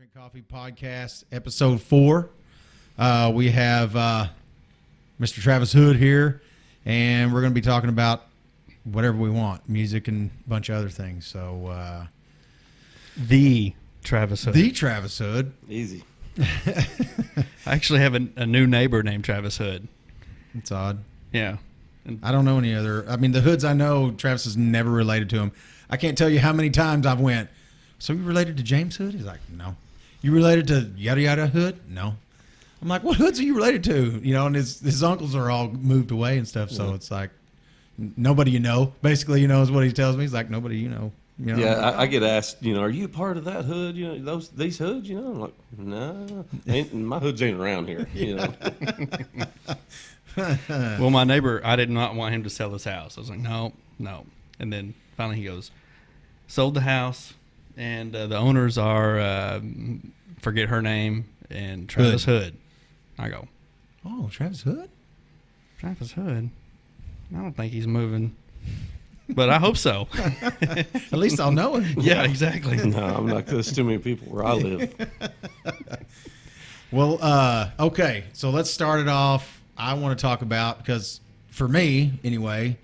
Drink Coffee Podcast, episode 4. We have Mr. Travis Hood here, and we're going to be talking about whatever we want, music and a bunch of other things. So, the Travis Hood. The Travis Hood. Easy. I actually have a new neighbor named Travis Hood. It's odd. Yeah. I don't know any other. I mean, the Hoods I know, Travis is never related to him. I can't tell you how many times I've went, so you related to James Hood? He's like, no. You related to yada yada Hood? No. I'm like, what Hoods are you related to? You know, and his uncles are all moved away and stuff, so it's like nobody you know. Basically, is what he tells me. He's like, nobody you know. Yeah, I get asked, are you a part of that hood? These hoods, I'm like, no, my hoods ain't around here. Well, my neighbor, I did not want him to sell his house. I was like, no. And then finally he goes, sold the house, and the owners are, forget her name, and Travis Hood. I go, oh, Travis Hood? Travis Hood? I don't think he's moving. But I hope so. At least I'll know him. Yeah, exactly. No, I'm not. There's too many people where I live. Well, okay. So let's start it off. I want to talk about, because for me, anyway,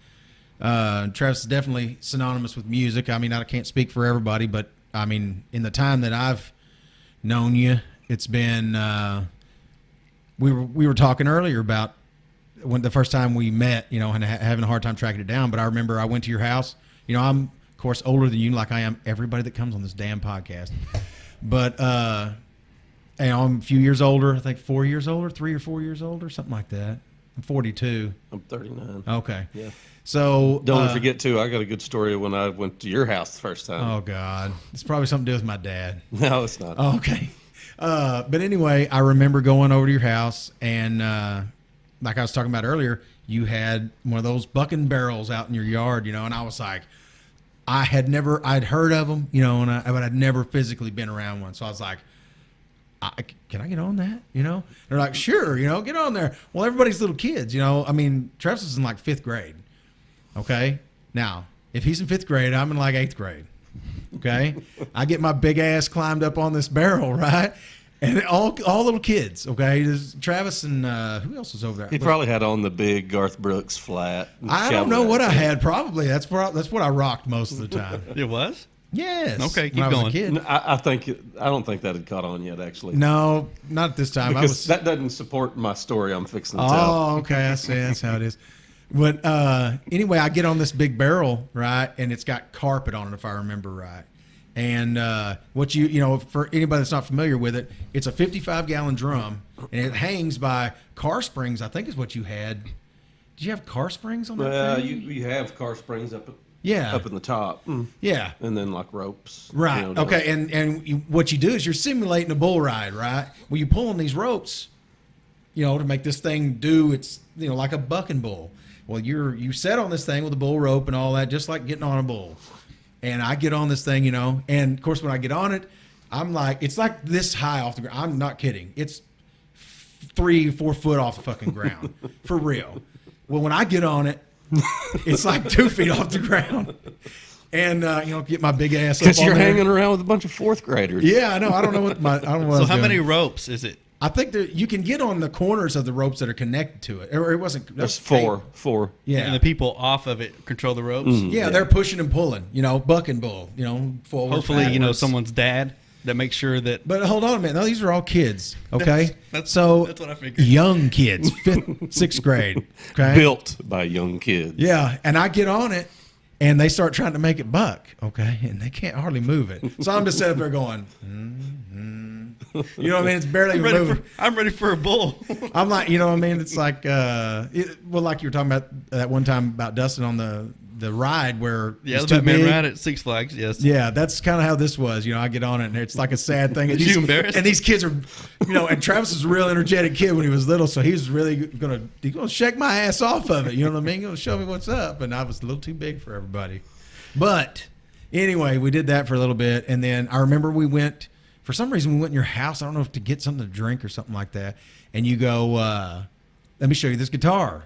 Travis is definitely synonymous with music. I mean, I can't speak for everybody, but I mean, in the time that I've known you, it's been. We were talking earlier about when the first time we met, and having a hard time tracking it down. But I remember I went to your house. I'm, of course, older than you, like I am everybody that comes on this damn podcast. But I'm a few years older. I think 4 years older, 3 or 4 years older, something like that. I'm 42. I'm 39. Okay. Yeah. So don't forget too. I got a good story when I went to your house the first time. Oh God, it's probably something to do with my dad. No, it's not. Oh, okay. But anyway, I remember going over to your house, and like I was talking about earlier, you had one of those bucking barrels out in your yard, and I was like, I'd heard of them, but I'd never physically been around one. So I was like, can I get on that? They're like, sure, get on there. Well, everybody's little kids, I mean, Travis is in like 5th grade. Okay. Now, if he's in 5th grade, I'm in like 8th grade. Okay. I get my big ass climbed up on this barrel, right? And all little kids. Okay. There's Travis and who else was over there? He probably had on the big Garth Brooks flat. I don't know what I had. Probably that's what I rocked most of the time. It was? Yes. Okay, keep when I was going. a kid. I don't think that had caught on yet, actually. No, not at this time. Because that doesn't support my story I'm fixing to tell. Oh, okay. I see. That's how it is. But anyway, I get on this big barrel, right, and it's got carpet on it, if I remember right. And what for anybody that's not familiar with it, it's a 55-gallon drum, and it hangs by car springs, I think is what you had. Did you have car springs on that thing? You have car springs up in the top. Yeah. And then like ropes. Right. Okay. And what you do is you're simulating a bull ride, right? Well, you pull on these ropes, to make this thing do its, like a bucking bull. Well, you set on this thing with a bull rope and all that, just like getting on a bull. And I get on this thing, and of course when I get on it, I'm like, it's like this high off the ground. I'm not kidding. It's 3-4 foot off the fucking ground, for real. Well, when I get on it, it's like 2 feet off the ground. And get my big ass up on because you're there. hanging around with a bunch of 4th graders. Yeah, I know. I don't know what I don't know what I was So how doing. many ropes is it? I think that you can get on the corners of the ropes that are connected to it. Or it wasn't. There's four. Yeah. And the people off of it control the ropes? Yeah, they're pushing and pulling, buck and bull, forward. Hopefully, backwards. someone's dad that makes sure that... But hold on a minute. No, these are all kids, okay? That's what I figured. Young kids, 5th, 6th grade, okay? Built by young kids. Yeah, and I get on it, and they start trying to make it buck, okay? And they can't hardly move it. So I'm just sitting up there going, You know what I mean? It's barely moving. I'm ready for a bull. I'm like, you know what I mean? It's like, like you were talking about that one time about Dustin on the ride where Yeah, it's the too Batman big. ride at Six Flags, yes. Yeah, that's kind of how this was. I get on it, and it's like a sad thing. And Is you embarrassed? And these kids are, and Travis was a real energetic kid when he was little, so he was really gonna shake my ass off of it. You know what I mean? Gonna show me what's up, and I was a little too big for everybody. But anyway, we did that for a little bit, and then I remember we went. For some reason, we went in your house. I don't know if to get something to drink or something like that. And you go, let me show you this guitar.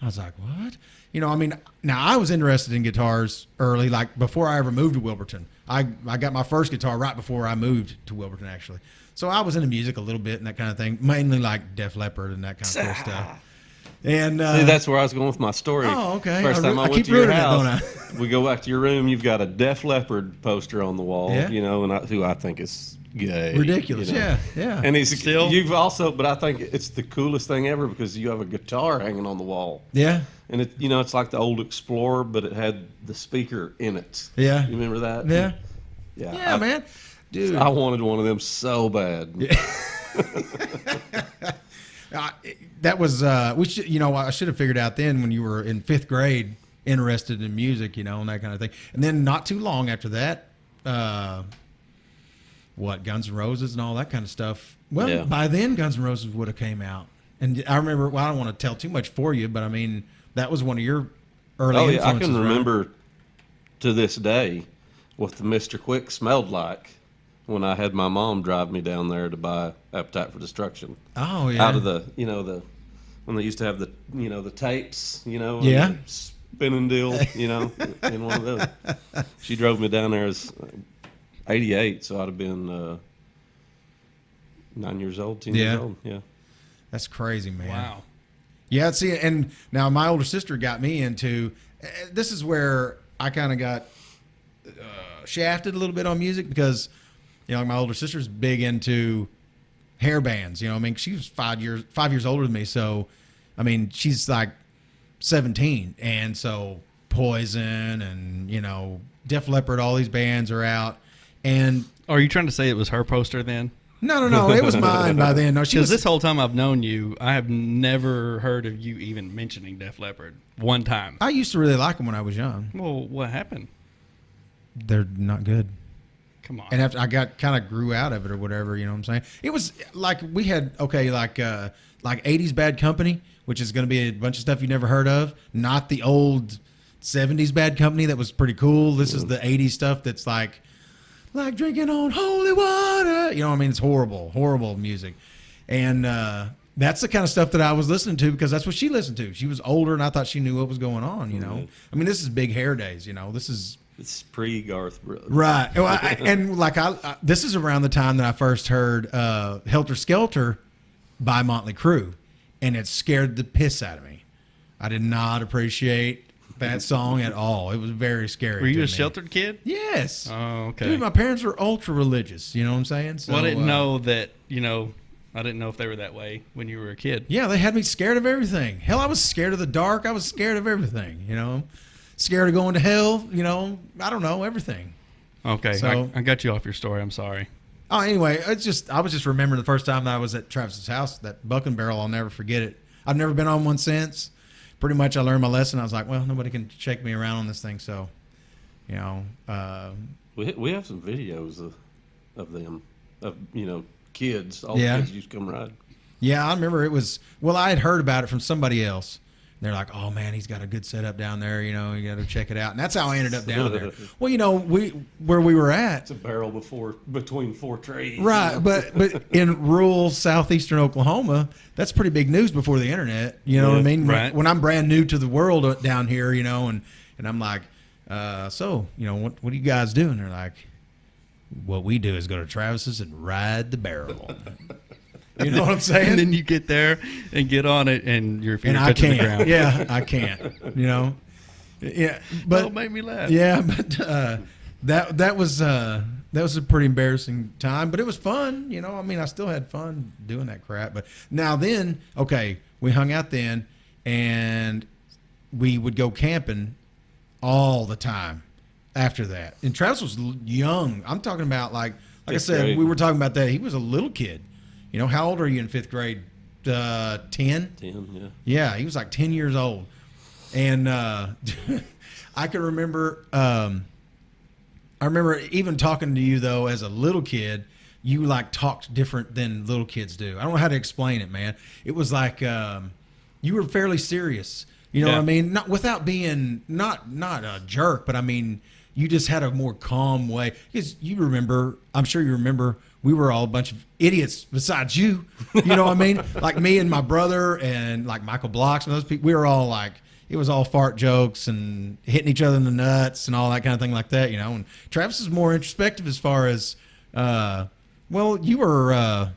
I was like, what? You know, I mean, now I was interested in guitars early, like before I ever moved to Wilburton. I got my first guitar right before I moved to Wilburton, actually. So I was into music a little bit and that kind of thing, mainly like Def Leppard and that kind of cool stuff. And See, that's where I was going with my story. Oh, okay. First time I went keep to your ruining it, house, don't I? we go back to your room. You've got a Def Leppard poster on the wall, Yeah. you know, and who I think is gay. Ridiculous. you know. Yeah, yeah. And he's Still? you've also, but I think it's the coolest thing ever because you have a guitar hanging on the wall, Yeah. and it, you know, it's like the old Explorer, but it had the speaker in it. Yeah. You remember that? Yeah. Yeah. Yeah, man. Dude. I wanted one of them so bad. That was we should, you know, I should have figured out then when you were in 5th grade, interested in music, you know, and that kind of thing. And then not too long after that, Guns N' Roses and all that kind of stuff. Well, Yeah. by then Guns N' Roses would have came out, and I remember. Well, I don't want to tell too much for you, but I mean that was one of your early. Oh yeah, I influences, can right? remember to this day what the Mr. Quick smelled like when I had my mom drive me down there to buy Appetite for Destruction. Oh yeah. Out of the, you know, when they used to have the, you know, the tapes, you know, and Yeah. the spinning deal, you know, in one of those. She drove me down there as 88, so I'd have been 9 years old, 10 Yeah. years old. Yeah. That's crazy, man. Wow. Yeah, see, and now my older sister got me into. This is where I kind of got shafted a little bit on music because, you know, my older sister's big into hair bands. You know, I mean, she was 5 years older than me, so I mean, she's like 17, and so Poison and, you know, Def Leppard, all these bands are out, and Are you trying to say it was her poster then? no, it was mine by then. No, she Because was this whole time I've known you, I have never heard of you even mentioning Def Leppard one time. I used to really like them when I was young. Well, what happened? They're not good. Come on. And after I got kind of grew out of it or whatever, you know what I'm saying? It was like we had, like 80s Bad Company, which is going to be a bunch of stuff you never heard of. Not the old 70s Bad Company that was pretty cool. This is the 80s stuff that's like drinking on holy water. You know what I mean? It's horrible music. And that's the kind of stuff that I was listening to because that's what she listened to. She was older and I thought she knew what was going on, you know? I mean, this is big hair days, you know? This is... It's pre-Garth Brooks. Right. Well, and like this is around the time that I first heard Helter Skelter by Motley Crue, and it scared the piss out of me. I did not appreciate that song at all. It was very scary. Were you to a me. sheltered kid? Yes. Oh, okay. Dude, my parents are ultra religious. You know what I'm saying? So, Well, I didn't know that, you know, I didn't know if they were that way when you were a kid. Yeah, they had me scared of everything. Hell, I was scared of the dark. I was scared of everything, you know? Scared of going to hell, you know? I don't know, everything. Okay, So- I got you off your story. I'm sorry. Oh, anyway, I was just remembering the first time that I was at Travis's house, that Bucking Barrel. I'll never forget it. I've never been on one since. Pretty much, I learned my lesson. I was like, well, nobody can shake me around on this thing, so, you know. We have some videos of them, of, you know, kids. All Yeah. the kids used to come ride. Yeah, I remember it was. Well, I had heard about it from somebody else. They're like, oh man, he's got a good setup down there. You know, you got to check it out. And that's how I ended up down there. Well, you know, where we were at. It's a barrel between four trees. Right, but in rural southeastern Oklahoma, that's pretty big news before the internet. You know what I Yeah, mean? right. When I'm brand new to the world down here, you know, and I'm like, so, you know, what do you guys do? And they're like, what we do is go to Travis's and ride the barrel. You know what I'm saying? And then you get there and get on it, and your feet And are I touching the can't. ground. Yeah, I can't. You know. Yeah, but Don't make me laugh. yeah, but that was a pretty embarrassing time, but it was fun. You know, I mean, I still had fun doing that crap. But now then, okay, we hung out then, and we would go camping all the time after that. And Travis was young. I'm talking about like I Fifth said, grade. we were talking about that. He was a little kid. You know, how old are you in 5th grade? 10? 10, yeah. Yeah, he was like 10 years old. And I can remember, I remember even talking to you, though, as a little kid, you like talked different than little kids do. I don't know how to explain it, man. It was like you were fairly serious. You know Yeah. what I mean? Not without being, not a jerk, but I mean, you just had a more calm way. Because you remember, I'm sure you remember we were all a bunch of idiots besides you. You know what I mean? Like me and my brother and like Michael Blocks and those people, we were all like, it was all fart jokes and hitting each other in the nuts and all that kind of thing like that, you know. And Travis is more introspective as far as, well, you were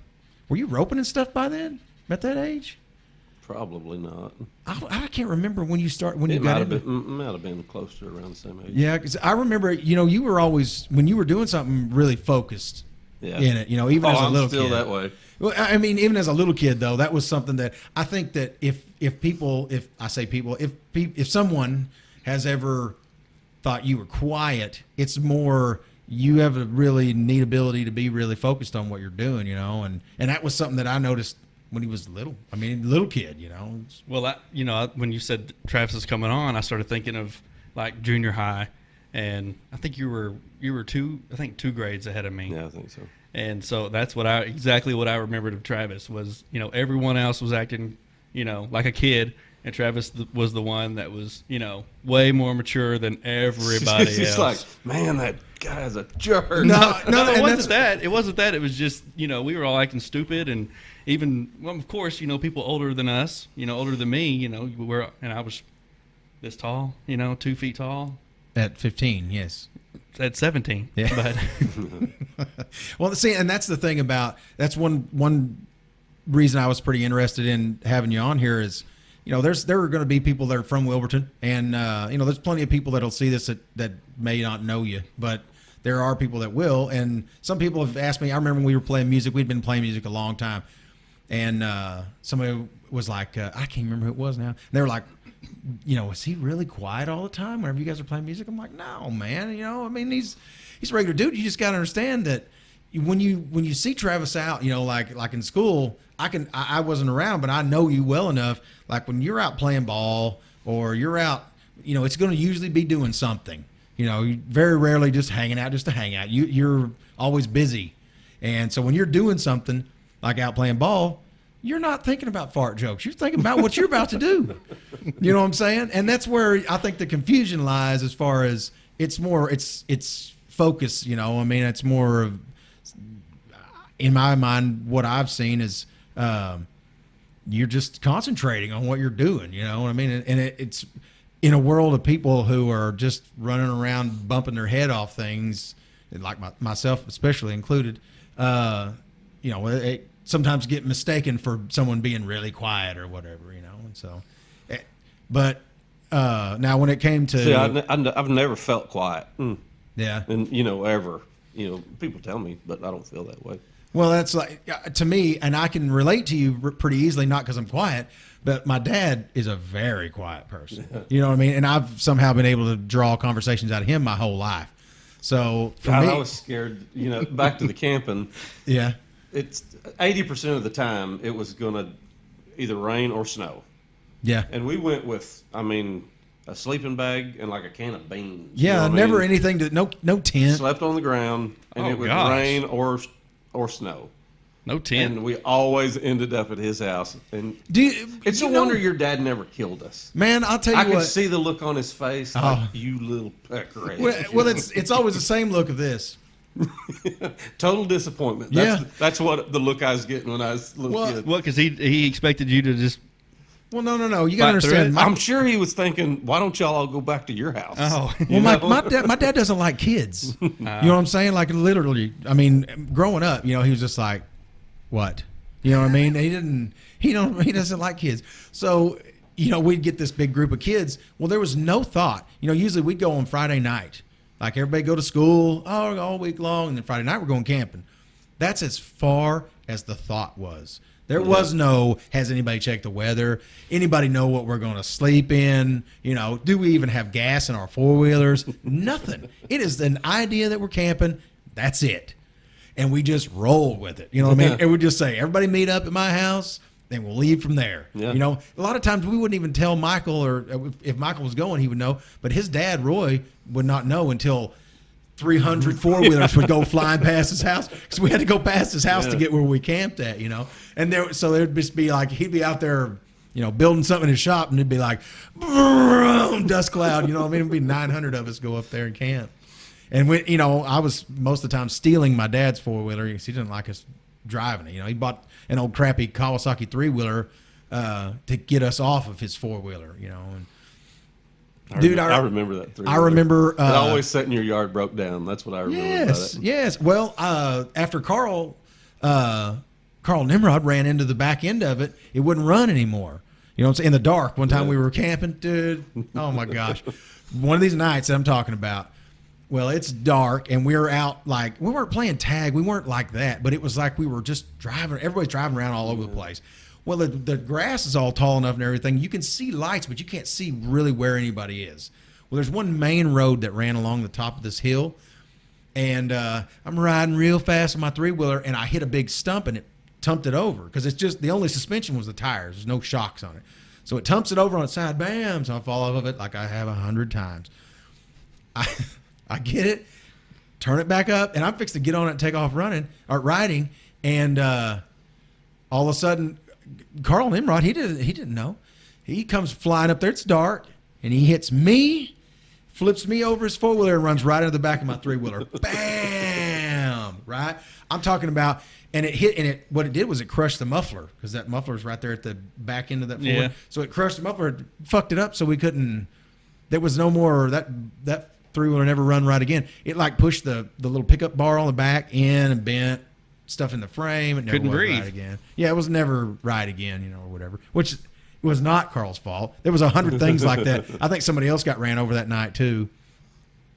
you roping and stuff by then at that age? Probably not. I can't remember when you got Might have been close to around the same age. Yeah, because I remember, you know, you were always, when you were doing something, really focused in it, you know, even as a little kid. I'm still that way. Well, I mean, even as a little kid, though, that was something that I think that if someone has ever thought you were quiet, it's more you have a really neat ability to be really focused on what you're doing, you know, and that was something that I noticed when he was little. I mean, little kid, you know. Well, when you said Travis is coming on, I started thinking of like junior high, and I think you were two grades ahead of me. Yeah, I think so. And so that's exactly what I remembered of Travis was, you know, everyone else was acting, you know, like a kid, and Travis was the one that was, you know, way more mature than everybody else. It's like, man, that guy's a jerk. No, it wasn't that. It wasn't that. It was just, you know, we were all acting stupid, and even, well, of course, you know, people older than us, you know, older than me, you know, and I was this tall, you know, 2 feet tall. At 15, yes. At 17. Yeah. But well, see, and that's the thing that's one reason I was pretty interested in having you on here is, you know, there are going to be people that are from Wilburton, and you know, there's plenty of people that'll see this that may not know you, but there are people that will. And some people have asked me. I remember when we were playing music. We'd been playing music a long time, and somebody was like, I can't remember who it was now. And they were like, you know, is he really quiet all the time whenever you guys are playing music? I'm like, no, man. You know, I mean, he's a regular dude. You just got to understand that when you see Travis out, you know, like in school, I wasn't around, but I know you well enough. Like when you're out playing ball or you're out, you know, it's going to usually be doing something. You know, you very rarely just hanging out just to hang out. You're always busy, and so when you're doing something like out playing ball, you're not thinking about fart jokes. You're thinking about what you're about to do. You know what I'm saying? And that's where I think the confusion lies as far as it's focus, you know. I mean, it's more of, in my mind, what I've seen is you're just concentrating on what you're doing, you know what I mean? And it's in a world of people who are just running around bumping their head off things, like myself especially included, you know, it sometimes get mistaken for someone being really quiet or whatever, you know. And so, but now when it came to, see, I've never felt quiet. Yeah, and you know, ever, you know, people tell me, but I don't feel that way. Well, that's like, to me, and I can relate to you pretty easily, not because I'm quiet, but my dad is a very quiet person. You know what I mean? And I've somehow been able to draw conversations out of him my whole life. So for me, I was scared. You know, back to the camping. Yeah. It's 80% of the time it was going to either rain or snow. Yeah. And we went with, I mean, a sleeping bag and like a can of beans. Yeah, you know never I mean? anything to no tent. Slept on the ground, and it would rain or snow. No tent. And we always ended up at his house. And it's a wonder your dad never killed us. Man, I'll tell you I what. could see the look on his face, like, you little pecker. Well, it's always the same look of this. Total disappointment. That's what the look I was getting when I was a little kid. What? Because he expected you to just. Well, no. You got to understand. I'm sure he was thinking, why don't y'all all go back to your house? Oh, well, my dad doesn't like kids. You know what I'm saying? Like literally. I mean, growing up, you know, he was just like, what? You know what I mean? He doesn't like kids. So, you know, we'd get this big group of kids. Well, there was no thought. You know, usually we'd go on Friday night. Like everybody go to school all week long, and then Friday night we're going camping. That's as far as the thought was. There was no, has anybody checked the weather? Anybody know what we're going to sleep in? You know, do we even have gas in our four-wheelers? Nothing. It is an idea that we're camping. That's it. And we just roll with it. You know what I mean? And we just say, everybody meet up at my house, and we'll leave from there. Yeah. You know, a lot of times we wouldn't even tell Michael, or if Michael was going, he would know. But his dad, Roy, would not know until 300 four-wheelers would go flying past his house, because we had to go past his house to get where we camped at, you know. And there'd just be like, he'd be out there, you know, building something in his shop, and it'd be like, dust cloud, you know what I mean? It'd be 900 of us go up there and camp. And when I was most of the time stealing my dad's 4-wheeler because he didn't like us driving it. He bought an old crappy Kawasaki 3-wheeler to get us off of his 4-wheeler. And dude, I remember that. I remember. It always sat in your yard, broke down. That's what I remember about it. Yes. Well, after Carl Nimrod ran into the back end of it, it wouldn't run anymore. You know what I'm saying? In the dark. One time we were camping, dude. Oh my gosh. One of these nights that I'm talking about. Well, it's dark and we were out we weren't playing tag. We weren't like that, but it was like we were just driving. Everybody's driving around all over the place. Well, the grass is all tall enough and everything. You can see lights, but you can't see really where anybody is. Well, there's one main road that ran along the top of this hill, and I'm riding real fast on my 3-wheeler, and I hit a big stump, and it tumped it over because it's just the only suspension was the tires. There's no shocks on it. So it tumps it over on its side, bam, so I fall off of it like I have 100 times. I get it, turn it back up, and I'm fixed to get on it and take off riding, and all of a sudden, Carl Nimrod, he didn't know. He comes flying up there. It's dark, and he hits me, flips me over his 4-wheeler, and runs right into the back of my 3-wheeler. Bam! Right? I'm talking about, and it hit, and what it did was it crushed the muffler because that muffler's right there at the back end of that 4-wheeler. Yeah. So it crushed the muffler, it fucked it up, so we couldn't. There was no more that 3-wheeler never run right again. It pushed the little pickup bar on the back in and bent stuff in the frame. It never couldn't was breathe right again. Yeah, it was never right again, or whatever. Which was not Carl's fault. There was 100 things like that. I think somebody else got ran over that night too.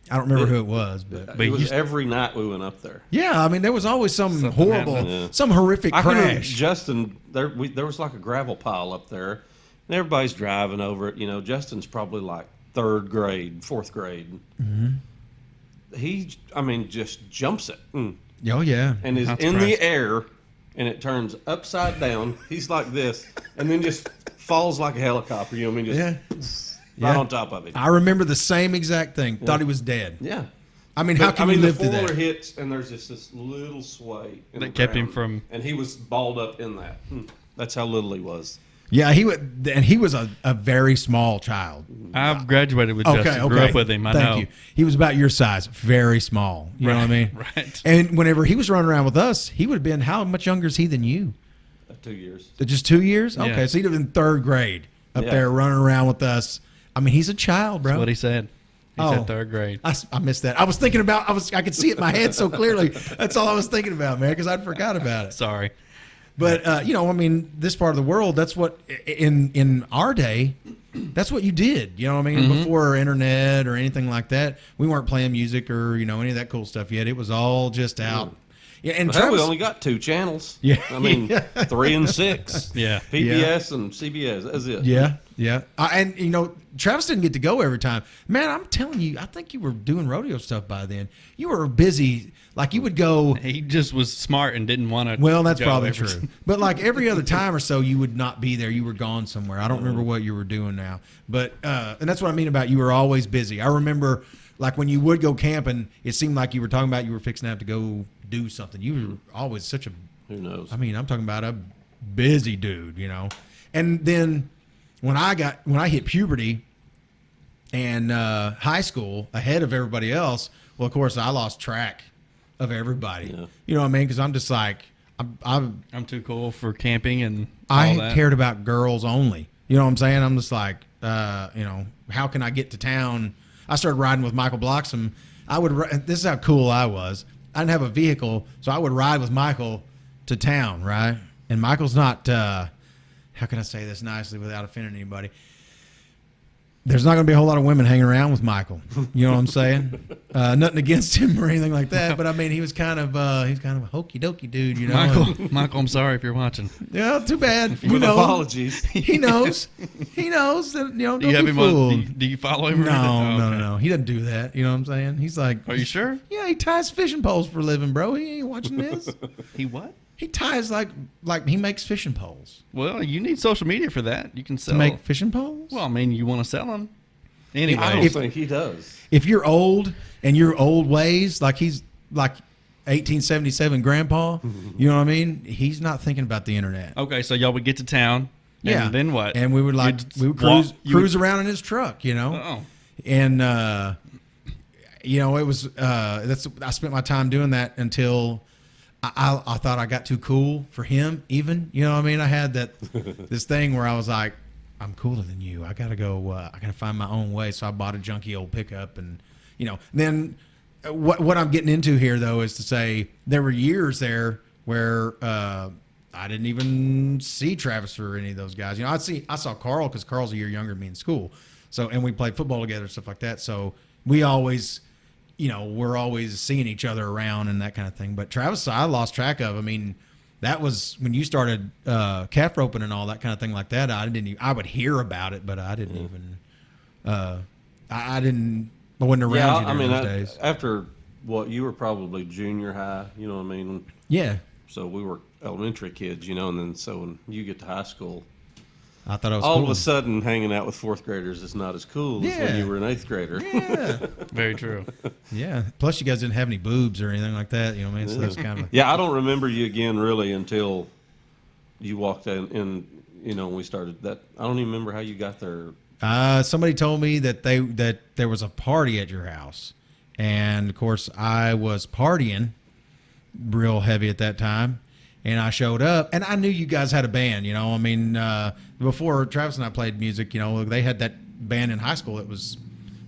I don't remember who it was, but it was every night we went up there. Yeah, I mean there was always some horrible, some horrific crash. Justin, there was like a gravel pile up there, and everybody's driving over it. Justin's probably like 3rd grade, 4th grade. Mm-hmm. He, just jumps it. Oh yeah, and is in the air, and it turns upside down. He's like this, and then just falls like a helicopter. Right on top of it. I remember the same exact thing. Thought he was dead. Yeah. How can you live through that? The 4-wheeler hits, and there's just this little sway that kept him from. And he was balled up in that. That's how little he was. Yeah, he was a very small child. I've graduated with Justin. Grew up with him. I know. Thank you. He was about your size, very small. You know what I mean? Right. And whenever he was running around with us, he would have been how much younger is he than you? 2 years. Just 2 years? Yeah. Okay, so he'd have been 3rd grade up there running around with us. He's a child, bro. That's what he said. He said 3rd grade. I missed that. I was thinking about. I could see it in my head so clearly. That's all I was thinking about, man, because I'd forgot about it. Sorry. But this part of the world, that's what in our day, that's what you did. Before internet or anything like that, we weren't playing music or any of that cool stuff yet. It was all just out. Yeah, and we only got 2 channels. Yeah, 3 and 6. Yeah, PBS and CBS. That's it. Yeah. And Travis didn't get to go every time. Man, I'm telling you, I think you were doing rodeo stuff by then. You were busy. Like you would go. He just was smart and didn't want to. Well, that's probably true. But like every other time or so, you would not be there. You were gone somewhere. I don't remember what you were doing now. But and that's what I mean about you were always busy. I remember like when you would go camping, it seemed like you were talking about you were fixing to have to go do something. You were always such a. Who knows? I'm talking about a busy dude. And then when I hit puberty and high school ahead of everybody else, well, of course, I lost track of everybody. Yeah. You know what I mean? Because I'm just like, I'm too cool for camping and all that. Cared about girls only. You know what I'm saying? I'm just like, how can I get to town? I started riding with Michael Bloxham. This is how cool I was. I didn't have a vehicle, so I would ride with Michael to town, right? And Michael's not, how can I say this nicely without offending anybody? There's not going to be a whole lot of women hanging around with Michael. You know what I'm saying? Nothing against him or anything like that, but he was kind of a hokey dokey dude, Michael, I'm sorry if you're watching. Yeah, too bad. Apologies. He knows. He knows that don't do you have be him fooled. Do you follow him? No. He doesn't do that. You know what I'm saying? He's like, are you sure? Yeah, he ties fishing poles for a living, bro. He ain't watching this. He what? He ties like he makes fishing poles. Well, you need social media for that. You can sell. To make fishing poles? Well, you want to sell them. Anyway. I don't think he does. If you're old and your old ways, like he's like 1877 grandpa, you know what I mean? He's not thinking about the internet. Okay, so y'all would get to town. And then what? And we would cruise around in his truck, Oh. And you know, it was I spent my time doing that until I thought I got too cool for him. Even, you know what I mean? I had this thing where I was like, I'm cooler than you. I gotta go. I gotta find my own way. So I bought a junky old pickup, and you know. Then what I'm getting into here though is to say there were years there where I didn't even see Travis or any of those guys. You know, I saw Carl because Carl's a year younger than me in school. So, and we played football together and stuff like that. So we always, you know, we're always seeing each other around and that kind of thing. But Travis, I lost track of. I mean, that was when you started calf roping and all that kind of thing like that. I would hear about it, but I didn't even. I wasn't around you during those days. After what you were probably junior high, you know what I mean? Yeah. So we were elementary kids, you know, and then so when you get to high school, I thought I was all cool. of a sudden hanging out with fourth graders is not as cool as when you were an eighth grader. Yeah. Very true. Yeah. Plus, you guys didn't have any boobs or anything like that. You know what I mean? So that's kind of. Yeah, I don't remember you again really until you walked in, you know, when we started that. I don't even remember how you got there. Somebody told me that there was a party at your house, and of course I was partying real heavy at that time, and I showed up, and I knew you guys had a band. You know, I mean, before Travis and I played music, you know, they had that band in high school. It was,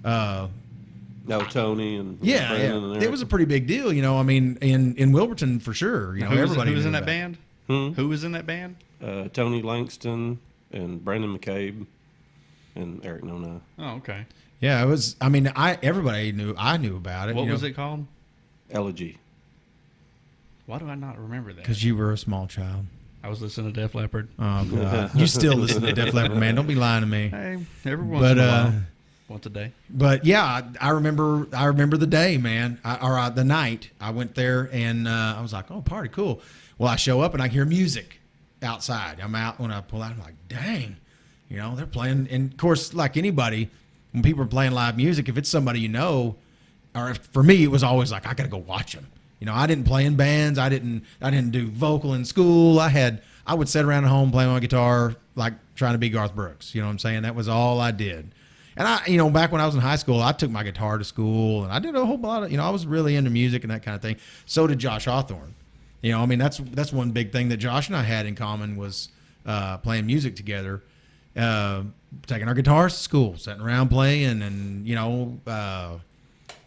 Tony and yeah, Brandon and it Eric. was a pretty big deal. You know, I mean, in Wilburton for sure. You know, everybody who was knew in that about it. band? Who was in that band? Tony Langston and Brandon McCabe and Eric Nona. Oh, okay. Yeah, it was. I mean, everybody knew. I knew about it. What was it called? Elegy. Why do I not remember that? Because you were a small child. I was listening to Def Leppard. Oh God, you still listen to Def Leppard, man? Don't be lying to me. Hey, every once in a while. Once a day. But yeah, I remember the day, man, or the night. I went there and I was like, oh, party, cool. Well, I show up and I hear music outside. I'm out when I pull out. I'm like, dang, you know, they're playing. And of course, like anybody, when people are playing live music, if it's somebody you know, or for me, it was always like I got to go watch them. You know, I didn't play in bands. I didn't do vocal in school. I would sit around at home playing my guitar, like trying to be Garth Brooks. You know what I'm saying? That was all I did. And you know, back when I was in high school, I took my guitar to school and I did a whole lot of, you know, I was really into music and that kind of thing. So did Josh Hawthorne. You know, I mean, that's one big thing that Josh and I had in common was playing music together, taking our guitars to school, sitting around playing, and you know,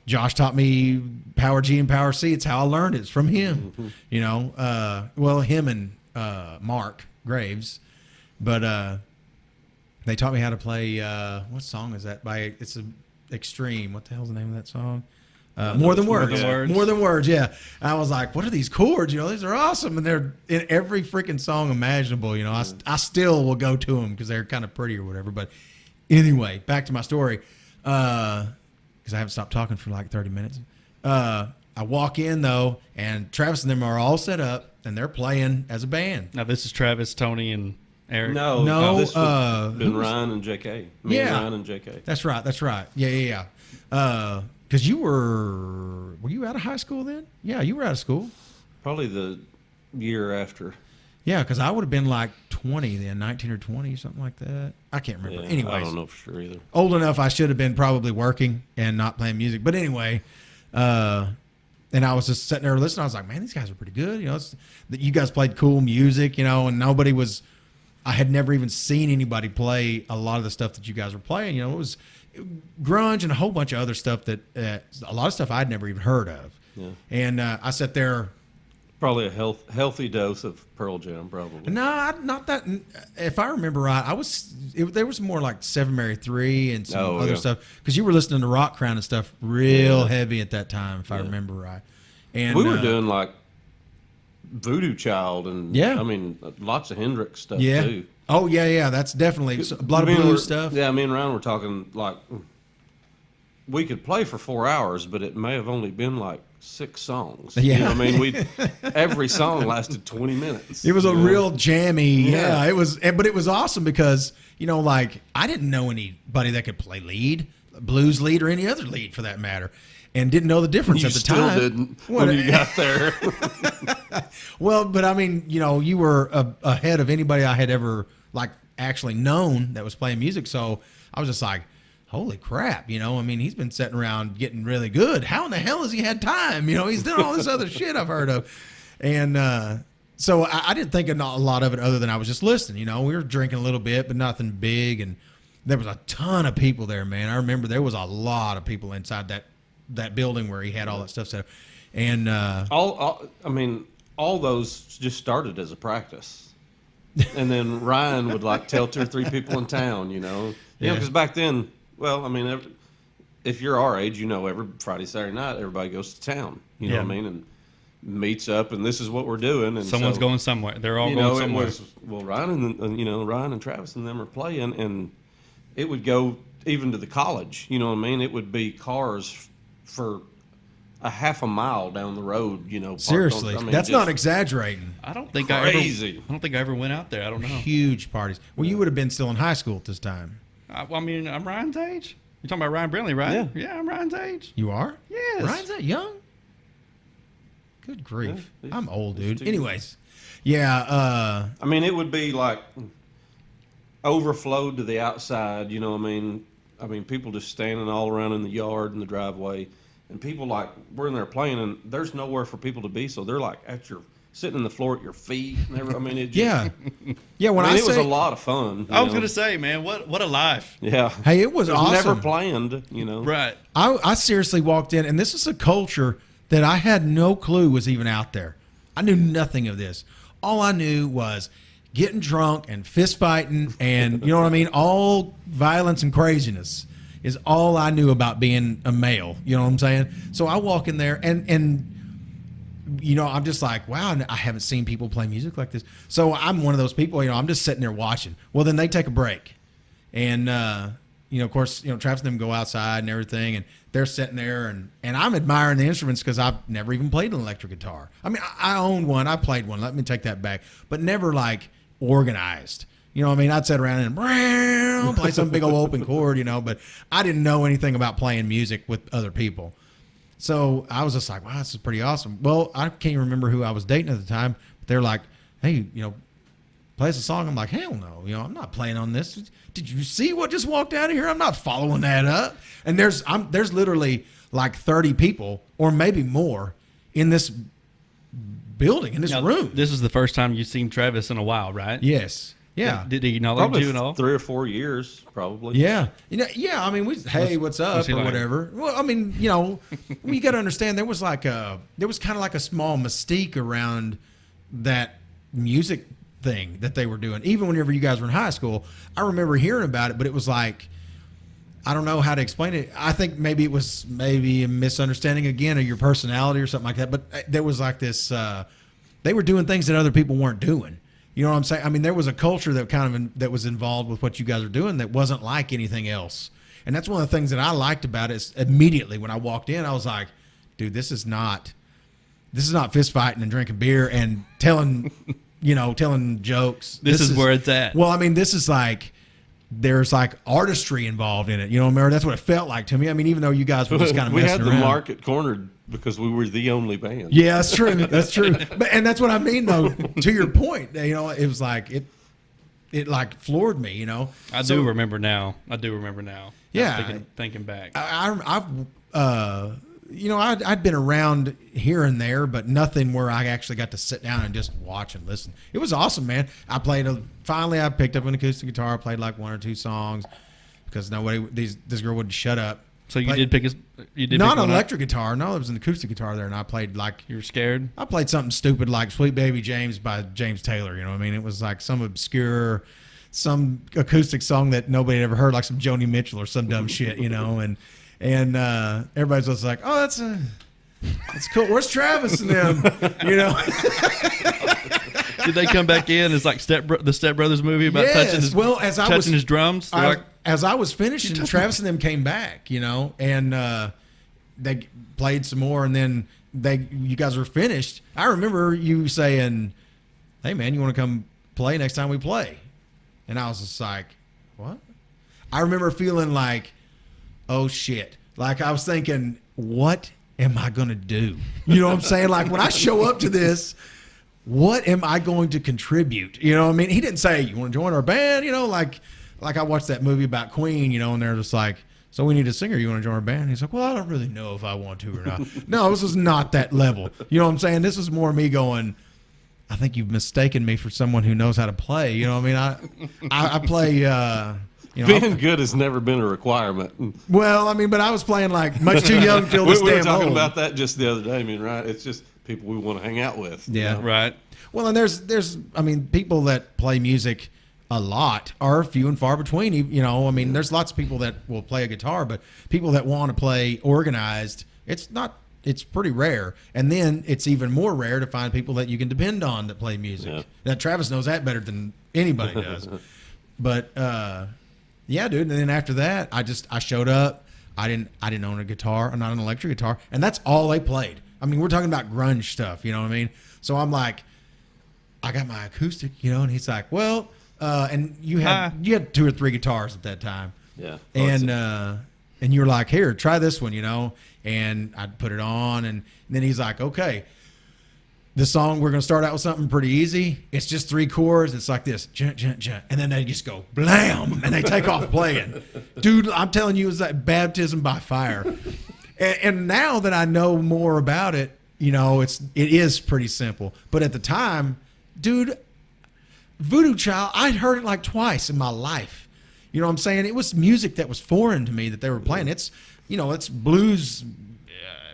Josh taught me Power G and Power C. It's how I learned it. It's from him. Mm-hmm. You know, well, him and Mark Graves, but they taught me how to play. What song is that? It's a Extreme. What the hell's the name of that song? More Than Words. More Than Words. Yeah. And I was like, what are these chords? You know, these are awesome, and they're in every freaking song imaginable. You know, I still will go to them because they're kind of pretty or whatever. But anyway, back to my story. Because I haven't stopped talking for like 30 minutes. I walk in, though, and Travis and them are all set up, and they're playing as a band. Now, this is Travis, Tony, and Eric? No. This would been Ryan and JK. Ryan and JK. That's right. Yeah. Because were you out of high school then? Yeah, you were out of school. Probably the year after. Yeah, because I would have been like 20 then, 19 or 20, something like that. I can't remember. Yeah, anyways, I don't know for sure either. Old enough, I should have been probably working and not playing music. But anyway, and I was just sitting there listening. I was like, man, these guys are pretty good. You know, you guys played cool music, you know, and I had never even seen anybody play a lot of the stuff that you guys were playing. You know, it was grunge and a whole bunch of other stuff that a lot of stuff I'd never even heard of. Yeah. And I sat there. Probably a healthy dose of Pearl Jam, probably. No, not that. If I remember right, there was more like Seven Mary 3 and some other stuff because you were listening to Rock Crown and stuff real heavy at that time, if I remember right. And we were doing like Voodoo Child and I mean lots of Hendrix stuff too. Oh yeah, that's definitely a lot of blues stuff. Yeah, me and Ryan were talking like we could play for 4 hours, but it may have only been like 6 songs. Yeah. You know what I mean, every song lasted 20 minutes. It was a real jammy. Yeah, it was, but it was awesome because, you know, like I didn't know anybody that could play lead, blues lead, or any other lead for that matter, and didn't know the difference at the time. You still didn't when you got there. Well, but I mean, you know, you were ahead of anybody I had ever like actually known that was playing music. So I was just like, holy crap, you know, I mean, he's been sitting around getting really good. How in the hell has he had time? You know, he's done all this other shit I've heard of. And so I didn't think a lot of it other than I was just listening. You know, we were drinking a little bit, but nothing big. And there was a ton of people there, man. I remember there was a lot of people inside that building where he had all that stuff set up. And all those just started as a practice. And then Ryan would like tell 2 or 3 people in town, you know, because back then, well, I mean, if you're our age, you know, every Friday, Saturday night, everybody goes to town, you know what I mean, and meets up, and this is what we're doing. And someone's going somewhere. They're all going somewhere. Ryan and Travis and them are playing, and it would go even to the college. You know what I mean? It would be cars for a half a mile down the road. You know, seriously, that's not exaggerating. I don't think crazy. I don't think I ever went out there. I don't know. Huge parties. Well, you would have been still in high school at this time. I mean, I'm Ryan's age. You're talking about Ryan Brindley, right? Yeah, I'm Ryan's age. You are? Yes. Ryan's that young? Good grief. Yeah, I'm old, dude. Anyways, yeah. I mean, it would be like overflowed to the outside, you know what I mean? People just standing all around in the yard and the driveway. And people like, we're in there playing, and there's nowhere for people to be. So they're like sitting on the floor at your feet. And I mean, it just, yeah. It was a lot of fun. I was going to say, man, what a life. Yeah. Hey, it was awesome. Never planned, you know. Right. I seriously walked in, and this is a culture that I had no clue was even out there. I knew nothing of this. All I knew was getting drunk and fist fighting and, you know what I mean? All violence and craziness is all I knew about being a male. You know what I'm saying? So I walk in there and you know, I'm just like, wow, I haven't seen people play music like this. So I'm one of those people, you know, I'm just sitting there watching. Well, then they take a break. And, you know, of course, you know, Travis and them go outside and everything, and they're sitting there, and I'm admiring the instruments because I've never even played an electric guitar. I mean, I owned one. I played one. Let me take that back. But never, like, organized. You know what I mean? I'd sit around and play some big old open chord, you know, but I didn't know anything about playing music with other people. So I was just like, wow, this is pretty awesome. Well, I can't even remember who I was dating at the time, but they're like, hey, you know, play us a song. I'm like, hell no, you know, I'm not playing on this. Did you see what just walked out of here? I'm not following that up. And there's literally like 30 people or maybe more in this building, in this room. This is the first time you've seen Travis in a while, right? Yes. Yeah. Did he acknowledge Probably you at all? 3 or 4 years, probably. Yeah. You know, yeah, I mean, hey, what's up or whatever. Well, I mean, you know, you got to understand there was kind of like a small mystique around that music thing that they were doing. Even whenever you guys were in high school, I remember hearing about it, but it was like, I don't know how to explain it. I think maybe it was a misunderstanding again of your personality or something like that. But there was like this, they were doing things that other people weren't doing. You know what I'm saying? I mean, there was a culture that that was involved with what you guys are doing that wasn't like anything else. And that's one of the things that I liked about it. Is immediately when I walked in, I was like, dude, this is not fist fighting and drinking beer and telling jokes. This is where it's at. Well, I mean, this is like, there's like artistry involved in it. You know, remember, that's what it felt like to me. I mean, even though you guys were just kind of messing around. We had the market cornered because we were the only band. Yeah, that's true. That's true. And that's what I mean, though, to your point. You know, it was like, it like floored me, you know. I do remember now. Yeah. Thinking back. I'd been around here and there, but nothing where I actually got to sit down and just watch and listen. It was awesome, man. Finally I picked up an acoustic guitar, played like 1 or 2 songs because this girl wouldn't shut up. So you did pick not an electric guitar. No, it was an acoustic guitar there, and I played like. You were scared? I played something stupid like "Sweet Baby James" by James Taylor. You know what I mean? It was like some acoustic song that nobody had ever heard, like some Joni Mitchell or some dumb shit, you know. And everybody's just like, "Oh, that's cool. Where's Travis and them?" You know. Did they come back in? It's like the Step Brothers movie about touching his drums. As I was finishing, Travis and them came back, you know, and they played some more, and then you guys were finished. I remember you saying, "Hey, man, you want to come play next time we play?" And I was just like, "What?" I remember feeling like, "Oh shit!" Like I was thinking, "What am I gonna do?" You know what I'm saying? Like when I show up to this, what am I going to contribute? You know what I mean? He didn't say, "You want to join our band?" You know, like I watched that movie about Queen, you know, and they're just like, so we need a singer. You want to join our band? He's like, well, I don't really know if I want to or not. No, this is not that level. You know what I'm saying? This is more me going, I think you've mistaken me for someone who knows how to play. You know what I mean? I play, you know. Being good has never been a requirement. Well, I mean, but I was playing like much too young to feel this We were damn talking old. about that just the other day. I mean, right? It's just people we want to hang out with. Yeah. You know? Right. Well, and there's, I mean, people that play music a lot are few and far between. You know, I mean, there's lots of people that will play a guitar, but people that want to play organized, it's pretty rare. And then it's even more rare to find people that you can depend on that play music. Yeah. Now, Travis knows that better than anybody does. But yeah, dude. And then after that, I showed up. I didn't own a guitar, not an electric guitar, and that's all they played. I mean, we're talking about grunge stuff, you know what I mean? So I'm like, I got my acoustic, you know, and he's like, well, and you had 2 or 3 guitars at that time. Yeah. And you were like, here, try this one, you know, and I'd put it on, and then he's like, okay, the song, we're going to start out with something pretty easy. It's just 3 chords. It's like this, and then they just go blam, and they take off playing. Dude, I'm telling you, it's like baptism by fire. And now that I know more about it, you know, it is pretty simple. But at the time, dude, Voodoo Child, I'd heard it like twice in my life. You know what I'm saying? It was music that was foreign to me that they were playing. It's, you know, it's blues,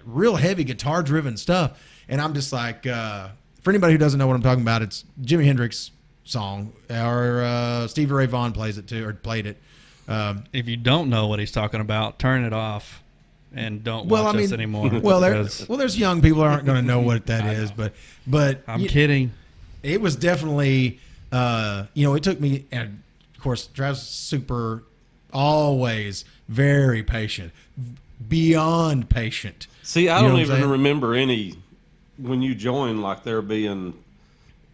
real heavy guitar-driven stuff. And I'm just like, for anybody who doesn't know what I'm talking about, it's Jimi Hendrix song, or Stevie Ray Vaughan plays it too, or played it. If you don't know what he's talking about, turn it off and don't watch us anymore. Well, because there's young people who aren't going to know what that is, but I'm kidding. It was definitely, you know, it took me, and of course, Travis always very patient, beyond patient. See, I You know don't what I'm even saying? remember any when you joined, like there being,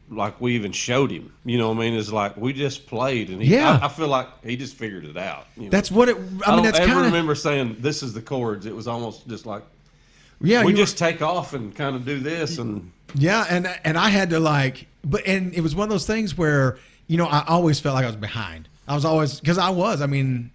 like we even showed him. You know what I mean? It's like we just played, and I feel like he just figured it out. You know? That's what it. I mean, don't that's ever kind of. remember saying this is the chords. It was almost just like Yeah, we you just take off and kind of do this, and Yeah, and I had to and it was one of those things where, you know, I always felt like I was behind. I was always, because I mean,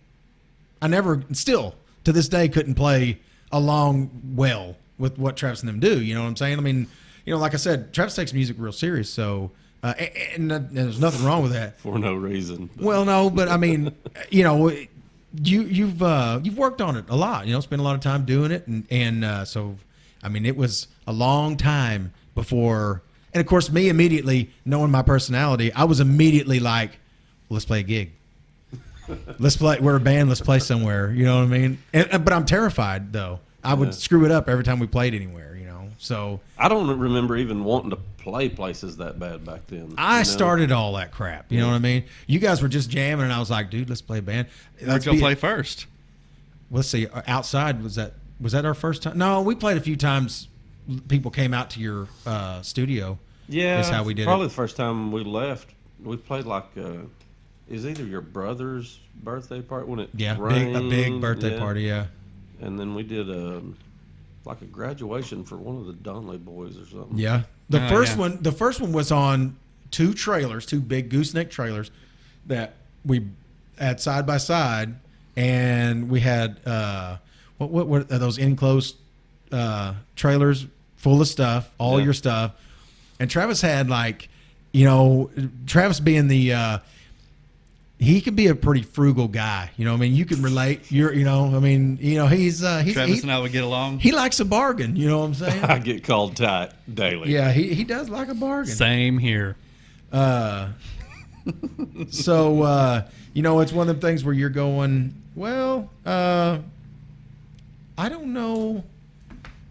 I never, still to this day, couldn't play along well with what Travis and them do. You know what I'm saying? I mean, you know, like I said, Travis takes music real serious, so and there's nothing wrong with that. for no reason. Well, no, but I mean, you know, you've worked on it a lot. You know, spent a lot of time doing it, and so I mean, it was a long time before. And of course, me immediately knowing my personality, I was immediately like, well, "Let's play a gig. Let's play. We're a band. Let's play somewhere." You know what I mean? But I'm terrified though. I would screw it up every time we played anywhere. You know, so I don't remember even wanting to play places that bad back then. I you know? started all that crap. You know what I mean? You guys were just jamming, and I was like, "Dude, let's play a band." Let's go play first. Let's see. Outside, was that our first time? No, we played a few times. People came out to your studio. Yeah, That's how we did probably it. the first time we left. We played like is either your brother's birthday party when it Yeah, rained, a big birthday party. Yeah. and then we did like a graduation for one of the Donnelly boys or something. Yeah. The Oh, first one was on 2 trailers, 2 big gooseneck trailers that we had side by side, and we had what are those enclosed trailers full of stuff, all Yeah. your stuff. And Travis had, like, you know, Travis being the he can be a pretty frugal guy. You know, I mean, you can relate. You know, I mean, you know, he's Travis and I would get along. he likes a bargain. You know what I'm saying? I get called tight daily. Yeah, he does like a bargain. Same here. So, you know, it's one of the things where you're going, well, I don't know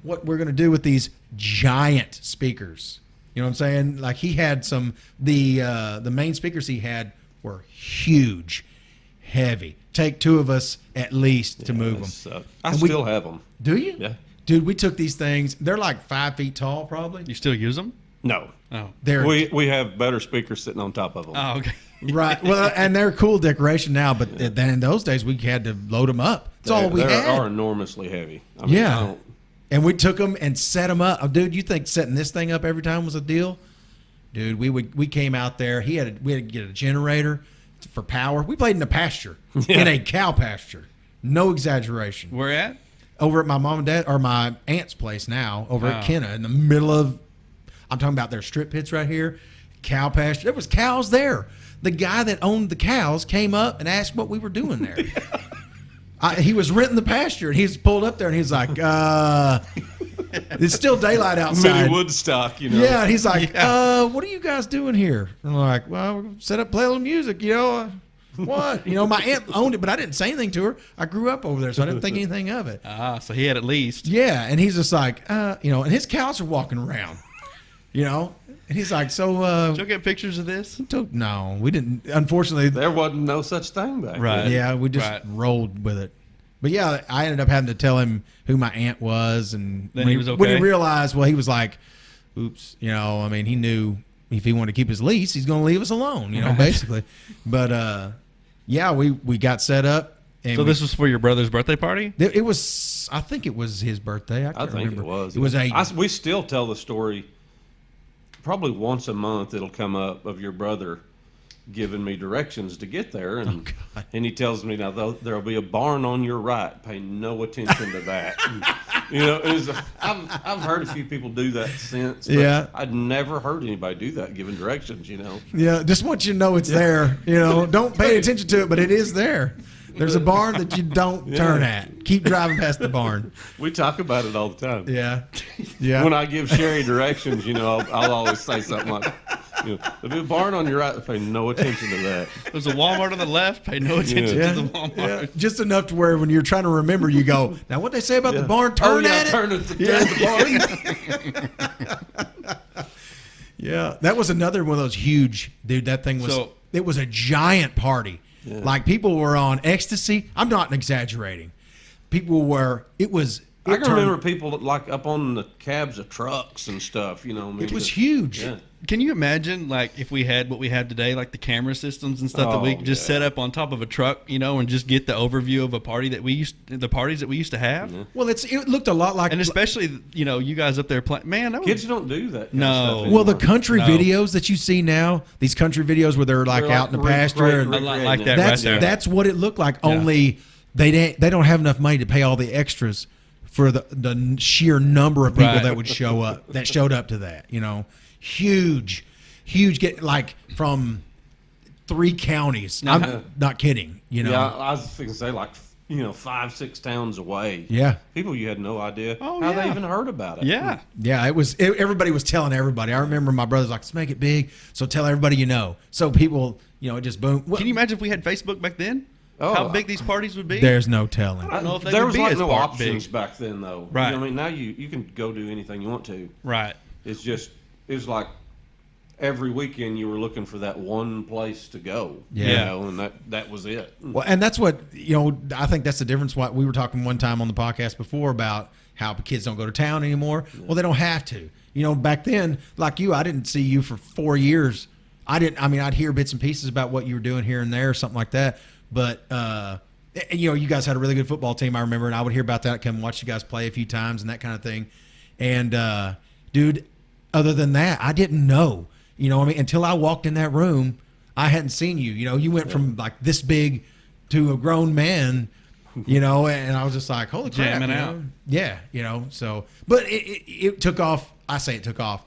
what we're going to do with these giant speakers. You know what I'm saying? Like, he had the main speakers he had were huge, heavy. Take 2 of us at least to move them. I And we- still have them. Do you? Yeah. Dude, we took these things. They're like 5 feet tall, probably. You still use them? No. Oh. They're We have better speakers sitting on top of them. Oh, okay. right. Well, and they're cool decoration now, but then in those days we had to load them up. That's all we They had. are enormously heavy. I mean, Yeah. I don't- And we took them and set them up. Oh, dude, you think setting this thing up every time was a deal? Dude, we came out there. We had to get a generator for power. We played in a pasture, Yeah. in a cow pasture. No exaggeration. Where at? Over at my mom and dad, or my aunt's place now, over at Oh. Kenna, in the middle of, I'm talking about their strip pits right here, cow pasture. There was cows there. The guy that owned the cows came up and asked what we were doing there. He was renting the pasture, and he's pulled up there, and he's like, it's still daylight outside. Mini Woodstock, you know. Yeah, and he's like, what are you guys doing here? And I'm like, well, we're set up, play a little music, you know. What? You know, my aunt owned it, but I didn't say anything to her. I grew up over there, so I didn't think anything of it. So he had at least. Yeah, and he's just like, you know, and his cows are walking around, you know. And he's like, so, Did you get pictures of this? no, we didn't. Unfortunately, There wasn't no such thing back Right. then. yeah, we just Right. rolled with it. But yeah, I ended up having to tell him who my aunt was, and Then when he was when he okay? realized, well, he was like, oops, you know. I mean, he knew if he wanted to keep his lease, he's going to leave us alone, you know, Right. basically. But yeah, we got set up, and So this was for your brother's birthday party? it was. I think it was his birthday. I I can't think remember. it was. It was We still tell the story. Probably once a month, it'll come up of your brother giving me directions to get there, and God. and he tells me now there'll be a barn on your right. Pay no attention to that. And, you know, I've heard a few people do that since. But Yeah. I'd never heard anybody do that, giving directions. You know. Yeah, just want you to know it's there. You know, don't pay attention to it, but it is there. There's a barn that you don't turn at. Keep driving past the barn. We talk about it all the time. Yeah, yeah. When I give Sherry directions, you know, I'll always say something like, you know, there'll be a barn on your right. Pay no attention to that. There's a Walmart on the left. Pay no attention yeah, to the Walmart. yeah. Just enough to where when you're trying to remember, you go, now what they say about the barn, turn yeah, at it. turn the barn. Yeah, that was another one of those huge, dude, that thing was, So- it was a giant party. Yeah. Like people were on ecstasy. I'm not exaggerating. People were, it was, I it can turned- remember people that, like up on the cabs of trucks and stuff. You know, I mean, it was huge. Yeah. Can you imagine, like, if we had what we have today, like the camera systems and stuff that we Oh, could just yeah. set up on top of a truck, you know, and just get the overview of a party that the parties that we used to have? Well, it looked a lot like, And especially, you know, you guys up there playing, man, that was, Kids don't do that. Kind No. Of stuff well, the anymore. country No. videos that you see now, these country videos where they're like They're out in the like pasture, and A lot like that that's right there. that's what it looked like. Only they don't have enough money to pay all the extras for the sheer number of people Right. that would show up, that showed up to that. You know, huge, get like from 3 counties. I'm Yeah. not kidding. You know, Yeah, I was thinking, say like 5-6 towns away. yeah. People you had no idea Oh, how yeah. they even heard about it. yeah. Yeah, everybody was telling everybody. I remember my brother's like, let's make it big, so tell everybody you know. So people, you know, it just boom. Can you imagine if we had Facebook back then? Oh, How big these parties would be? There's no telling. I don't know if they there would was be like as no big. options back then, though. Right. You know, I mean, now you can go do anything you want to. Right. It's just it was like every weekend you were looking for that one place to go. Yeah. You know, and that was it. Well, and that's what, you know, I think that's the difference. What we were talking one time on the podcast before about how kids don't go to town anymore. Well, they don't have to. You know, back then, like you, I didn't see you for 4 years. I'd hear bits and pieces about what you were doing here and there or something like that. But, you know, you guys had a really good football team, I remember, and I would hear about that, come watch you guys play a few times and that kind of thing. And, dude, other than that, I didn't know. You know what I mean? Until I walked in that room, I hadn't seen you. You know, you went from like this big to a grown man, you know, and I was just like, holy crap. Jamming you out. know? Yeah, you know, so, but it took off. I say it took off.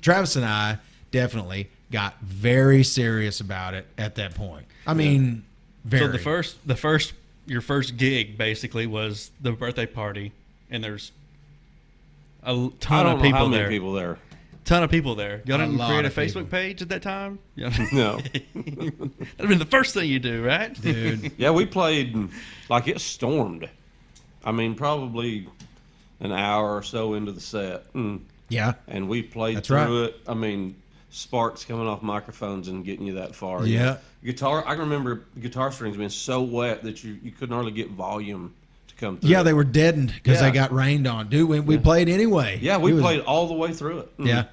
Travis and I definitely got very serious about it at that point. I mean, very. So your first gig basically was the birthday party, and there's a I ton don't of know people how many there. people there. Ton of people there. Y'all A didn't lot create a of people. Facebook page at that time? Yeah. No. That'd have been the first thing you do, right? dude. Yeah, we played like it stormed. I mean, probably an hour or so into the set, Yeah. and we played That's through right. it. I mean, sparks coming off microphones and getting you that far. You Yeah. know, guitar. I can remember guitar strings being so wet that you couldn't hardly get volume to come through. Yeah, they were deadened because Yeah. they got rained on. Dude, we played anyway. Yeah, we It was- played all the way through it. Yeah.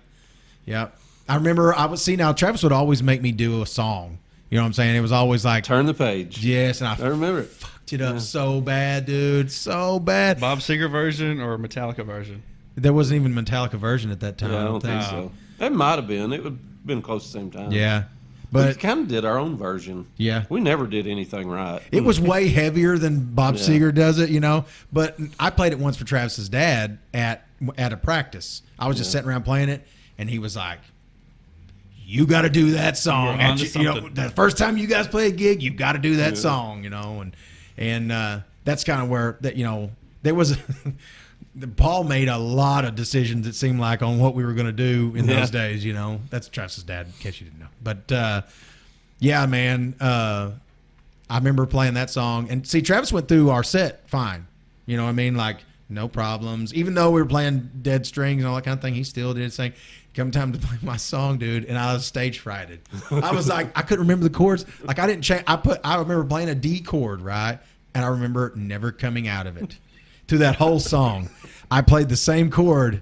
Yeah. I remember now Travis would always make me do a song. You know what I'm saying? It was always like, Turn the page. yes, and I I remember it. fucked it up so bad, dude. So bad. Bob Seger version or Metallica version? There wasn't even a Metallica version at that time. Yeah, I don't think so. It might have been. It would have been close to the same time. Yeah. We But kind of did our own version. yeah, We never did anything right. it was way heavier than Bob Yeah. Seger does it, you know. But I played it once for Travis's dad at a practice. I was just sitting around playing it, and he was like, "You got to do that song. You're onto You know, something. the first time you guys play a gig, you got to do that song, you know." And that's kind of where that, you know, there was. Paul made a lot of decisions, it seemed like, on what we were going to do in those days, you know. That's Travis's dad, in case you didn't know. But, yeah, man, I remember playing that song. And, see, Travis went through our set fine. You know what I mean? Like, no problems. Even though we were playing dead strings and all that kind of thing, he still did sing. Come time to play my song, dude, and I was stage frighted. I was like, I couldn't remember the chords. Like, I didn't change. I remember playing a D chord, right? And I remember never coming out of it. To that whole song, I played the same chord.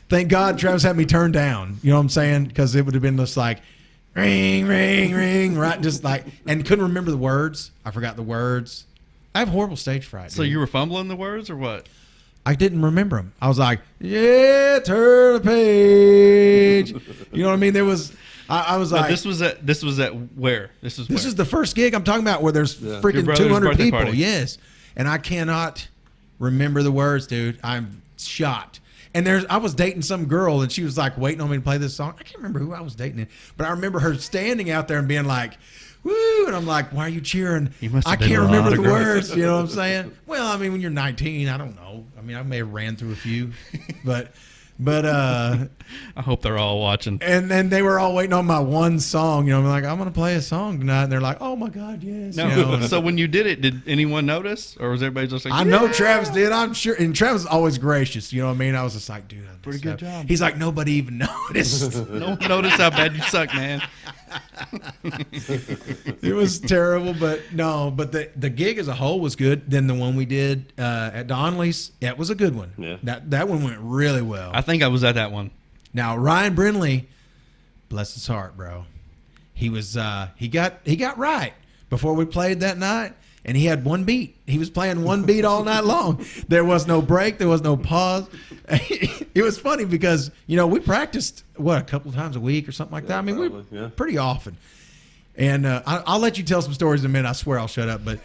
Thank God Travis had me turned down. You know what I'm saying? Because it would have been just like, ring, ring, ring, right? Just like, and couldn't remember the words. I forgot the words. I have horrible stage fright. So dude. you were fumbling the words or what? I didn't remember them. I was like, yeah, turn the page. You know what I mean? There was, I was No, like, this was at where? This is the first gig I'm talking about where there's Your freaking brother's 200 birthday people. party. Yes. And I cannot remember the words, dude. I'm shocked. And I was dating some girl, and she was like waiting on me to play this song. I can't remember who I was dating, but I remember her standing out there and being like, "Woo!" And I'm like, "Why are you cheering?" You must I have been can't with a lot remember of the girls. words. You know what I'm saying? Well, I mean, when you're 19, I don't know. I mean, I may have ran through a few, but I hope they're all watching. and then they were all waiting on my one song. You know, I'm like, I'm gonna play a song tonight, and they're like, "Oh my God, yes!" No. You know, and- So when you did it, did anyone notice, or was everybody just like, I know Travis did. I'm sure. And Travis is always gracious. You know what I mean? I was just like, dude, Pretty good job. He's like, nobody even noticed. No one noticed how bad you suck, man. It was terrible, but no. But the gig as a whole was good. Then the one we did at Donnelly's, that was a good one. Yeah. That one went really well. I think I was at that one. Now Ryan Brindley, bless his heart, bro. He was he got right before we played that night, and he had one beat. He was playing one beat all night long. There was no break. There was no pause. It was funny because, you know, we practiced a couple of times a week or something like that. I mean, probably, pretty often. And I'll let you tell some stories in a minute. I swear I'll shut up, but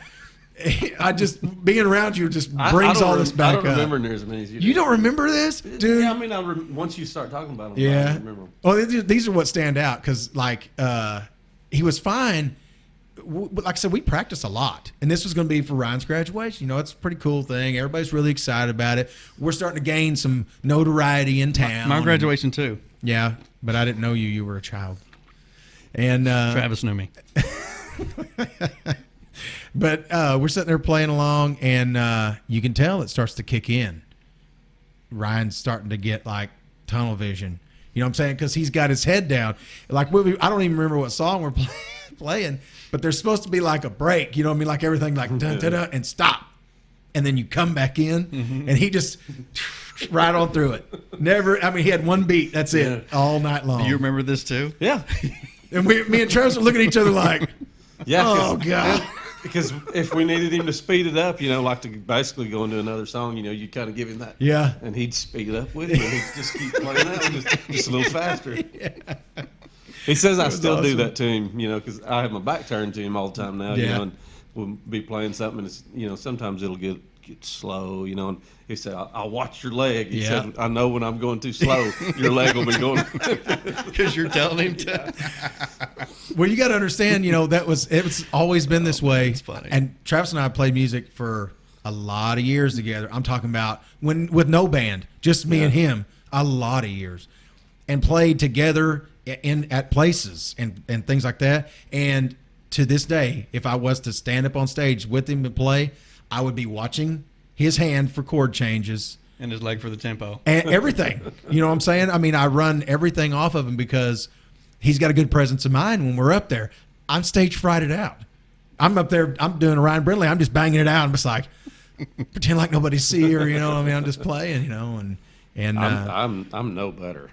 I just being around you just brings all this back I don't up. remember near as many as you. You don't remember this, dude? Yeah, I mean, once you start talking about them, I Yeah. remember 'em. Well, these are what stand out because, like, he was fine. But like I said, we practiced a lot, and this was going to be for Ryan's graduation. You know, it's a pretty cool thing. Everybody's really excited about it. We're starting to gain some notoriety in town. My graduation too. Yeah, but I didn't know you. You were a child. And Travis knew me. but we're sitting there playing along, and you can tell it starts to kick in. Ryan's starting to get like tunnel vision. You know what I'm saying? Because he's got his head down. Like I don't even remember what song we're playing, but there's supposed to be like a break. You know what I mean? Like everything like da da da and stop, and then you come back in, and he just right on through it. Never. I mean, he had one beat. That's it all night long. Do you remember this too? Yeah, And me and Travis were looking at each other like, yeah. oh God. Because if we needed him to speed it up, you know, like to basically go into another song, you know, you kind of give him that. Yeah. And he'd speed it up with you, and he'd just keep playing that one just a little faster. He says I still do awesome. that to him, you know, because I have my back turned to him all the time now, you Yeah. know, and we'll be playing something, and it's, you know, sometimes it'll get slow, you know, and he said, I'll watch your leg. He Yeah. said, I know when I'm going too slow, your leg will be going. Because you're telling him to. Well, you got to understand, you know, it's always been this way. That's funny. And Travis and I played music for a lot of years together. I'm talking about with no band, just me and him, a lot of years, and played together at places and things like that. And to this day, if I was to stand up on stage with him and play, I would be watching his hand for chord changes And his leg for the tempo. and everything. You know what I'm saying? I mean, I run everything off of him because he's got a good presence of mind when we're up there. I'm stage frighted out. I'm up there. I'm doing a Ryan Brindley. I'm just banging it out. I'm just like pretend like nobody's see her. You know what I mean? I'm just playing. You know, and I'm no better.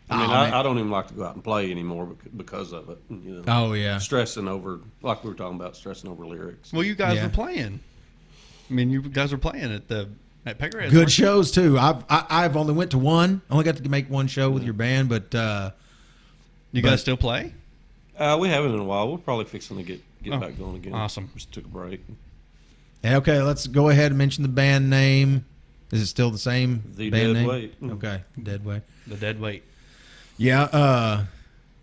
I mean, Oh, man. I don't even like to go out and play anymore because of it. You know, oh yeah, stressing over, like we were talking about, stressing over lyrics. Well, you guys Yeah. were playing. I mean, you guys were playing at Pegasus. good shows too. I've only went to one. Only got to make one show with your band, but You guys still play? We haven't in a while. We're probably fixing to get Oh, back going again. awesome. Just took a break. Okay, let's go ahead and mention the band name. Is it still the same The band name? Deadweight. Okay, Deadweight. The Deadweight. Yeah,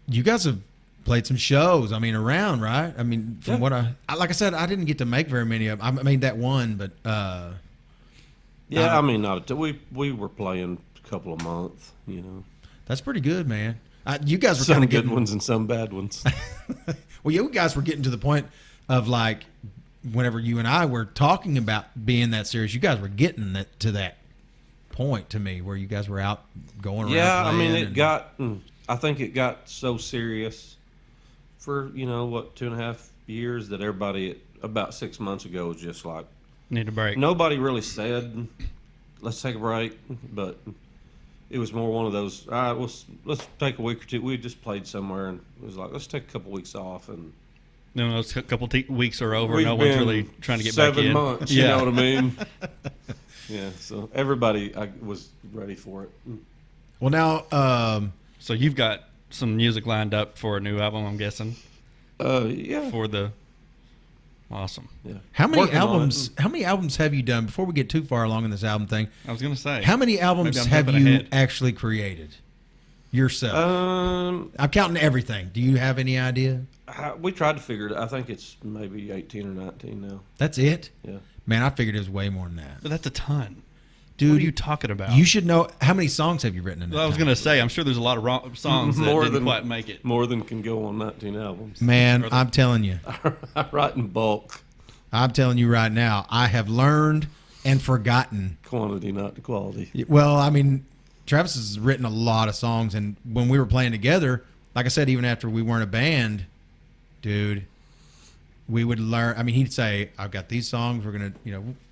you guys have played some shows. I mean, around, right? I mean, from Yeah. what I like I said, I didn't get to make very many of them. I made that one, but Yeah, I mean, we were playing a couple of months. You know, that's pretty good, man. You guys were some kind of good getting ones and some bad ones. well, you guys were getting to the point of like whenever you and I were talking about being that serious, you guys were getting to that point to me where you guys were out going around. Yeah, I mean, playing I think it got so serious for 2.5 years that everybody about 6 months ago was just like, Need a break. nobody really said, let's take a break, but it was more one of those, all right, let's take a week or two. We just played somewhere and it was like, let's take a couple weeks off. And No, those couple weeks are over. we've No one's been really trying to get back 7 in. months, you know what I mean? Yeah, so everybody was ready for it. well, now, So you've got some music lined up for a new album, I'm guessing. Yeah. For the awesome. Yeah. how many Working on it. albums? How many albums have you done? Before we get too far along in this album thing, I was gonna say. how many albums Maybe I'm have jumping you ahead. actually created yourself? I'm counting everything. Do you have any idea? We tried to figure it. I think it's maybe 18 or 19 now. That's it, Yeah. man. I figured it was way more than that, But that's a ton. dude. What are you talking about? You should know how many songs have you written in that Well, I was time? gonna say, I'm sure there's a lot of songs that More didn't than- quite make it. More than can go on 19 albums. Man, Or the- I'm telling you. I write in bulk, I'm telling you right now, I have learned and forgotten. quantity, not the quality. Well, I mean, Travis has written a lot of songs, and when we were playing together, like I said, even after we weren't a band, dude, we would learn. I mean, he'd say, "I've got these songs. We're gonna,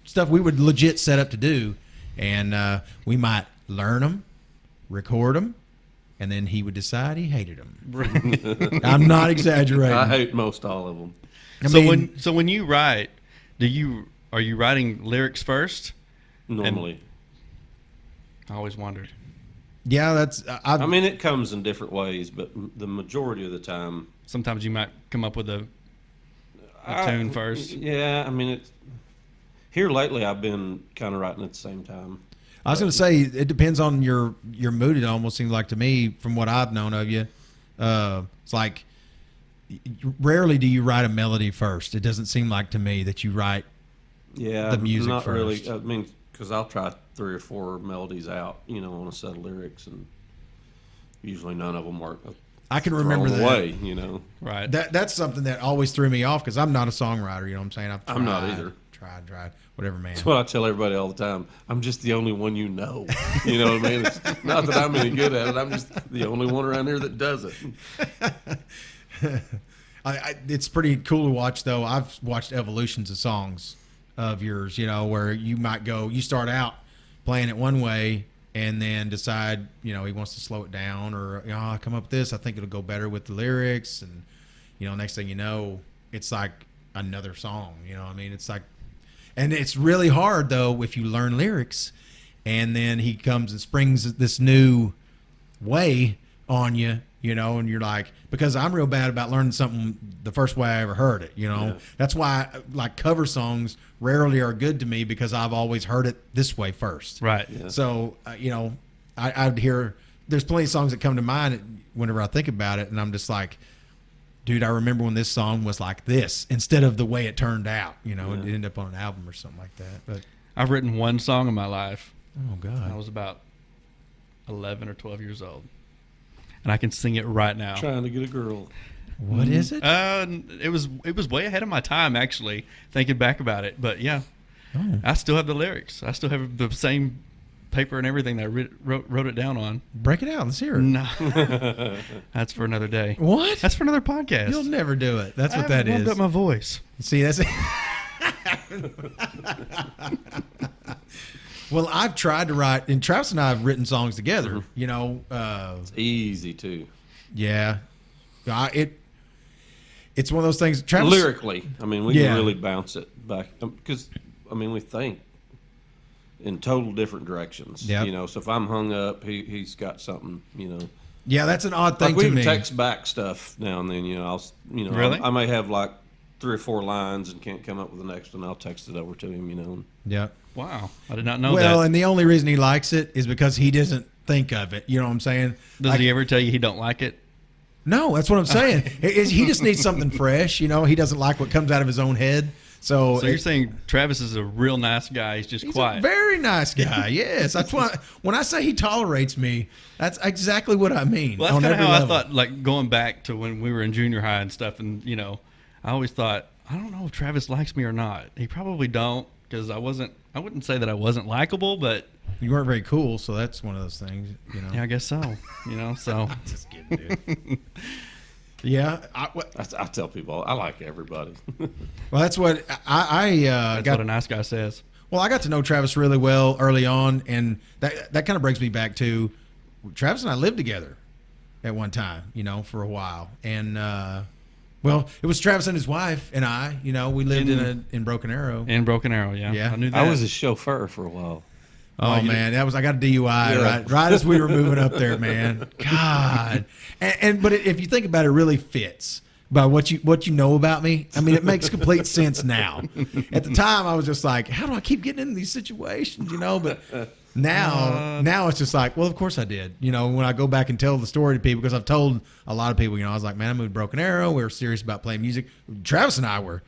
stuff we would legit set up to do," and we might learn them, record them, and then he would decide he hated them. I'm not exaggerating. I hate most all of them. I So mean, when you write, are you writing lyrics first? Normally. I always wondered. yeah, that's. I mean, it comes in different ways, but the majority of the time, Sometimes you might come up with a tune first. Yeah, I mean, here lately I've been kind of writing at the same time. I was going to say it depends on your mood. It almost seems like to me, from what I've known of you, it's like rarely do you write a melody first. It doesn't seem like to me that you write. Yeah, The music not first. really. I mean, because I'll try 3 or 4 melodies out, on a set of lyrics, and usually none of them work. I can remember Throw 'em that. away. Right. That's something that always threw me off because I'm not a songwriter. You know what I'm saying? I'm not either. Tried, whatever, man. That's what I tell everybody all the time. I'm just the only one you know. You know what I mean? It's not that I'm any good at it. I'm just the only one around here that does it. It's pretty cool to watch, though. I've watched evolutions of songs of yours, where you might you start out playing it one way and then decide, he wants to slow it down or, I come up with this. I think it'll go better with the lyrics. And, next thing you know, it's like another song, I mean, it's like, and it's really hard, though, if you learn lyrics and then he comes and springs this new way on you, and you're like, because I'm real bad about learning something the first way I ever heard it, Yeah. That's why like cover songs rarely are good to me because I've always heard it this way first. Right. Yeah. So, I'd hear, there's plenty of songs that come to mind whenever I think about it. And I'm just like, dude, I remember when this song was like this instead of the way it turned out, it ended up on an album or something like that. But, I've written one song in my life. oh God. I was about 11 or 12 years old. And I can sing it right now. Trying to get a girl. What is it? It was way ahead of my time, actually, thinking back about it. But yeah, I still have the lyrics. I still have the same paper and everything that I wrote it down on. Break it out. Let's hear it. No, that's for another day. What? That's for another podcast. You'll never do it. That's what I that haven't warmed is. up my voice. See, that's Well, I've tried to write, and Travis and I have written songs together. It's easy too. Yeah, it's one of those things. Travis, Lyrically, I mean, we Yeah. can really bounce it back because, we think in total different directions. Yep. So if I'm hung up, he's got something. Yeah, that's an odd thing Like we to even me. text back stuff now and then. Really? I may have like 3 or 4 lines and can't come up with the next one. I'll text it over to him. Yeah. Wow, I did not know Well, that. and the only reason he likes it is because he doesn't think of it. You know what I'm saying? Does Like, he ever tell you he don't like it? No, that's what I'm saying. He just needs something fresh. He doesn't like what comes out of his own head. So You're saying Travis is a real nice guy. He's just he's quiet. a very nice guy. Yes, that's why when I say he tolerates me, that's exactly what I mean. Well, that's on kind of every how I level. thought, like going back to when we were in junior high and stuff. And, I always thought, I don't know if Travis likes me or not. He probably don't because I wouldn't say that I wasn't likable, but You weren't very cool, so that's one of those things. yeah, I guess so. So. Just kidding, dude. Yeah, I tell people I like everybody. well, that's what I That's got. what a nice guy says. Well, I got to know Travis really well early on, and that kind of brings me back to Travis and I lived together at one time, for a while. And well, it was Travis and his wife and I. We lived in Broken Arrow. In Broken Arrow, yeah. Yeah. I knew that. I was his chauffeur for a while. Oh man, I got a DUI right as we were moving up there, man. God, but if you think about it, really fits by what you know about me. I mean, it makes complete sense now. At the time, I was just like, how do I keep getting into these situations, But now it's just like, well, of course I did. When I go back and tell the story to people, because I've told a lot of people, I was like, man, I moved to Broken Arrow. We were serious about playing music. Travis and I were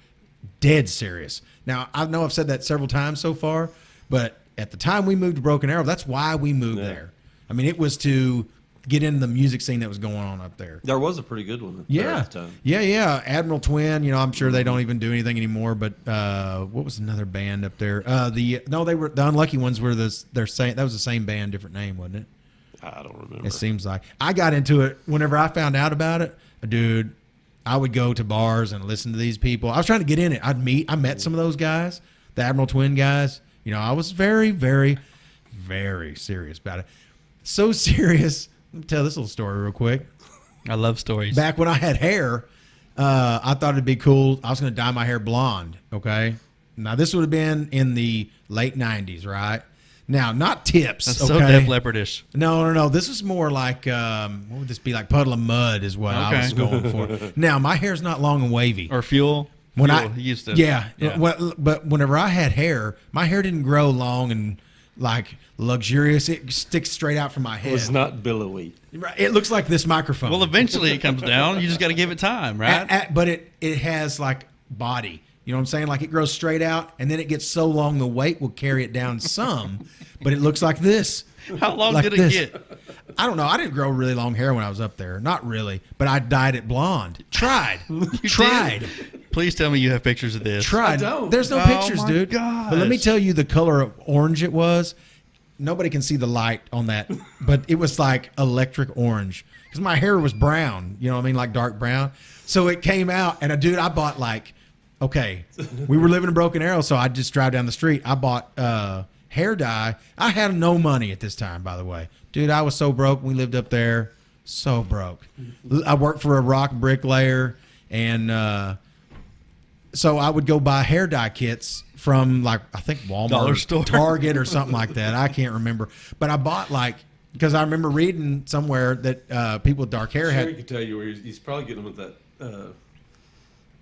dead serious. Now I know I've said that several times so far, but at the time we moved to Broken Arrow, that's why we moved there. I mean, it was to get into the music scene that was going on up there. There was a pretty good one there at the time. Yeah. Admiral Twin, I'm sure they don't even do anything anymore, but what was another the Unlucky Ones were they're saying that was the same band, different name, wasn't it? I don't remember. It seems like. I got into it whenever I found out about it, dude. I would go to bars and listen to these people. I was trying to get in it. I met some of those guys, the Admiral Twin guys. I was very, very, very serious about it. So serious. Let me tell this little story real quick. I love stories. Back when I had hair, I thought it'd be cool. I was going to dye my hair blonde, okay? Now, this would have been in the late 90s, right? Now, not tips, That's okay? so Def Leppardish. No. This was more like, what would this be? Like Puddle of Mud is what I was going for. Now, my hair's not long and wavy. Or Fuel. When Fuel, he used to. Yeah. But whenever I had hair, my hair didn't grow long and like luxurious. It sticks straight out from my head. It was not billowy. Right. It looks like this microphone. Well, eventually it comes down. You just got to give it time, right? But it has like body. You know what I'm saying? Like it grows straight out, and then it gets so long the weight will carry it down some, but it looks like this. How long Like did it this. get? I don't know. I didn't grow really long hair when I was up there. Not really. But I dyed it blonde. Tried. Tried. Please tell me you have pictures of this. Tried. I don't. There's no Oh, pictures, my dude. gosh. But let me tell you the color of orange it was. Nobody can see the light on that, but it was like electric orange because my hair was brown. You know what I mean? Like dark brown. So it came out, and dude, I bought okay, we were living in Broken Arrow, so I just drive down the street. I bought hair dye. I had no money at this time, by the way. Dude, I was so broke. We lived up there. So broke. I worked for a rock bricklayer, and so I would go buy hair dye kits from I think Walmart, Dollar store. Target, or something like that. I can't remember. But I bought because I remember reading somewhere that people with dark hair Sherry had. could tell you where he's probably getting them with that.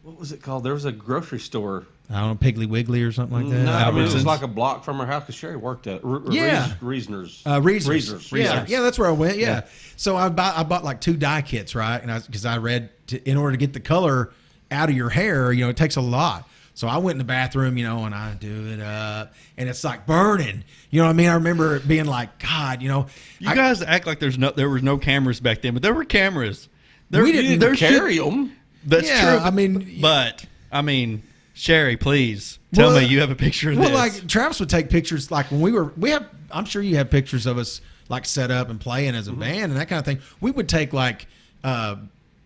What was it called? There was a grocery store. I don't know, Piggly Wiggly or something like that. No, I mean, it was Albertsons. like a block from her house because Sherry worked at Yeah. Reasoners. Reasons. Reasoners. Yeah, that's where I went. Yeah. So I bought 2 dye kits, right? And because I read in order to get the color out of your hair, it takes a lot. So I went in the bathroom, and I do it up, and it's like burning. You know what I mean? I remember it being like, God, You guys act like there was no cameras back then, but there were cameras. We didn't carry them. That's Yeah, true. I mean- but Sherry, please tell me you have a picture of this. Well, like Travis would take pictures, like when I'm sure you have pictures of us like set up and playing as a band and that kind of thing. We would take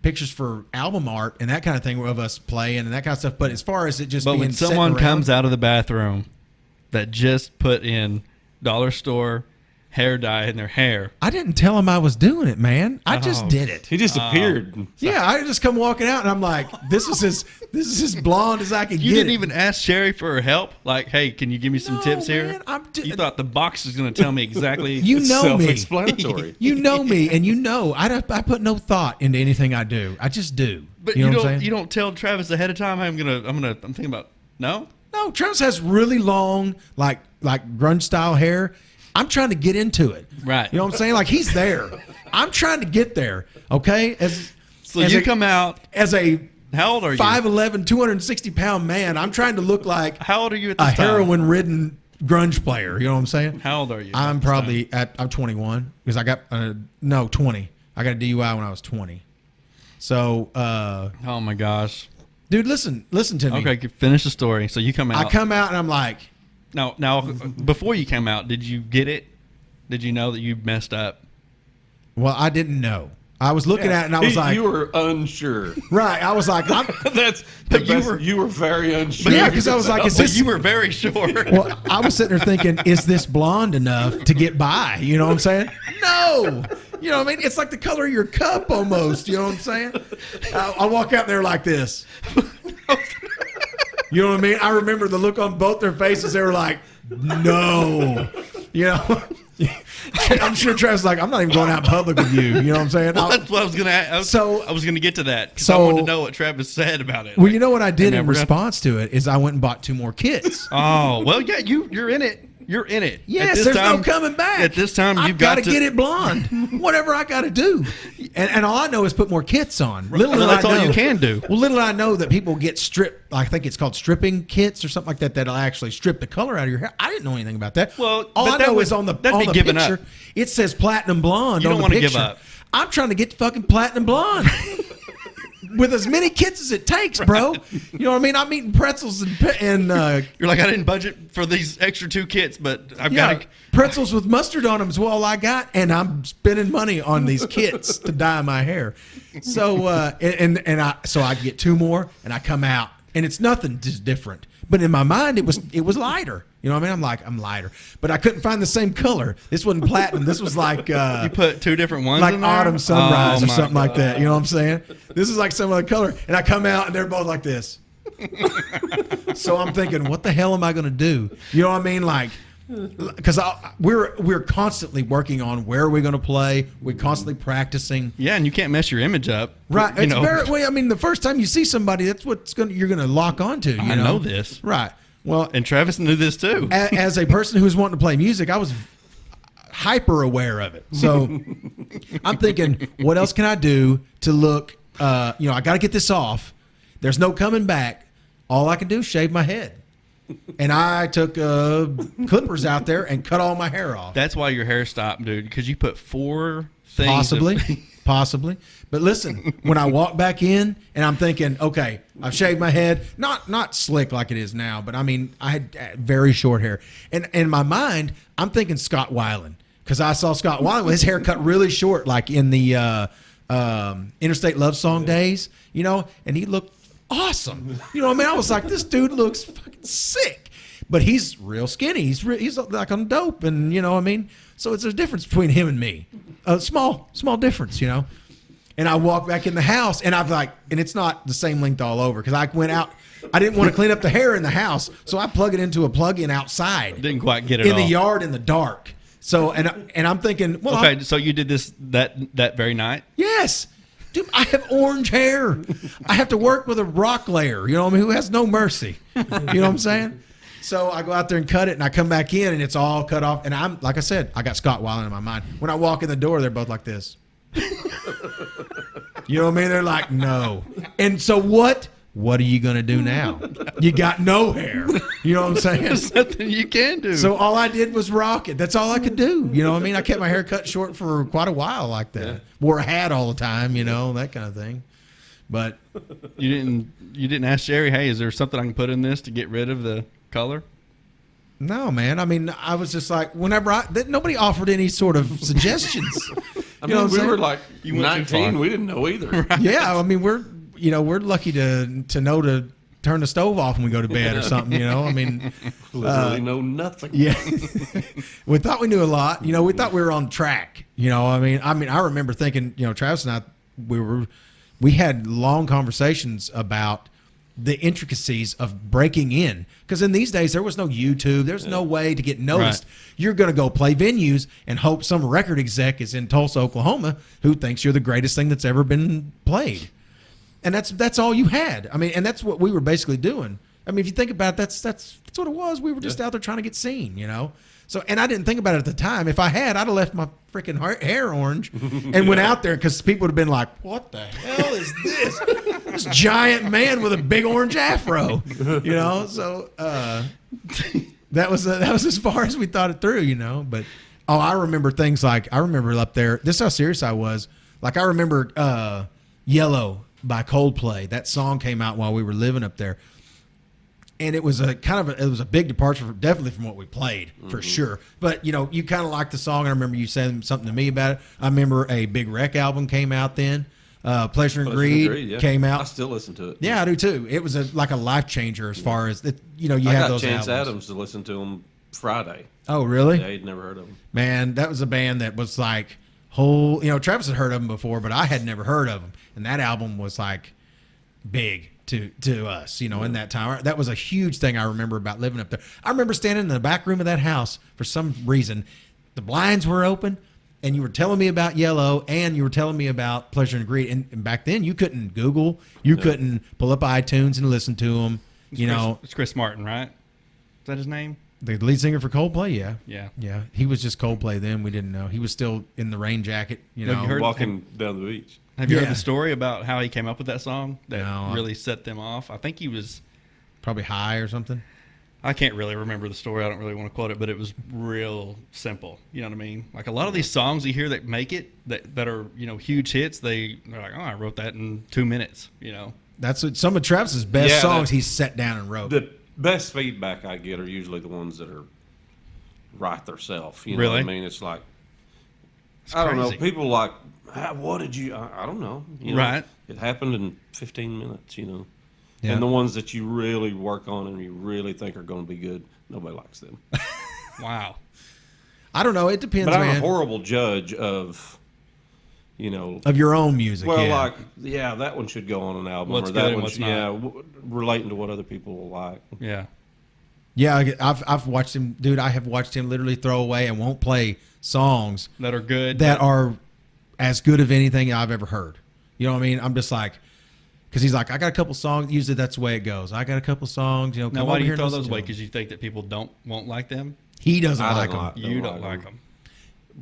pictures for album art and that kind of thing of us playing and that kind of stuff. But as far as it just being when sitting someone around- comes out of the bathroom that just put in dollar store hair dye in their hair. I didn't tell him I was doing it, man. I just did it. He just appeared. Yeah, I just come walking out and I'm like, this is as blonde as I can You get. didn't even ask Sherry for her help. Like, hey, can you give me some No, tips here? man, You thought the box was going to tell me exactly. You know me. Self-explanatory. You know me, and you know I put no thought into anything I do. I just do. But you know you what I'm don't. saying? You don't tell Travis ahead of time. I'm thinking about no. No, Travis has really long, like grunge style hair. I'm trying to get into it. Right. You know what I'm saying? Like he's there. I'm trying to get there. Okay. So you come out as a How old are you? 5'11", 260-pound man. I'm trying to look like How old are you at this a time? heroin-ridden grunge player. You know what I'm saying? How old are you? I'm at this probably I'm 21 because I got 20. I got a DUI when I was 20. So, time? Oh my gosh. dude, listen to me. Okay, finish the story. So you come out. I come out and I'm like, Now, before you came out, did you get it? Did you know that you messed up? well, I didn't know. I was looking at it and I was like, you were unsure. right. I was like, That's But the you best- were- you were very unsure. yeah, because I was like, is But this? you were very sure. Well, I was sitting there thinking, is this blonde enough to get by? You know what I'm saying? No. You know what I mean? It's like the color of your cup almost. You know what I'm saying? I walk out there like this. You know what I mean? I remember the look on both their faces. They were like, no. You know? I'm sure Travis was like, I'm not even going out in public with you. You know what I'm saying? Well, that's what I was gonna. I was gonna get to that. 'Cause I So- wanted to know what Travis said about it. Well, you know what I did in Remember that? response to it is I went and bought 2 more kits. Oh well, yeah. You're in it. You're in it. At Yes, this there's time- no coming back. At this time, I've you've got to get it blonde. Whatever I got to do, and all I know is put more kits on. Little Well, did that's I all know- you can do. Well, little did I know that people get stripped. I think it's called stripping kits or something like that. That'll actually strip the color out of your hair. I didn't know anything about that. Well, all but I that know would- is on the that'd be giving picture, up. it says platinum blonde. You on don't the wanna give picture. up. I'm trying to get to fucking platinum blonde. With as many kits as it takes, bro. You know what I mean? I'm eating pretzels and You're like, I didn't budget for these extra 2 kits, but I've yeah, got to. pretzels with mustard on them is all I got, and I'm spending money on these kits to dye my hair. So I get 2 more, and I come out, and it's nothing just different. But in my mind, it was lighter. You know what I mean? I'm like, I'm lighter, but I couldn't find the same color. This wasn't platinum. This was like You put 2 different ones like in there? autumn sunrise Oh, or my something like God. that. You know what I'm saying? This is like some other color, and I come out, and they're both like this. So I'm thinking, what the hell am I going to do? You know what I mean? Like, because we're constantly working on where are we going to play. We're constantly practicing. Yeah, and you can't mess your image up. Right. You It's know. very well. I mean, the first time you see somebody, that's what's you're going to lock onto. You I know this. Right. Well, And Travis knew this too. as a person who's wanting to play music, I was hyper aware of it. So I'm thinking, what else can I do to look? I got to get this off. There's no coming back. All I can do is shave my head. And I took clippers out there and cut all my hair off. That's why your hair stopped, dude, because you put 4 things. Possibly. But listen, when I walk back in and I'm thinking, okay, I've shaved my head, not slick like it is now, but I mean, I had very short hair. And in my mind, I'm thinking Scott Weiland, because I saw Scott Weiland with his hair cut really short, like in the Interstate Love Song days, and he looked awesome. You know what I mean? I was like, this dude looks fucking sick. But he's real skinny. He's like on dope, and you know what I mean? So it's a difference between him and me. A small difference, And I walk back in the house, and and it's not the same length all over, because I went out. I didn't want to clean up the hair in the house, so I plug it into a plug-in outside. Didn't quite get it in all. the yard in the dark. So and I'm thinking, well, Okay, so you did this that very night? yes. Dude, I have orange hair. I have to work with a rock layer, you know what I mean, who has no mercy. You know what I'm saying? So I go out there and cut it, and I come back in, and it's all cut off. And I'm, like I said, I got Scott Weiland in my mind. When I walk in the door, they're both like this. You know what I mean? They're like, no. And so what are you going to do now? You got no hair. You know what I'm saying? There's nothing you can do. So all I did was rock it. That's all I could do. You know what I mean? I kept my hair cut short for quite a while like that. Yeah. Wore a hat all the time, that kind of thing. But you didn't ask Sherry, hey, is there something I can put in this to get rid of the color? no, man. I mean, I was just like, nobody offered any sort of suggestions. I You know mean, what I'm we saying? were like You went too 19. far. We didn't know either. Yeah, I mean, we're lucky to know to turn the stove off when we go to bed or something, you know? I mean, Literally know nothing. yeah. We thought we knew a lot. You know, we thought we were on track. You know, I mean, I remember thinking, you know, Travis and I, we had long conversations about the intricacies of breaking in. Because in these days, there was no YouTube. There's no way to get noticed. Right. You're going to go play venues and hope some record exec is in Tulsa, Oklahoma, who thinks you're the greatest thing that's ever been played. And that's all you had. I mean, and that's what we were basically doing. I mean, if you think about it, that's what it was. We were just out there trying to get seen, you know? So, and I didn't think about it at the time. If I had, I'd have left my freaking hair orange and went out there because people would have been like, what the hell is this? This giant man with a big orange afro, you know? So that was as far as we thought it through, you know? But, I remember things like, I remember up there, this is how serious I was. Like, I remember Yellow by Coldplay. That song came out while we were living up there. And it was a big departure, definitely from what we played, for sure. But, you know, you kind of liked the song. I remember you saying something to me about it. I remember a Big Wreck album came out then. Pleasure and Greed came out. I still listen to it. Yeah, I do too. It was like a life changer as far as, you know, you I had got those Chance albums. Adams to listen to him Friday. Oh, really? Yeah, he'd never heard of him. Man, that was a band that was like you know, Travis had heard of them before, but I had never heard of them. And that album was like big to us, you know, in that time. That was a huge thing I remember about living up there. I remember standing in the back room of that house for some reason. The blinds were open, and you were telling me about Yellow, and you were telling me about Pleasure and Greed. And back then, you couldn't Google. You couldn't pull up iTunes and listen to them. It's Chris Martin, right? Is that his name? The lead singer for Coldplay, yeah. Yeah. Yeah. He was just Coldplay then. We didn't know. He was still in the rain jacket, you know. Have you heard Walking down the beach. Have you Yeah. heard the story about how he came up with that song that No. really set them off? I think he was, Probably high or something. I can't really remember the story. I don't really want to quote it, but it was real simple. You know what I mean? Like a lot of these songs you hear that make it, that are, you know, huge hits, they're like, oh, I wrote that in 2 minutes, you know? That's what some of Travis's best Yeah, songs he's sat down and wrote. The best feedback I get are usually the ones that are right themselves. You know Really? what I mean? It's like, It's I don't know. crazy. People like, what did you? I don't know. You know. Right. It happened in 15 minutes. You know. Yeah. And the ones that you really work on and you really think are going to be good, nobody likes them. Wow. I don't know. It depends, But I'm man. a horrible judge of, you know. Of your own music, Well, yeah. like, yeah, that one should go on an album, What's or good that and one, what's should, not. yeah, relating to what other people will like. Yeah. Yeah, I've watched him, dude. I have watched him literally throw away and won't play songs That are good. that are as good of anything I've ever heard. You know what I mean? I'm just like, because he's like, I got a couple songs. Usually that's the way it goes. I got a couple songs. You know, Now, come why over do here you and throw listen those to away? them. Because you think that people won't like them? He doesn't I like don't them. like- You don't like them.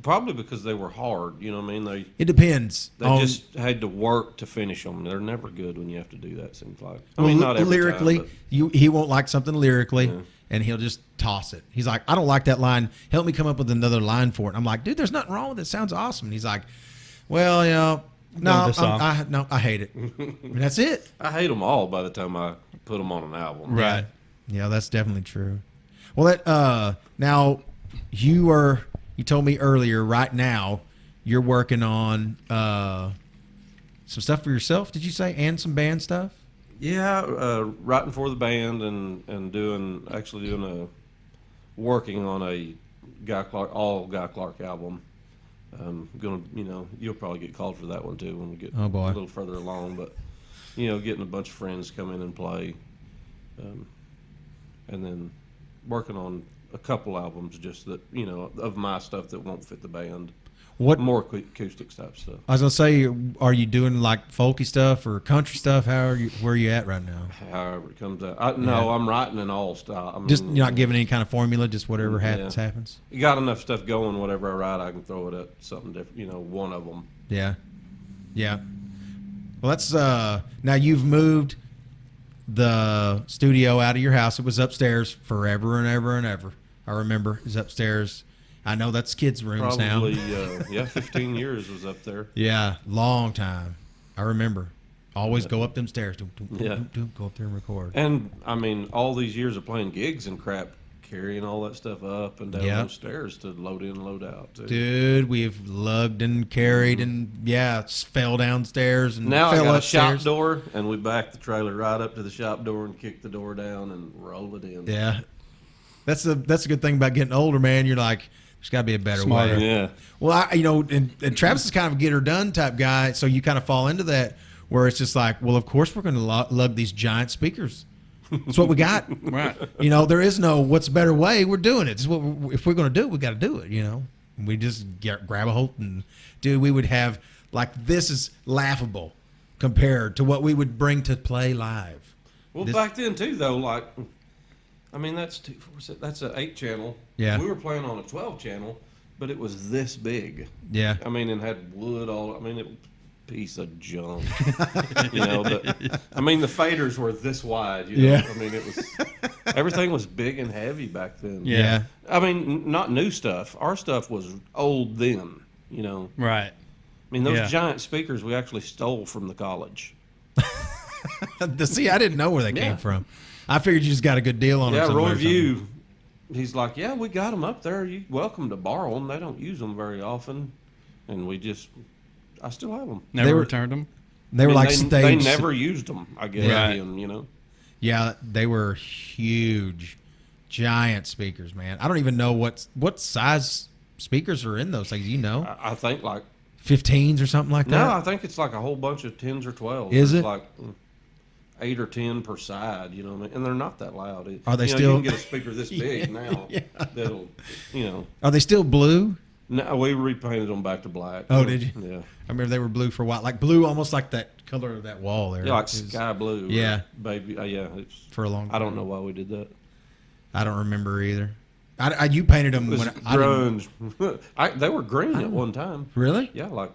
Probably because they were hard. You know what I mean? It depends. They on- just had to work to finish them. They're never good when you have to do that. Seems like. I well, mean, not every lyrically, time, he won't like something lyrically, Yeah. and he'll just toss it. He's like, I don't like that line. Help me come up with another line for it. And I'm like, dude, there's nothing wrong with it. It sounds awesome. And he's like, well, you know, no, this song. I hate it. And that's it. but I hate them all by the time I put them on an album. Right. Yeah, that's definitely true. Well, that now you told me earlier. Right now, you're working on some stuff for yourself. Did you say, and some band stuff? Yeah, writing for the band and working on a all Guy Clark album. You'll probably get called for that one too when we get Oh, boy. a little further along. But getting a bunch of friends come in and play, and then working on a couple albums just that of my stuff that won't fit the band. What More acoustic type stuff. I was gonna say, are you doing like folky stuff or country stuff? Where are you at right now? However it comes out. Yeah. I'm writing in all style. I mean, Just you're not giving any kind of formula. Just whatever happens, Yeah. happens. You got enough stuff going. Whatever I write, I can throw it at something different. One of them. Yeah, yeah. Well, that's now you've moved the studio out of your house. It was upstairs forever and ever and ever. I remember it was upstairs. I know that's kids' rooms Probably, now. 15 years was up there. Yeah, long time. I remember. Always go up them stairs. Yeah. Go up there and record. And I mean, all these years of playing gigs and crap, carrying all that stuff up and down Yep. those stairs to load in and load out. Too. Dude, we've lugged and carried and fell downstairs and Now I fell got upstairs. a shop door, and we back the trailer right up to the shop door and kick the door down and roll it in. Yeah, that's a good thing about getting older, man. You're like, there's got to be a better Smarter. way. Yeah. Well, and Travis is kind of a get her done type guy, so you kind of fall into that where it's just like, well, of course we're going to lug these giant speakers. That's what we got. Right. There is no what's a better way. We're doing it. This is what if we're going to do it, we got to do it. We just grab a hold and we would have this is laughable compared to what we would bring to play live. Well, This- back then too, though, that's 2, 4, 6, that's an 8-channel. Yeah. We were playing on a 12-channel, but it was this big. Yeah. And had wood all. It piece of junk. But the faders were this wide. Yeah. It was everything was big and heavy back then. Yeah. Not new stuff. Our stuff was old then. Right. Those Yeah. giant speakers we actually stole from the college. See, I didn't know where they came Yeah. from. I figured you just got a good deal on them. Yeah, somewhere Roy or something. View. He's like, yeah, we got them up there. You're welcome to borrow them. They don't use them very often, and I still have them. Never were- returned them. They were like they stage. never used them. I guess. Right. Again, Yeah, they were huge, giant speakers, man. I don't even know what size speakers are in those things. I think 15s or something like that. no, I think it's like a whole bunch of 10s or 12s. Is It's it? like 8 or 10 per side? And they're not that loud. Are they You still- can get a speaker this big now. Yeah. That'll. Are they still blue? No, we repainted them back to black. Oh, did you? Yeah. I remember they were blue for a while, like blue, almost like that color of that wall there. Yeah, like It was- sky blue. Yeah. Or baby. Yeah. It's. for a long time. I don't know why we did that. I don't remember either. You painted them It was when I didn't. grunge. They were green at one time. Really? Yeah, like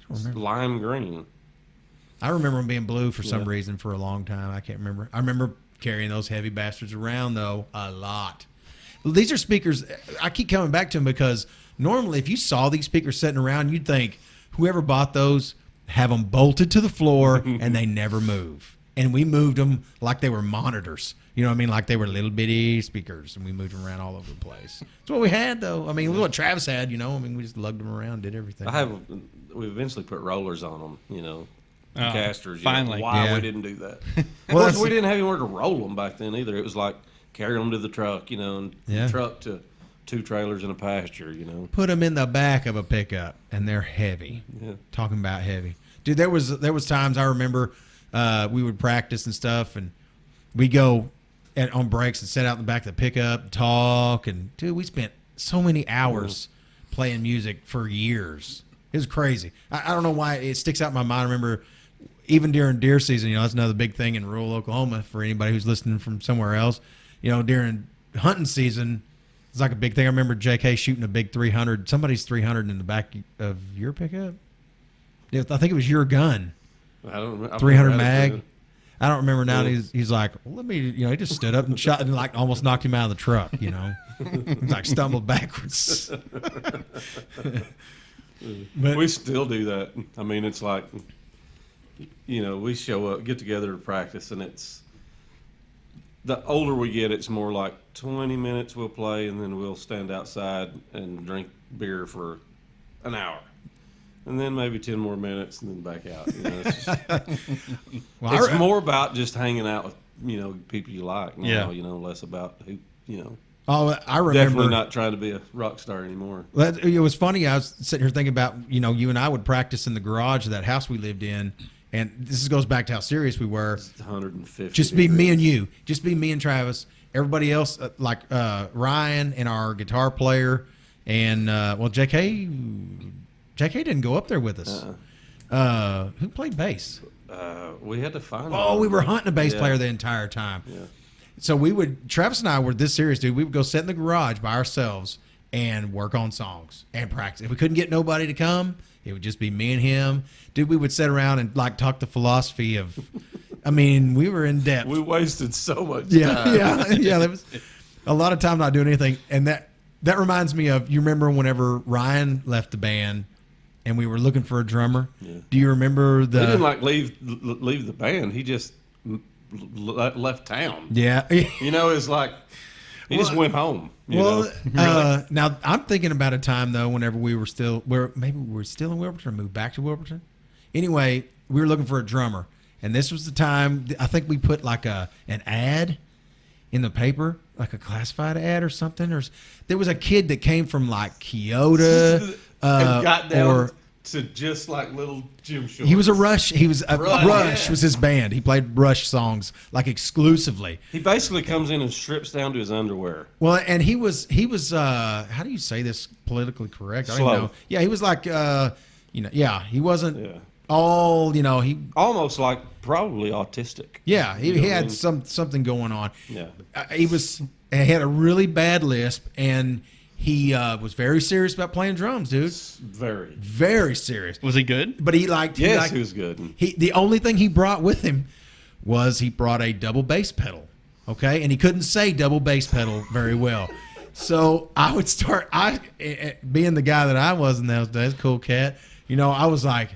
remember. lime green. I remember them being blue for some Yeah. reason for a long time. I can't remember. I remember carrying those heavy bastards around though a lot. Well, these are speakers. I keep coming back to them because normally, if you saw these speakers sitting around, you'd think whoever bought those have them bolted to the floor and they never move. And we moved them like they were monitors. You know what I mean? Like they were little bitty speakers, and we moved them around all over the place. That's what we had, though. I mean, what Travis had. We just lugged them around, did everything. We eventually put rollers on them. Oh, Casters. finally. Why Yeah. we didn't do that? Well, Of course, that's- we didn't have anywhere to roll them back then either. It was like carry them to the truck, and Yeah. truck to 2 trailers in a pasture. Put them in the back of a pickup, and they're heavy. Yeah. Talking about heavy, dude. There was times I remember we would practice and stuff, and we go on breaks and sit out in the back of the pickup, and talk, and dude, we spent so many hours playing music for years. It was crazy. I don't know why it sticks out in my mind. I remember even during deer season, that's another big thing in rural Oklahoma for anybody who's listening from somewhere else. During hunting season, it's like a big thing. I remember JK shooting a big 300, somebody's 300 in the back of your pickup. Yeah, I think it was your gun, I don't remember. 300 mag. I don't remember now. And he's like, well, let me, he just stood up and shot and almost knocked him out of the truck, He's like stumbled backwards. But We still do that. It's like, we show up, get together to practice, and it's the older we get, it's more like 20 minutes we'll play, and then we'll stand outside and drink beer for an hour. And then maybe 10 more minutes and then back out. It's, well, it's more about just hanging out with, people you like now, Yeah. less about who, oh, I remember. definitely not trying to be a rock star anymore. It was funny. I was sitting here thinking about, you and I would practice in the garage of that house we lived in. And this goes back to how serious we were. It's 150. Just be me and you. Just be me and Travis. Everybody else, like Ryan and our guitar player. And, JK didn't go up there with us. Who played bass? We had to find Oh, one. we were hunting a bass Yeah. player the entire time. Yeah. So Travis and I were this serious, dude. We would go sit in the garage by ourselves and work on songs and practice. If we couldn't get nobody to come, it would just be me and him. Dude, we would sit around and talk the philosophy of, we were in depth. We wasted so much Yeah, time. yeah. There was a lot of time not doing anything. And that reminds me of, you remember whenever Ryan left the band and we were looking for a drummer? Yeah. Do you remember He didn't leave the band. He just left town. Yeah. It's like He just went home. You Well, know? now I'm thinking about a time though, whenever we were still, maybe we were still in Wilburton, or moved back to Wilburton. Anyway, we were looking for a drummer, and this was the time. I think we put like an ad in the paper, like a classified ad or something. Or there was a kid that came from like Kyoto, and got down or to just like little gym shorts. he was a Rush. He was Rush yeah. was his band. He played Rush songs like exclusively. He basically comes in and strips down to his underwear. Well, and he was how do you say this politically correct? I don't Slow. even know. Yeah, he was like he wasn't Yeah. all, he Almost like probably autistic. he You know he what I had mean? something going on. Yeah. He had a really bad lisp, and he was very serious about playing drums, dude. Very. Very serious. Was he good? But he liked Yes, he was good. the only thing he brought with him was he brought a double bass pedal. Okay, and he couldn't say double bass pedal very well. So I would start. Being the guy that I was in those days, cool cat. I was like,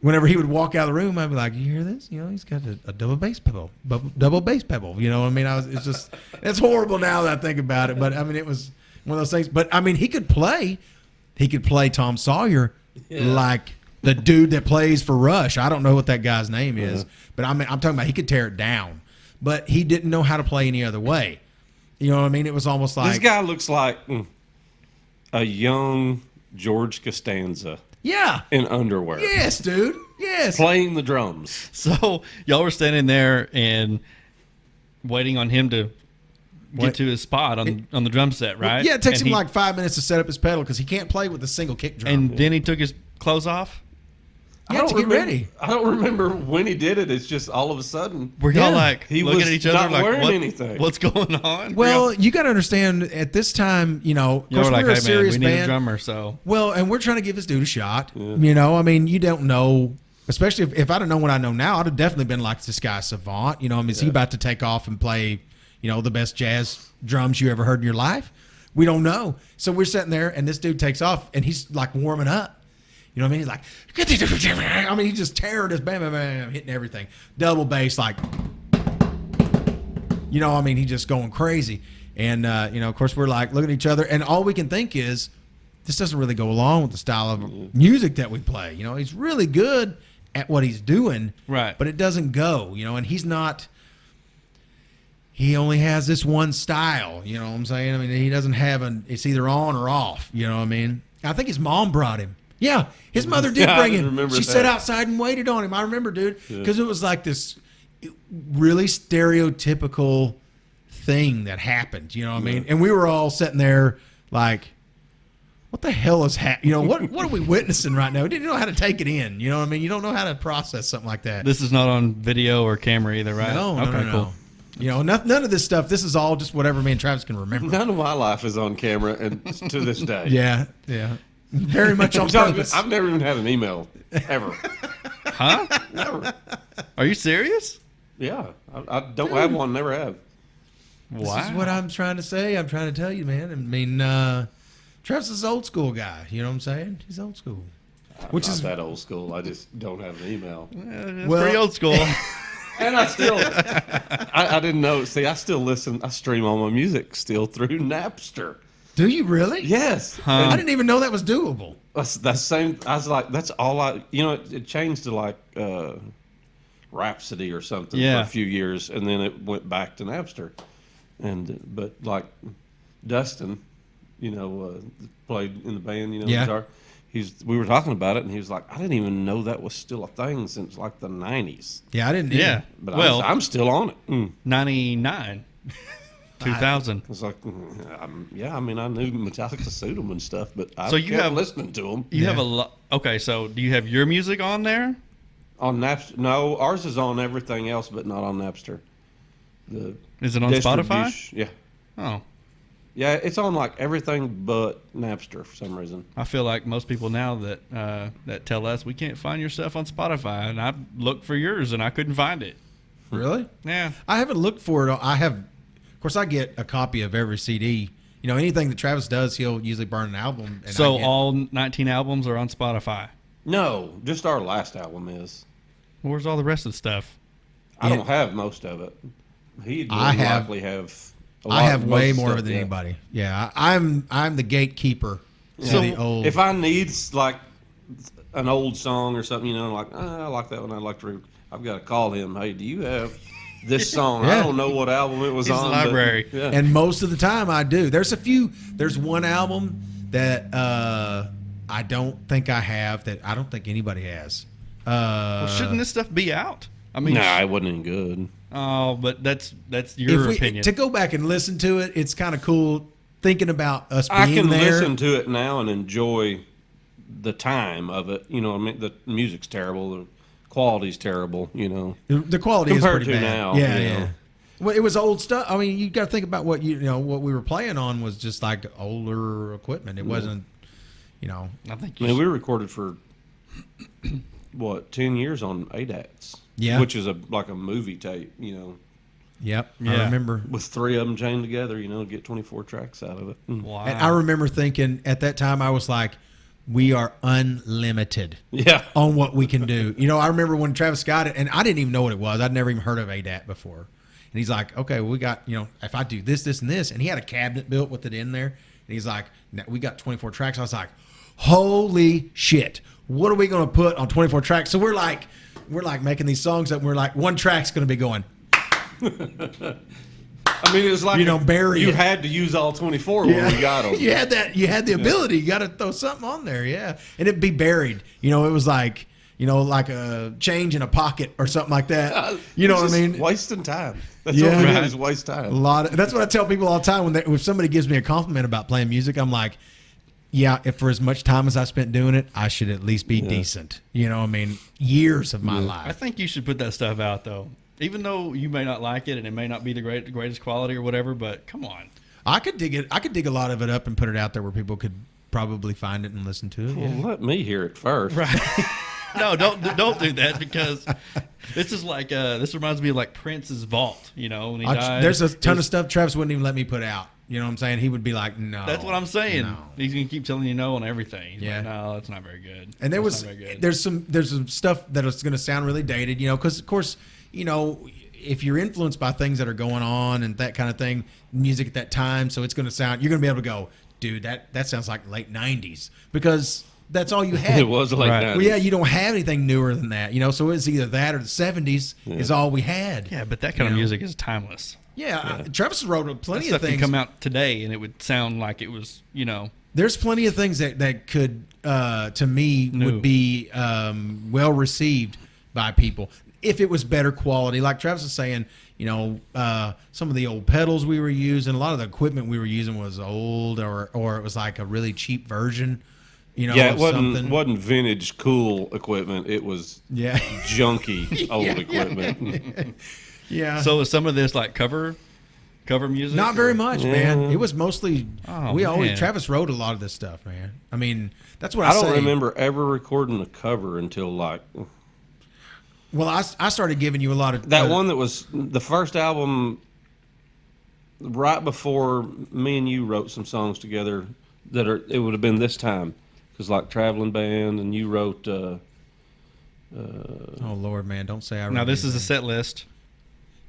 whenever he would walk out of the room, I'd be like, "You hear this? He's got a double bass pedal, double bass pedal." You know what I mean? It's just, it's horrible now that I think about it. But I mean, it was one of those things. But I mean, he could play Tom Sawyer like the dude that plays for Rush. I don't know what that guy's name is, but I mean, I'm talking about he could tear it down. But he didn't know how to play any other way. You know what I mean? It was almost like This guy looks like a young George Costanza yeah. in underwear. Yes, dude. Yes. Playing the drums. So y'all were standing there and waiting on him to get What? to his spot on the drum set, right? Yeah, it takes And him like 5 minutes to set up his pedal because he can't play with a single kick drum. And then he took his clothes off. Yeah, to get ready. I don't remember when he did it. It's just all of a sudden. Were y'all Yeah. like He looking was at each other not like wearing anything. what's going on? Well, you got to understand at this time, of y'all course, were like, we're a hey man, serious we need a band. drummer, so Well, and we're trying to give this dude a shot. I mean, you don't know, especially if I'd have known what I know now, I'd have definitely been like, this guy's savant. I mean, is he about to take off and play, the best jazz drums you ever heard in your life? We don't know. So we're sitting there, and this dude takes off, and he's like warming up. You know what I mean? He's like, I mean, he's just tearing this, bam, bam, bam, hitting everything. Double bass, like, I mean, he's just going crazy. And, of course, we're like looking at each other, and all we can think is, this doesn't really go along with the style of music that we play. He's really good at what he's doing, Right. but it doesn't go, and he's not, he only has this one style, you know what I'm saying? I mean, he doesn't have it's either on or off, you know what I mean? I think his mom brought him. Yeah, his mother did Yeah, I bring didn't him. remember She that. sat outside and waited on him. I remember, dude, because it was like this really stereotypical thing that happened. You know what I mean? And we were all sitting there like, what the hell is happening? What are we witnessing right now? We didn't know how to take it in. You know what I mean? You don't know how to process something like that. this is not on video or camera either, right? No, okay, no. cool. None of this stuff. This is all just whatever me and Travis can remember. None of my life is on camera, and to this day. Yeah. Very much on purpose. I've never even had an email, ever. Huh? Never. Are you serious? Yeah. I don't have one, never have. This Wow. is what I'm trying to say. I'm trying to tell you, man. I mean, Travis is an old school guy. You know what I'm saying? He's old school. Which is that old school. I just don't have an email. That's Well- pretty old school. And I still, I didn't know. See, I still listen. I stream all my music still through Napster. Do you really? Yes. I didn't even know that was doable. That's same. I was like, that's all it changed to like Rhapsody or something Yeah. for a few years, and then it went back to Napster. But like Dustin, played in the band, Yeah. guitar. We were talking about it, and he was like, I didn't even know that was still a thing since like the 90s. Yeah, I didn't. Yeah. But Well, I'm still on it. 99, 2000. It's like, I mean, I knew Metallica sued them and stuff, but I So you kept have- listening to them. You have a lot. Okay, so do you have your music on there? On Napster. No, ours is on everything else, but not on Napster. Is it on Spotify? Distribution- Yeah. Oh, Yeah, it's on like everything but Napster for some reason. I feel like most people now that tell us we can't find your stuff on Spotify, and I looked for yours and I couldn't find it. Really? Yeah. I haven't looked for it. I have, of course, I get a copy of every CD. Anything that Travis does, he'll usually burn an album. And So I get, all 19 albums are on Spotify. No, just our last album is. Where's all the rest of the stuff? I don't have most of it. He'd I more have- likely have I have way most more of stuff, it than yeah. anybody. Yeah, I'm the gatekeeper to So the old. if I need like an old song or something, like I like that one. I'd like to. I've got to call him. Hey, do you have this song? Yeah. I don't know what album it was He's on. the but- library. yeah. And most of the time I do. There's one album that I don't think I have that I don't think anybody has. Well, shouldn't this stuff be out? I mean, Nah, it wasn't any good. oh, but that's your opinion. To go back and listen to it, it's kind of cool thinking about us being I can there. listen to it now and enjoy the time of it. You know, what I mean, the music's terrible, the quality's terrible. You know, The quality Compared is pretty to bad. now, Yeah, you yeah. know. Well, it was old stuff. I mean, you got to think about what what we were playing on was just like older equipment. It wasn't, I think I mean, we recorded for 10 years on ADATs. Yeah. which is like a movie tape. You know, Yep. I Yeah. remember. with 3 of them chained together. You know, get 24 tracks out of it. wow. And I remember thinking at that time I was like, we are unlimited Yeah. on what we can do. I remember when Travis got it, and I didn't even know what it was. I'd never even heard of ADAT before. And he's like, okay, well, we got, if I do this, this, and this, and he had a cabinet built with it in there, and he's like, "Now, we got 24 tracks. I was like, holy shit, what are we going to put on 24 tracks? So we're like making these songs up, and we're like, one track's going to be going. I mean, it was like bury you it. had to use all 24 when we got them. You had that. You had the ability. You got to throw something on there, yeah, and it'd be buried. It was like like a change in a pocket or something like that. You know what I mean? Wasting time. That's Yeah. what we Right. did is waste A time. lot. That's what I tell people all the time when somebody gives me a compliment about playing music. I'm like, yeah, if for as much time as I spent doing it, I should at least be decent. Years of my I life. think you should put that stuff out though, even though you may not like it and it may not be the greatest quality or whatever. But come on, I could dig it. I could dig a lot of it up and put it out there where people could probably find it and listen to it. Yeah. Well, let me hear it first. right? No, don't do that because this is like this reminds me of like Prince's vault. When he died, There's a ton of stuff Travis wouldn't even let me put out. You know what I'm saying? He would be like, no. That's what I'm saying. No. He's gonna keep telling you no on everything. He's Yeah. like, no, that's not very good. And That's not very good. there's some stuff that is going to sound really dated, because of course, if you're influenced by things that are going on and that kind of thing, music at that time, so it's going to sound, you're going to be able to go, dude, that sounds like late 90s because that's all you had. It was like Right. that. Well, yeah, you don't have anything newer than that, so it's either that or the 70s is all we had. Yeah, but that kind of music is timeless. Yeah, Travis wrote plenty That of stuff can things. come out today and it would sound like it was, There's plenty of things that could, to me, New. would be well received by people if it was better quality. Like Travis is saying, some of the old pedals we were using, a lot of the equipment we were using was old, or it was like a really cheap version. Yeah, it of wasn't something. wasn't vintage cool equipment. It was Yeah, junky old equipment. yeah. So is some of this like cover music? Not very much, man. Yeah. It was mostly Oh, we always man. Travis wrote a lot of this stuff, man. I mean, that's what I I don't say. remember ever recording a cover until like Well, I started giving you a lot of that one that was the first album right before me and you wrote some songs together it would have been this time because like Traveling Band and you wrote Oh Lord, man! Don't say I. Now wrote this is a anything. set list.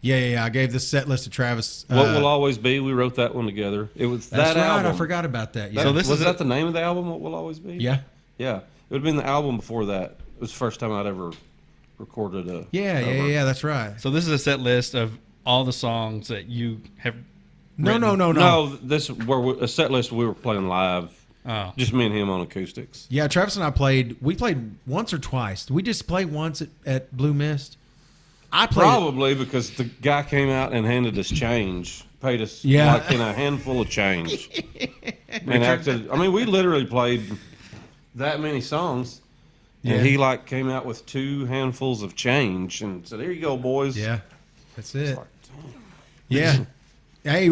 Yeah. I gave this set list to Travis. What Will Always Be. We wrote that one together. It was That's that right. album. I forgot about that. Yeah. So this was is that the name of the album? What Will Always Be? yeah. Yeah. It would have been the album before that. It was the first time I'd ever recorded a cover. Yeah. That's right. So this is a set list of all the songs that you have. No. written. No, this a set list we were playing live. Oh, Just me and him on acoustics. Yeah, Travis and I played. We played once or twice. Did we just play once at Blue Mist? I played. Probably because the guy came out and handed us change, paid us Yeah. like in a handful of change, and acted. I mean, we literally played that many songs, Yeah. and he like came out with 2 handfuls of change and said, "Here you go, boys." Yeah, that's it. It's like, Yeah. Hey,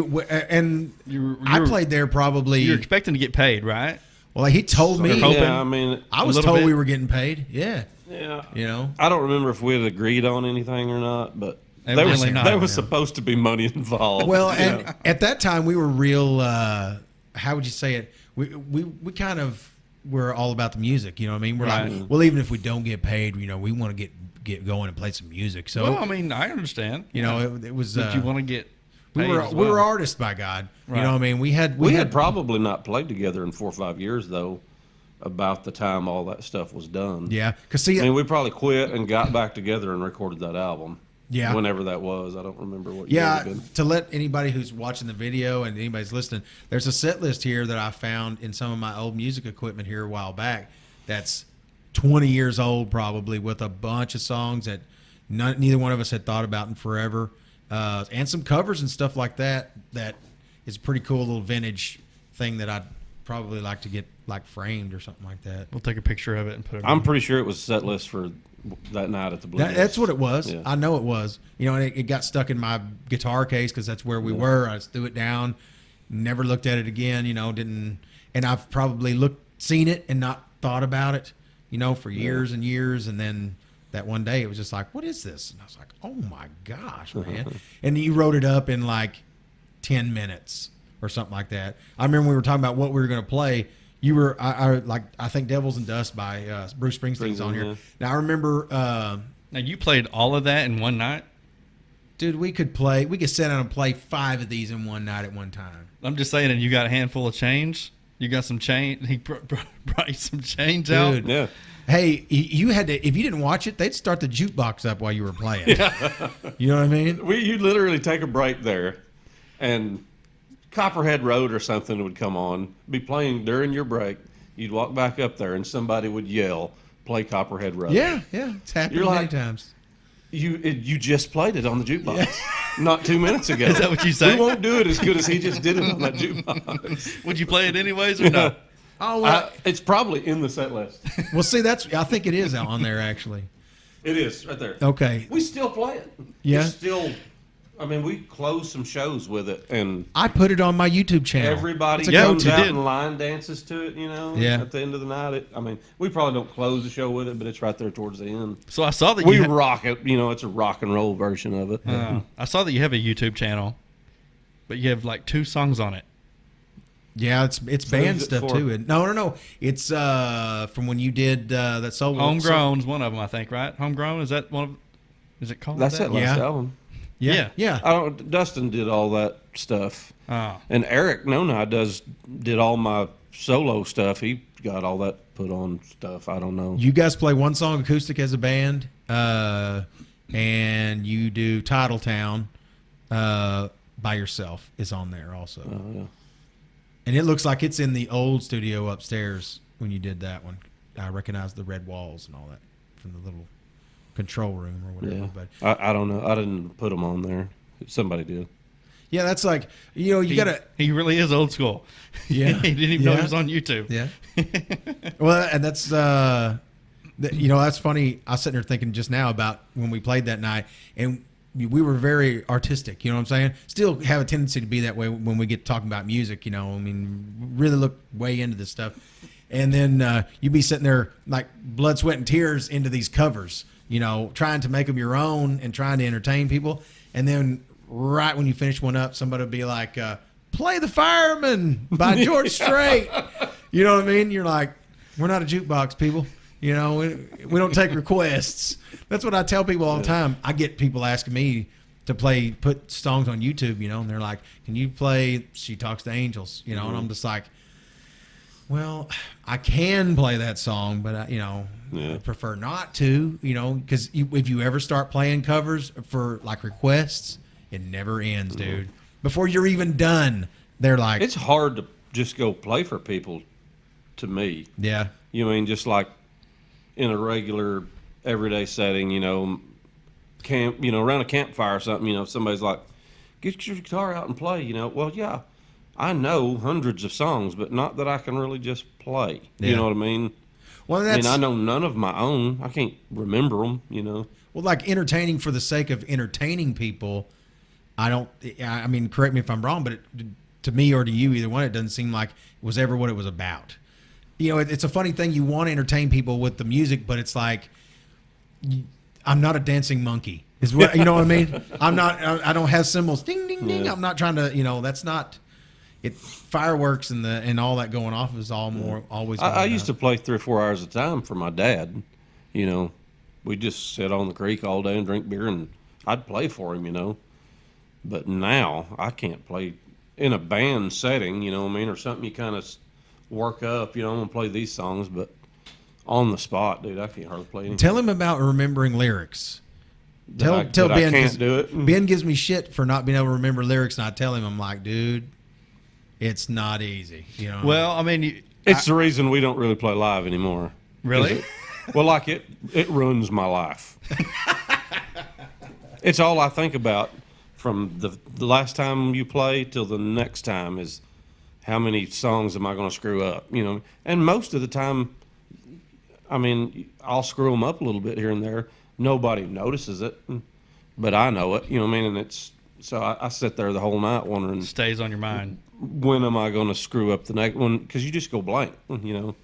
and I you're- played there probably. You're expecting to get paid, right? Well, he told me. You're hoping. yeah, I mean, I was a little told bit. we were getting paid. Yeah. yeah. I don't remember if we had agreed on anything or not, but Evidently not. there was supposed to be money involved. Well, you and know? at that time we were real. How would you say it? We kind of were all about the music. You know what I mean? We're Right. like, well, even if we don't get paid, we want to get going and play some music. So Well, I mean, I understand. it was. But you want to get. We paid were as we were well. artists by God. You Right. know what I mean? We had We had probably not played together in 4 or 5 years though. About the time all that stuff was done. yeah. Cause see, I mean, we probably quit and got back together and recorded that album. Yeah. Whenever that was, I don't remember what year it yeah. had been. To let anybody who's watching the video and anybody's listening, there's a set list here that I found in some of my old music equipment here a while back. That's 20 years old probably, with a bunch of songs that neither one of us had thought about in forever, and some covers and stuff like that. That is a pretty cool little vintage thing that I'd probably like to get like framed or something like that. We'll take a picture of it and put it. I'm on. pretty sure it was set list for that night at the Blue. That's what it was. Yeah. I know it was. You know, and it got stuck in my guitar case because that's where we were. I just threw it down, never looked at it again. You know, didn't. And I've probably seen it and not thought about it. You know, for years and years, and then that one day it was just like, what is this? And I was like, oh my gosh, man! And you wrote it up in like 10 minutes or something like that. I remember we were talking about what we were going to play. You were, I think Devils and Dust by Bruce Springsteen's on here. Yeah. Now I remember, Now you played all of that in one night. dude, we could sit down and play 5 of these in one night at one time. I'm just saying, and you got a handful of change. You got some change. He brought you some change out. Dude. Yeah. Hey, you had to, if you didn't watch it, they'd start the jukebox up while you were playing. You know what I mean? You'd literally take a break there, and Copperhead Road or something would come on, be playing during your break. You'd walk back up there, and somebody would yell, "Play Copperhead Road." Yeah, it's happened You're many like- times. You just played it on the jukebox not 2 minutes ago. Is that what you say? We won't do it as good as he just did it on that jukebox. Would you play it anyways or no? Oh, well, It's probably in the set list. well, see, I think it is on there actually. It is right there. Okay. We still play it. Yeah. It's still. I mean, we closed some shows with it, and I put it on my YouTube channel. everybody It's a comes go-to. out did. and line dances to it. You know, Yeah. at the end of the night. I mean, we probably don't close the show with it, but it's right there towards the end. So I saw that We you. rock it. You know, it's a rock and roll version of it. I saw that you have a YouTube channel, but you have like 2 songs on it. Yeah, it's So band who's it stuff for? too. No. It's from when you did that solo. Homegrown's one of them, I think. Right? Homegrown, is that one of? Is it called That's that? that last Yeah. album. Yeah. Dustin did all that stuff, Oh, and Eric Nona did all my solo stuff. He got all that put on stuff. I don't know. You guys play one song acoustic as a band, and you do Titletown by yourself is on there also. Oh, yeah. And it looks like it's in the old studio upstairs when you did that one. I recognize the red walls and all that from the little control room or whatever. Yeah. But I don't know. I didn't put them on there. Somebody did. yeah, that's like, you know, you gotta. He really is old school. Yeah. he didn't even know Yeah. he was on YouTube. Yeah. Well, and that's you know, that's funny. I was sitting there thinking just now about when we played that night, and we were very artistic. You know what I'm saying? Still have a tendency to be that way when we get talking about music. You know, I mean, really look way into this stuff, and then you'd be sitting there like blood, sweat, and tears into these covers. You know, trying to make them your own and trying to entertain people, and then right when you finish one up, somebody would be like, "Play the Fireman" by George Strait. You know what I mean? You're like, we're not a jukebox, people. You know, we don't take requests. That's what I tell people all the time. I get people asking me to put songs on YouTube, you know, and they're like, "Can you play She Talks to Angels?" You know, and I'm just like, well, I can play that song, but I prefer not to, you know, because if you ever start playing covers for like requests, it never ends, dude. Before you're even done, they're like, It's hard to just go play for people, to me. yeah, You mean just like in a regular everyday setting, you know, camp, you know, around a campfire or something, you know, somebody's like, "Get your guitar out and play," you know. Well, yeah, I know hundreds of songs, but not that I can really just play. Yeah. You know what I mean? well, I that's mean, I know none of my own. I can't remember them, you know. well, like entertaining for the sake of entertaining people. I mean, correct me if I'm wrong, but to me or to you, either one, it doesn't seem like it was ever what it was about. You know, it's a funny thing. You want to entertain people with the music, but it's like, I'm not a dancing monkey. Is what you know what I mean? I'm not. I don't have cymbals. Ding ding ding. Yeah. I'm not trying to. You know, that's not. It fireworks and all that going off is all more always. I used to play 3 or 4 hours at a time for my dad. You know, we'd just sit on the creek all day and drink beer, and I'd play for him, you know. But now I can't play in a band setting, you know what I mean, or something you kind of work up. You know, I'm gonna play these songs, but on the spot, dude, I can't hardly play anything. Tell him about remembering lyrics. Tell I Ben. can't 'cause do it. Ben gives me shit for not being able to remember lyrics, and I tell him, I'm like, dude, it's not easy. You know. Well, I mean, It's the reason we don't really play live anymore. really? Well, like it ruins my life. It's all I think about from the last time you play till the next time is how many songs am I going to screw up, you know? And most of the time, I mean, I'll screw them up a little bit here and there. Nobody notices it, but I know it, you know what I mean? And it's so I sit there the whole night wondering, Stays on your mind. when am I going to screw up the next one? Because you just go blank, you know.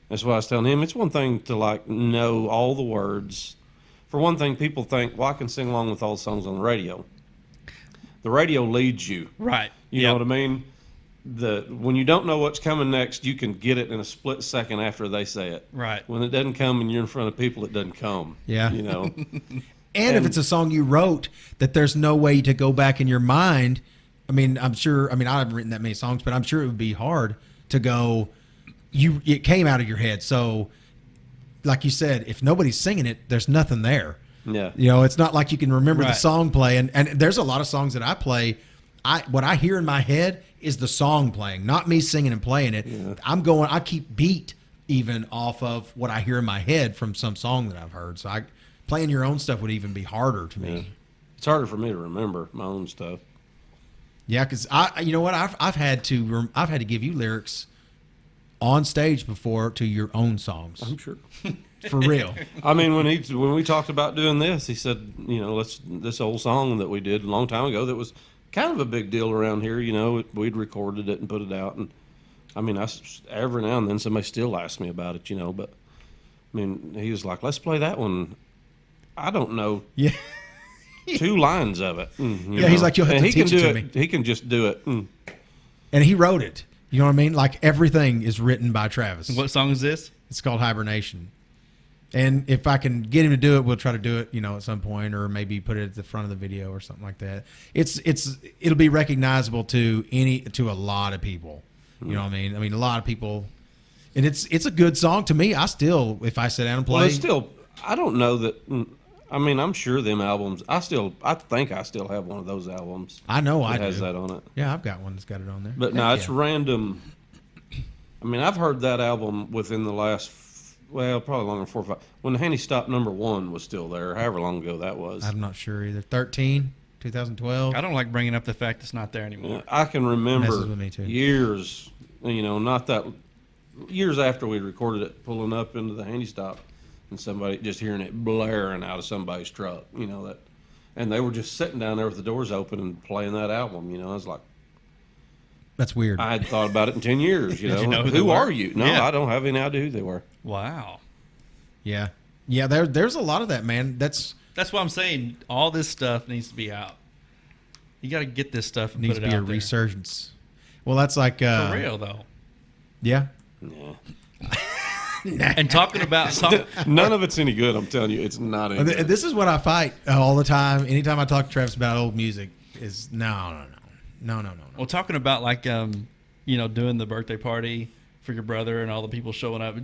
That's what I was telling him. It's one thing to like know all the words. For one thing, people think, well, I can sing along with all the songs on the radio. The radio leads you. Right. You know what I mean? When you don't know what's coming next, you can get it in a split second after they say it. Right. When it doesn't come and you're in front of people, it doesn't come. Yeah. You know. And if it's a song you wrote that there's no way to go back in your mind, I mean, I'm sure. I mean, I haven't written that many songs, but I'm sure it would be hard to go. It came out of your head, so like you said, if nobody's singing it, there's nothing there. Yeah. You know, it's not like you can remember the Right. song play. And there's a lot of songs that I play. What I hear in my head is the song playing, not me singing and playing it. Yeah. I keep beat even off of what I hear in my head from some song that I've heard. So playing your own stuff would even be harder to me. Yeah. It's harder for me to remember my own stuff. Yeah, because you know what, I've had to give you lyrics on stage before to your own songs. I'm sure. For real. I mean, when we talked about doing this, he said, you know, this old song that we did a long time ago that was kind of a big deal around here. You know, we'd recorded it and put it out, and I mean, every now and then somebody still asks me about it. You know, but I mean, he was like, "Let's play that one." I don't know Yeah. 2 lines of it. Yeah, he's like, "You'll have and to he can teach it do to it. me." He can just do it. And he wrote it. You know what I mean? Like everything is written by Travis. What song is this? It's called Hibernation. And if I can get him to do it, we'll try to do it, you know, at some point, or maybe put it at the front of the video or something like that. It'll be recognizable to a lot of people. You know what I mean? I mean, a lot of people, and it's a good song to me. I still, if I sit down and play, Well, it's still, I don't know that. I mean, I'm sure them albums. I think I still have one of those albums. I know I that has do. that on it. Yeah, I've got one that's got it on there. But Heck no, it's yeah. random. I mean, I've heard that album within the last, probably longer than 4 or 5. When the Handy Stop #1 was still there, however long ago that was. I'm not sure either. 2012. I don't like bringing up the fact it's not there anymore. I can Messes remember with me too. years, you know, not that years after we recorded it, pulling up into the Handy Stop, and somebody just hearing it blaring out of somebody's truck, you know that, and they were just sitting down there with the doors open and playing that album. You know, I was like, That's weird. I had thought about it in 10 years. You know, you know who they who were? are you? No, Yeah. I don't have any idea who they were. Wow. Yeah. Yeah, there's a lot of that, man. That's That's why I'm saying all this stuff needs to be out. You got to get this stuff and needs put to it be a out there. resurgence. Well, that's like For real, though. Yeah. Yeah. And talking about song, None of it's any good. I'm telling you, it's not any good. This is what I fight all the time. Anytime I talk to Travis about old music, is no. well, talking about like, you know, doing the birthday party for your brother and all the people showing up,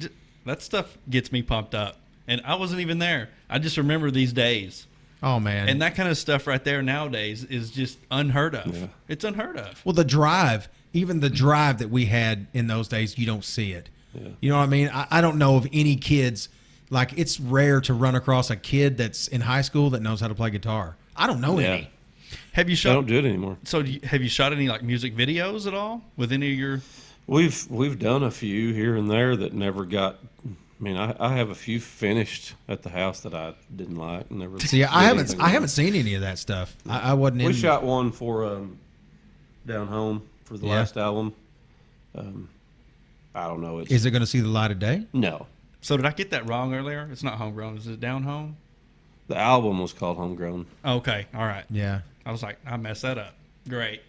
that stuff gets me pumped up. And I wasn't even there. I just remember these days. Oh man. And that kind of stuff right there nowadays is just unheard of. Yeah. It's unheard of. Well, the drive, even the drive that we had in those days, you don't see it. Yeah. You know what I mean? I don't know of any kids, like it's rare to run across a kid that's in high school that knows how to play guitar. I don't know Yeah. any. Have you I shot? don't do it anymore. So have you shot any like music videos at all with any of your? We've done a few here and there that never got. I mean, I have a few finished at the house that I didn't like. Never. See, I did haven't anything I with. haven't seen any of that stuff. I wasn't in. We shot one for Down Home for the Yeah. last album. I don't know. It's Is it going to see the light of day? no. So did I get that wrong earlier? It's not Homegrown. Is it Down Home? The album was called Homegrown. Okay, all right. Yeah. I was like, I messed that up. Great.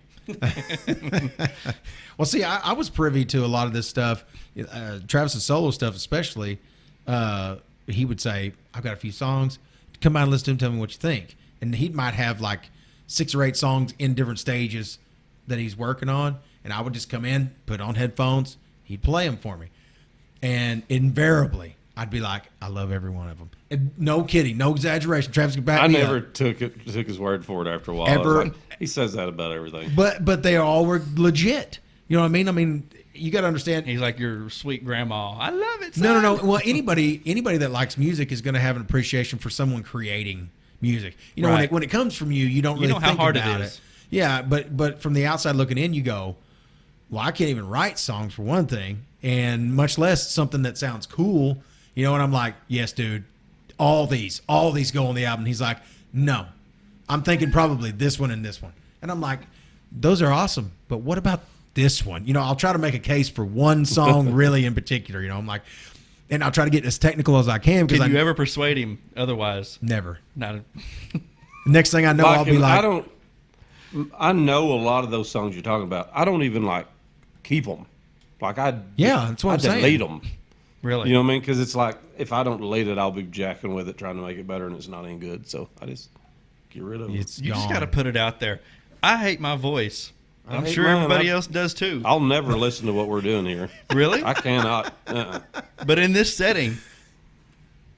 Well, see, I was privy to a lot of this stuff. Travis's solo stuff, especially. He would say, "I've got a few songs. Come out and listen to them. Tell me what you think." And he might have like 6 or 8 songs in different stages that he's working on, and I would just come in, put on headphones, he'd play them for me, and invariably I'd be like, I love every one of them. And no kidding, no exaggeration. Travis can back I me never up. took his word for it after a while. I was Ever. like, he says that about everything. But they all were legit. You know what I mean? I mean, you got to understand. He's like your sweet grandma. I love it. Son. No. Well, anybody that likes music is going to have an appreciation for someone creating music. You know, Right. when it comes from you, you don't really know how think hard it about is. Yeah, but from the outside looking in, you go, well, I can't even write songs for one thing, and much less something that sounds cool. You know, and I'm like, yes, dude, all these go on the album. And he's like, no, I'm thinking probably this one and this one. And I'm like, those are awesome, but what about this one? You know, I'll try to make a case for one song really in particular. You know, I'm like, and I'll try to get as technical as I can. Can you ever persuade him otherwise? Never. Not. Next thing I know, I'll be like, I know a lot of those songs you're talking about. I don't even like keep them. Like that's what I'm saying. delete them. Really? You know what I mean? Because it's like if I don't delete it, I'll be jacking with it, trying to make it better, and it's not any good. So I just get rid of it. it's You just gone. got to put it out there. I hate my voice. I I'm hate sure mine. everybody else does too. I'll never listen to what we're doing here. Really? I cannot. But in this setting,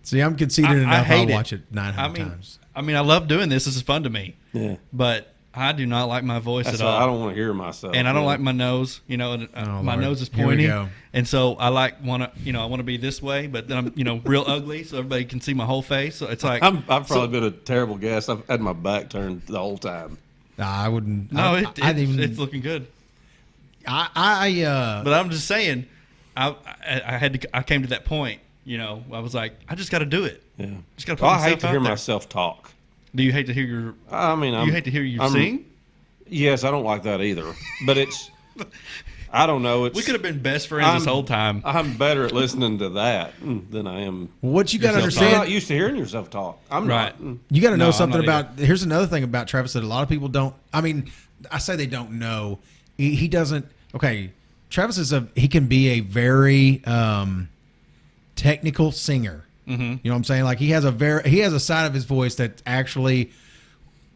See, I'm conceited I enough. hate I'll it. watch it 900 times. I mean, I love doing this. This is fun to me. Yeah. But I do not like my voice That's at why all. I don't want to hear myself. And I don't you know? like my nose, you know, and Oh, my Lord. nose is Here we pointy. go. And so I I want to be this way, but then I'm, real ugly so everybody can see my whole face. So it's like, I've probably been a terrible guest. I've had my back turned the whole time. Nah, I wouldn't. no, I didn't even. it's looking good. I But I'm just saying, I came to that point, I was like, I just got to do it. Yeah. Just got to put I myself hate to out hear there. myself talk. Do you hate to hear your, I mean, you hate to hear you I'm- sing? Yes, I don't like that either. But it's, I don't know. It's, We could have been best friends this whole time. I'm better at listening to that than I am. what you got to Yourself I'm not understand. used to hearing yourself talk. I'm Right. not. You got to know No, I'm something not about. Here's another thing about Travis that a lot of people don't. I mean, I say they don't know. He doesn't. Okay, Travis he can be a very technical singer. Mm-hmm. You know what I'm saying? Like he has a side of his voice that actually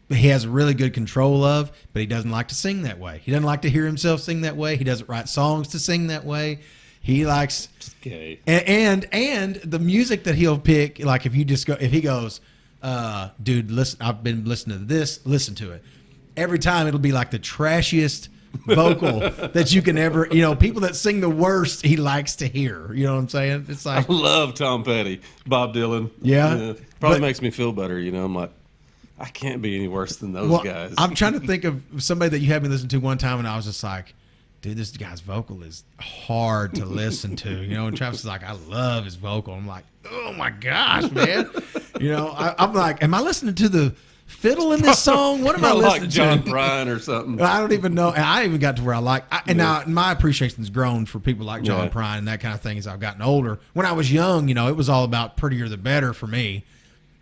he has really good control of, but he doesn't like to sing that way. He doesn't like to hear himself sing that way. He doesn't write songs to sing that way. He likes Okay. and the music that he'll pick, like if he goes, dude, listen, I've been listening to this, listen to it. Every time it'll be like the trashiest vocal that you can ever, people that sing the worst he likes to hear. You know what I'm saying? It's like, I love Tom Petty, Bob Dylan. Yeah. Probably But- makes me feel better. I'm like, I can't be any worse than those well, guys. I'm trying to think of somebody that you had me listen to one time, and I was just like, dude, this guy's vocal is hard to listen to. And Travis is like, I love his vocal. I'm like, oh my gosh, man. I'm like, am I listening to the fiddle in this song? What am I Not listening like John to? Prine or something. I don't even know. And I even got to where I like. And now my appreciation's grown for people like John Yeah. Prine and that kind of thing as I've gotten older. When I was young, it was all about prettier the better for me.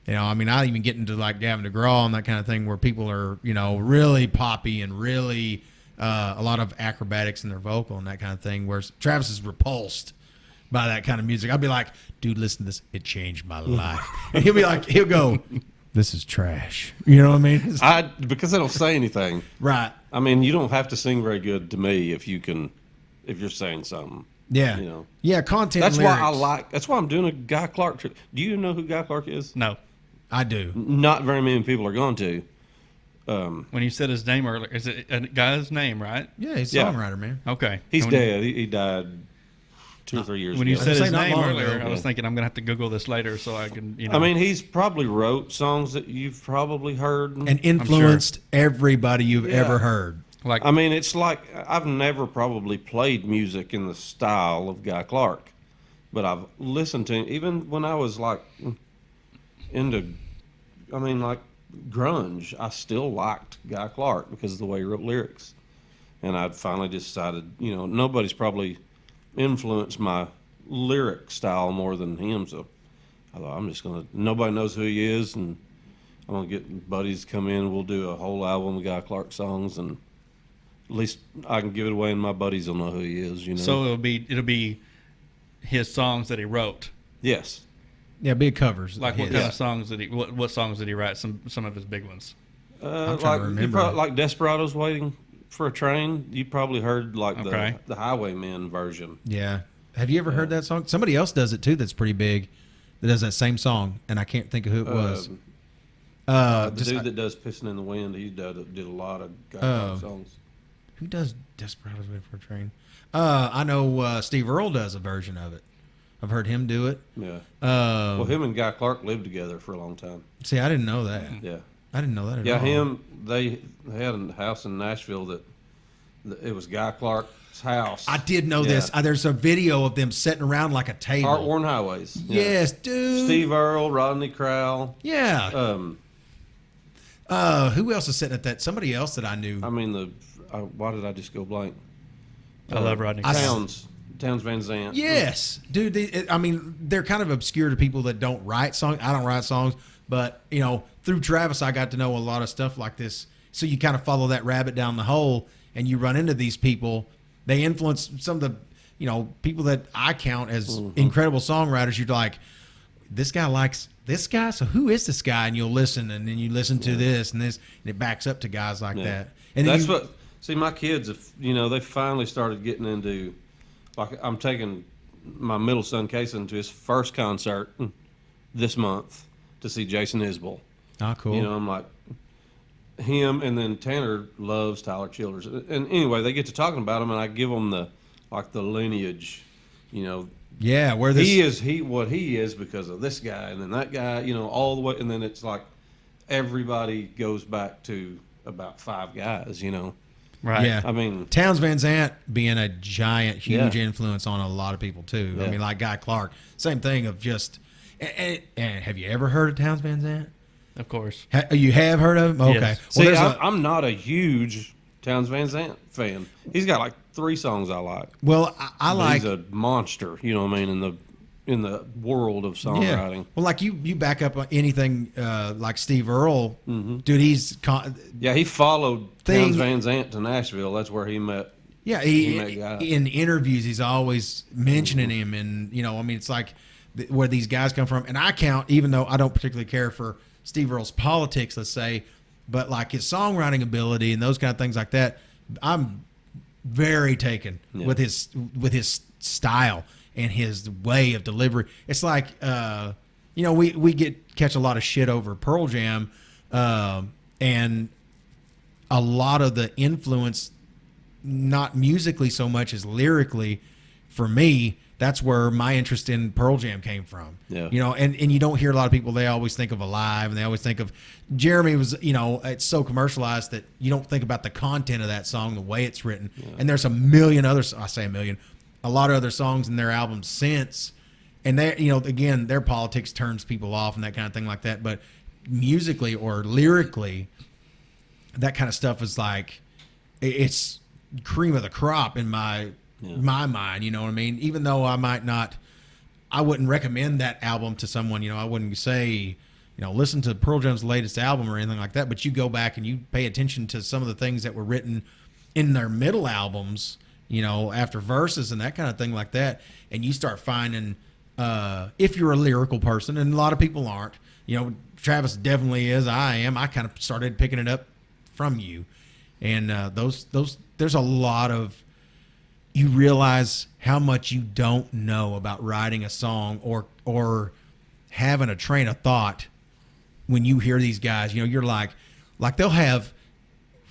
I mean, I even get into like Gavin DeGraw and that kind of thing where people are, really poppy and really a lot of acrobatics in their vocal and that kind of thing. Whereas Travis is repulsed by that kind of music. I'll be like, dude, listen to this. It changed my life. And he'll go, this is trash. You know what I mean? Because I don't say anything. Right. I mean, you don't have to sing very good to me if you're saying something. Yeah. Yeah. Content. That's and why lyrics. that's why I'm doing a Guy Clark trip. Do you know who Guy Clark is? No. I do. Not very many people are going to. When you said his name earlier, is it a guy's name, right? Yeah, he's a Yeah. songwriter, man. Okay. He's And when- dead. He died 2 or 3 years When you ago. said Say his not name long earlier, ago. I was Yeah. thinking I'm gonna have to Google this later so I can, I mean, he's probably wrote songs that you've probably heard. And influenced everybody you've Yeah. ever heard. like I mean, it's like I've never probably played music in the style of Guy Clark, but I've listened to him even when I was like into, like grunge. I still liked Guy Clark because of the way he wrote lyrics, and I finally decided, nobody's probably influenced my lyric style more than him. So I thought I'm just gonna. Nobody knows who he is, and I'm gonna get buddies to come in. We'll do a whole album of Guy Clark songs, and at least I can give it away, and my buddies will know who he is. so it'll be his songs that he wrote. Yes. Yeah, big covers. Like what hits. kind of songs did he what songs did he write? Some of his big ones. I'm trying to Like remember. like Desperados Waiting for a Train. You probably heard like Okay. the Highwaymen version. Yeah. Have you ever heard that song? Somebody else does it too. That's pretty big. That does that same song, and I can't think of who it was. The dude that does "Pissing in the Wind," he did a lot of Guy Clark songs. Who does Desperados Waiting for a Train? I know Steve Earle does a version of it. I've heard him do it. Yeah. Uh, Well, him and Guy Clark lived together for a long time. See, I didn't know that. Yeah. I didn't know that at Yeah, all. him. They had a house in Nashville that it was Guy Clark's house. I did know Yeah. this. There's a video of them sitting around like a table. Heart-worn highways. Yeah. Yes, dude. Steve Earle, Rodney Crowell. Yeah. Who else is sitting at that? Somebody else that I knew. I mean why did I just go blank? I love Rodney. I- Crowell. Towns Van Zandt. Yes, dude. They're kind of obscure to people that don't write songs. I don't write songs, but through Travis, I got to know a lot of stuff like this. So you kind of follow that rabbit down the hole, and you run into these people. They influence some of the, people that I count as incredible songwriters. You're like, this guy likes this guy, so who is this guy? And you'll listen, and then you listen to this and this, and it backs up to guys like that. And then That's see, my kids, they finally started getting into. Like I'm taking my middle son Kason to his first concert this month to see Jason Isbell. Oh, cool. I'm like him, and then Tanner loves Tyler Childers. And anyway, they get to talking about him, and I give them the lineage. Yeah, where this What he is because of this guy, and then that guy. All the way, and then it's like everybody goes back to about 5 guys. Right. Yeah. I mean, Towns Van Zandt being a giant, huge Yeah. influence on a lot of people too. I Yeah. mean, like Guy Clark, same thing of just. And have you ever heard of Towns Van Zandt? Of course. You have heard of him? Okay. Yes. Well, see, there's I'm not a huge Towns Van Zandt fan. He's got like 3 songs I like. I But like. he's a monster. You know what I mean? In the world of Yeah. songwriting. Well, like you back up on anything like Steve Earle, dude. He's Yeah, he followed Thing- Towns Van Zandt to Nashville. That's where he met. Yeah, He met guys. in interviews he's always mentioning him, and it's like where these guys come from. And I count, even though I don't particularly care for Steve Earle's politics, let's say, but like his songwriting ability and those kind of things like that, I'm very taken with his style and his way of delivery. It's like we catch a lot of shit over Pearl Jam, and a lot of the influence, not musically so much as lyrically, for me, that's where my interest in Pearl Jam came from. Yeah. And you don't hear a lot of people, they always think of Alive, and they always think of Jeremy was, it's so commercialized that you don't think about the content of that song, the way it's written. Yeah. And there's a million other, I say a million, a lot of other songs in their albums since, and they, again, their politics turns people off and that kind of thing like that. But musically or lyrically, that kind of stuff is like, it's cream of the crop in my mind. You know what I mean? Even though I wouldn't recommend that album to someone. I wouldn't say, listen to Pearl Jam's latest album or anything like that. But you go back and you pay attention to some of the things that were written in their middle albums, after verses and that kind of thing like that. And you start finding, if you're a lyrical person, and a lot of people aren't, Travis definitely is. I am. I kind of started picking it up from you. And there's a lot of, you realize how much you don't know about writing a song or having a train of thought when you hear these guys. You're like they'll have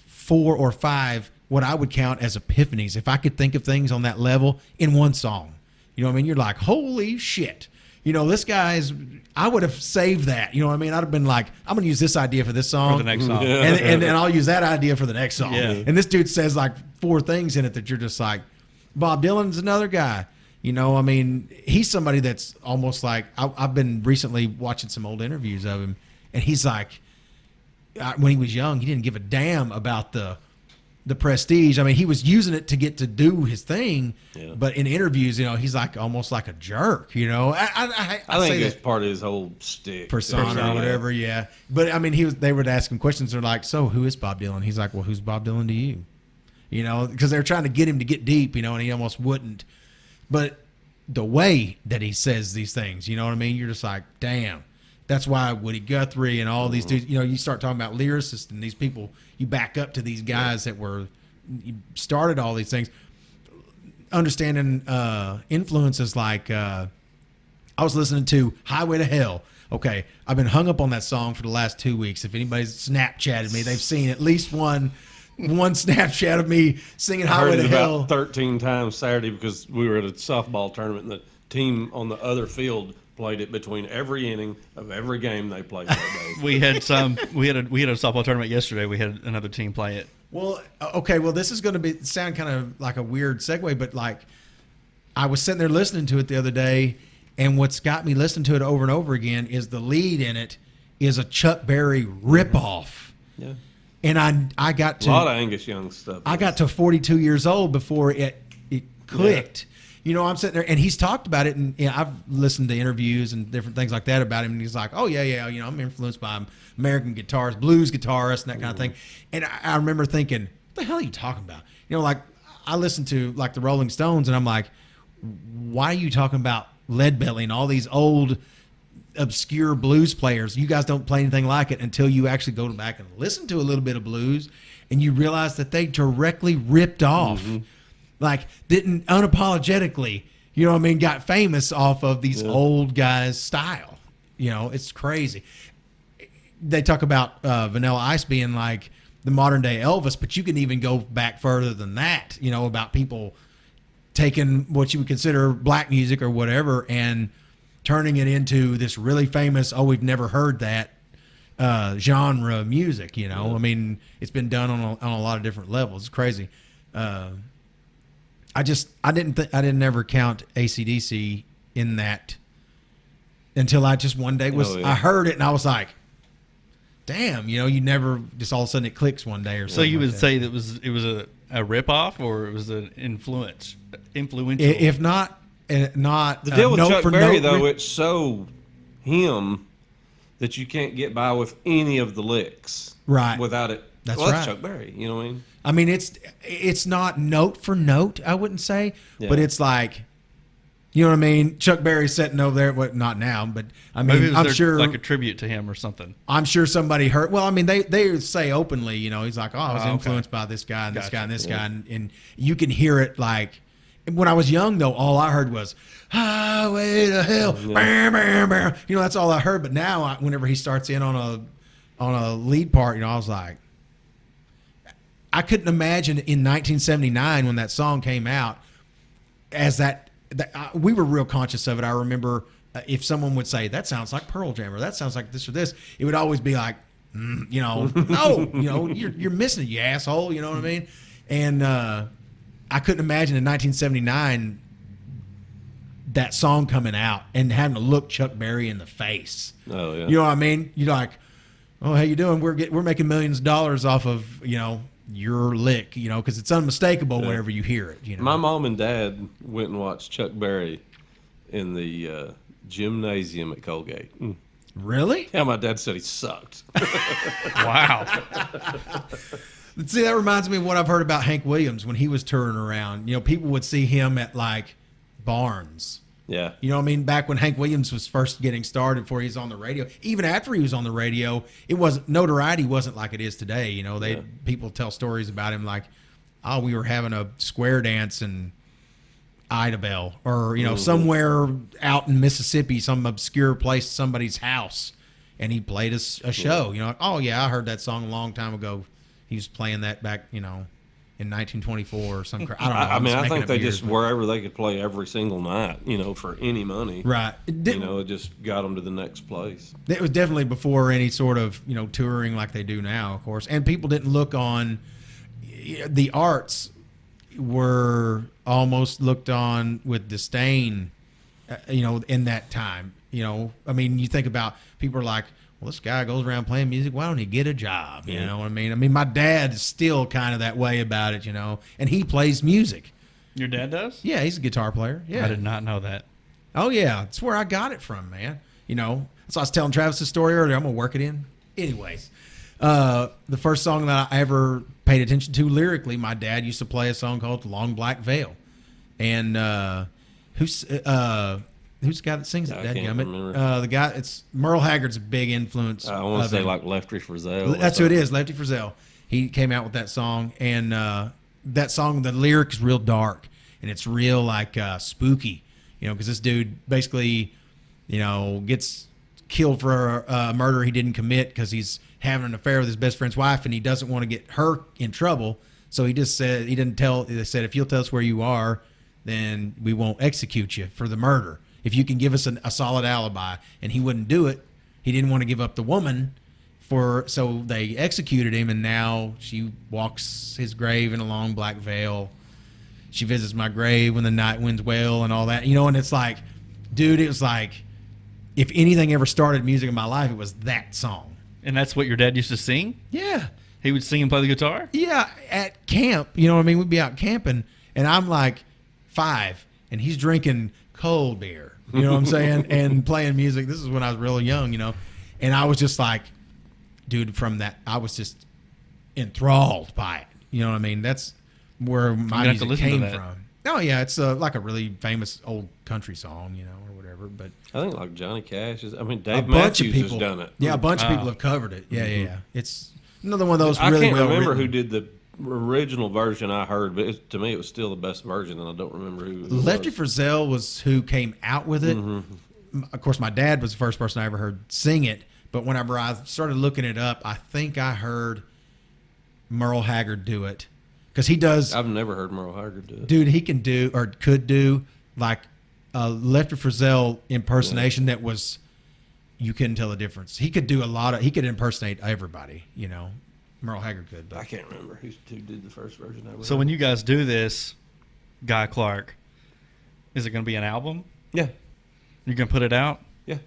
4 or 5 what I would count as epiphanies, if I could think of things on that level in one song. You know what I mean? You're like, holy shit. This guy's, I would have saved that. You know what I mean? I'd have been like, I'm going to use this idea for this song. For the next song. And I'll use that idea for the next song. Yeah. And this dude says like 4 things in it that you're just like, Bob Dylan's another guy. He's somebody that's almost like, I've been recently watching some old interviews of him, and he's like, when he was young, he didn't give a damn about the prestige. He was using it to get to do his thing, but in interviews, he's like almost like a jerk. I think say it's that part of his whole stick persona or whatever. Yeah, but they would ask him questions. They're like, "So who is Bob Dylan?" He's like, "Well, who's Bob Dylan to you?" Because they're trying to get him to get deep, and he almost wouldn't. But the way that he says these things, you know what I mean? You're just like, damn. That's why Woody Guthrie and all these dudes, you start talking about lyricists and these people, you back up to these guys that started all these things. Understanding influences like I was listening to Highway to Hell. Okay, I've been hung up on that song for the last 2 weeks. If anybody's Snapchatted me, they've seen at least one Snapchat of me singing I Highway heard to it Hell. about 13 times Saturday because we were at a softball tournament and the team on the other field played it between every inning of every game they played that day. We had a softball tournament yesterday. We had another team play it. Well, okay. Well, this is going to sound kind of like a weird segue, but like I was sitting there listening to it the other day, and what's got me listening to it over and over again is the lead in it is a Chuck Berry ripoff. Yeah. And I got to A lot of Angus Young stuff. I got to 42 years old before it clicked. I'm sitting there, and he's talked about it, and I've listened to interviews and different things like that about him, and he's like, oh, yeah, I'm influenced by American guitarists, blues guitarists, and that kind of thing. And I remember thinking, what the hell are you talking about? Like, I listened to, like, the Rolling Stones, and I'm like, why are you talking about Leadbelly and all these old, obscure blues players? You guys don't play anything like it until you actually go back and listen to a little bit of blues, and you realize that they directly ripped off. Like, didn't unapologetically, got famous off of these old guys' style. It's crazy. They talk about Vanilla Ice being like the modern day Elvis, but you can even go back further than that, about people taking what you would consider black music or whatever and turning it into this really famous, we've never heard that genre music, I mean, it's been done on a lot of different levels. It's crazy. I didn't ever count AC/DC in that until I just one day I heard it and I was like, damn, you never just all of a sudden it clicks one day or something. So you would like say that it was a ripoff, or it was an influential? If not the deal with Chuck Berry though, it's so him that you can't get by with any of the licks without it. That's that's right. Chuck Berry. You know what I mean? I mean, it's not note for note, I wouldn't say, but it's like, you know what I mean? Chuck Berry's sitting over there. Well, not now, but I mean, I'm sure like a tribute to him or something. I'm sure somebody heard. Well, I mean, they say openly, he's like, I was influenced by this guy and this guy and this guy, and you can hear it. Like when I was young, though, all I heard was "Highway to Hell," bam, bam, bam. That's all I heard. But now, whenever he starts in on a lead part, I was like, I couldn't imagine in 1979 when that song came out as that we were real conscious of it. I remember if someone would say, that sounds like Pearl Jam or that sounds like this or this, it would always be like, no, you're missing it, you asshole. You know what I mean? And I couldn't imagine in 1979 that song coming out and having to look Chuck Berry in the face. Oh, yeah. You know what I mean? You're like, oh, how you doing? We're making millions of dollars off of, your lick, because it's unmistakable whenever you hear it. My mom and dad went and watched Chuck Berry in the gymnasium at Colgate. Really? Yeah, my dad said he sucked. Wow. See, that reminds me of what I've heard about Hank Williams when he was touring around. People would see him at like barns. Yeah. You know what I mean? Back when Hank Williams was first getting started before he was on the radio, even after he was on the radio, notoriety wasn't like it is today. People tell stories about him like, oh, we were having a square dance in Idabel or, somewhere out in Mississippi, some obscure place, somebody's house. And he played a show, like, oh yeah, I heard that song a long time ago. He was playing that back, in 1924 or some crap. I don't know. I mean, I think they just wherever they could play every single night, for any money. Right. It just got them to the next place. It was definitely before any sort of, touring like they do now, of course. And people didn't look on the arts were almost looked on with disdain, in that time. I mean, you think about people are like, well, this guy goes around playing music. Why don't he get a job? You know what I mean? I mean, my dad is still kind of that way about it, and he plays music. Your dad does? Yeah, he's a guitar player. Yeah. I did not know that. Oh, yeah. That's where I got it from, man. That's why I was telling Travis the story earlier. I'm going to work it in. Anyways, the first song that I ever paid attention to lyrically, my dad used to play a song called Long Black Veil. And who's the guy that sings it? I can't remember. The guy, it's Merle Haggard's a big influence. I want to of say him. like Lefty Frizzell. That's who it is, Lefty Frizzell. He came out with that song, and that song, the lyric is real dark, and it's real like spooky, because this dude basically, gets killed for a murder he didn't commit because he's having an affair with his best friend's wife, and he doesn't want to get her in trouble. So he just said, they said, if you'll tell us where you are, then we won't execute you for the murder. If you can give us a solid alibi. And he wouldn't do it. He didn't want to give up the woman so they executed him, and now she walks his grave in a long black veil. She visits my grave when the night winds wail and all that. And it's like, dude, it was like, if anything ever started music in my life, it was that song. And that's what your dad used to sing? Yeah. He would sing and play the guitar? Yeah, at camp. You know what I mean? We'd be out camping, and I'm like 5, and he's drinking cold beer. You know what I'm saying? And playing music. This is when I was really young, And I was just like, dude, from that, I was just enthralled by it. You know what I mean? That's where my music came from. Oh, yeah, it's like a really famous old country song, or whatever. But I think like Johnny Cash is. I mean, Dave Matthews has done it. Yeah, a bunch of people have covered it. Yeah, yeah. It's another one of those I really can't well remember written. who did the original version I heard, but to me it was still the best version, and I don't remember who it Lefty was. Frizzell was who came out with it. Of course, my dad was the first person I ever heard sing it. But whenever I started looking it up, I think I heard Merle Haggard do it. Because he does. I've never heard Merle Haggard do it. Dude, he can do or could do like a Lefty Frizzell impersonation that was, you couldn't tell the difference. He could do he could impersonate everybody, Merle Haggard could. But I can't remember who did the first version. So when you guys do this, Guy Clark, is it going to be an album? Yeah. You're going to put it out? Yeah.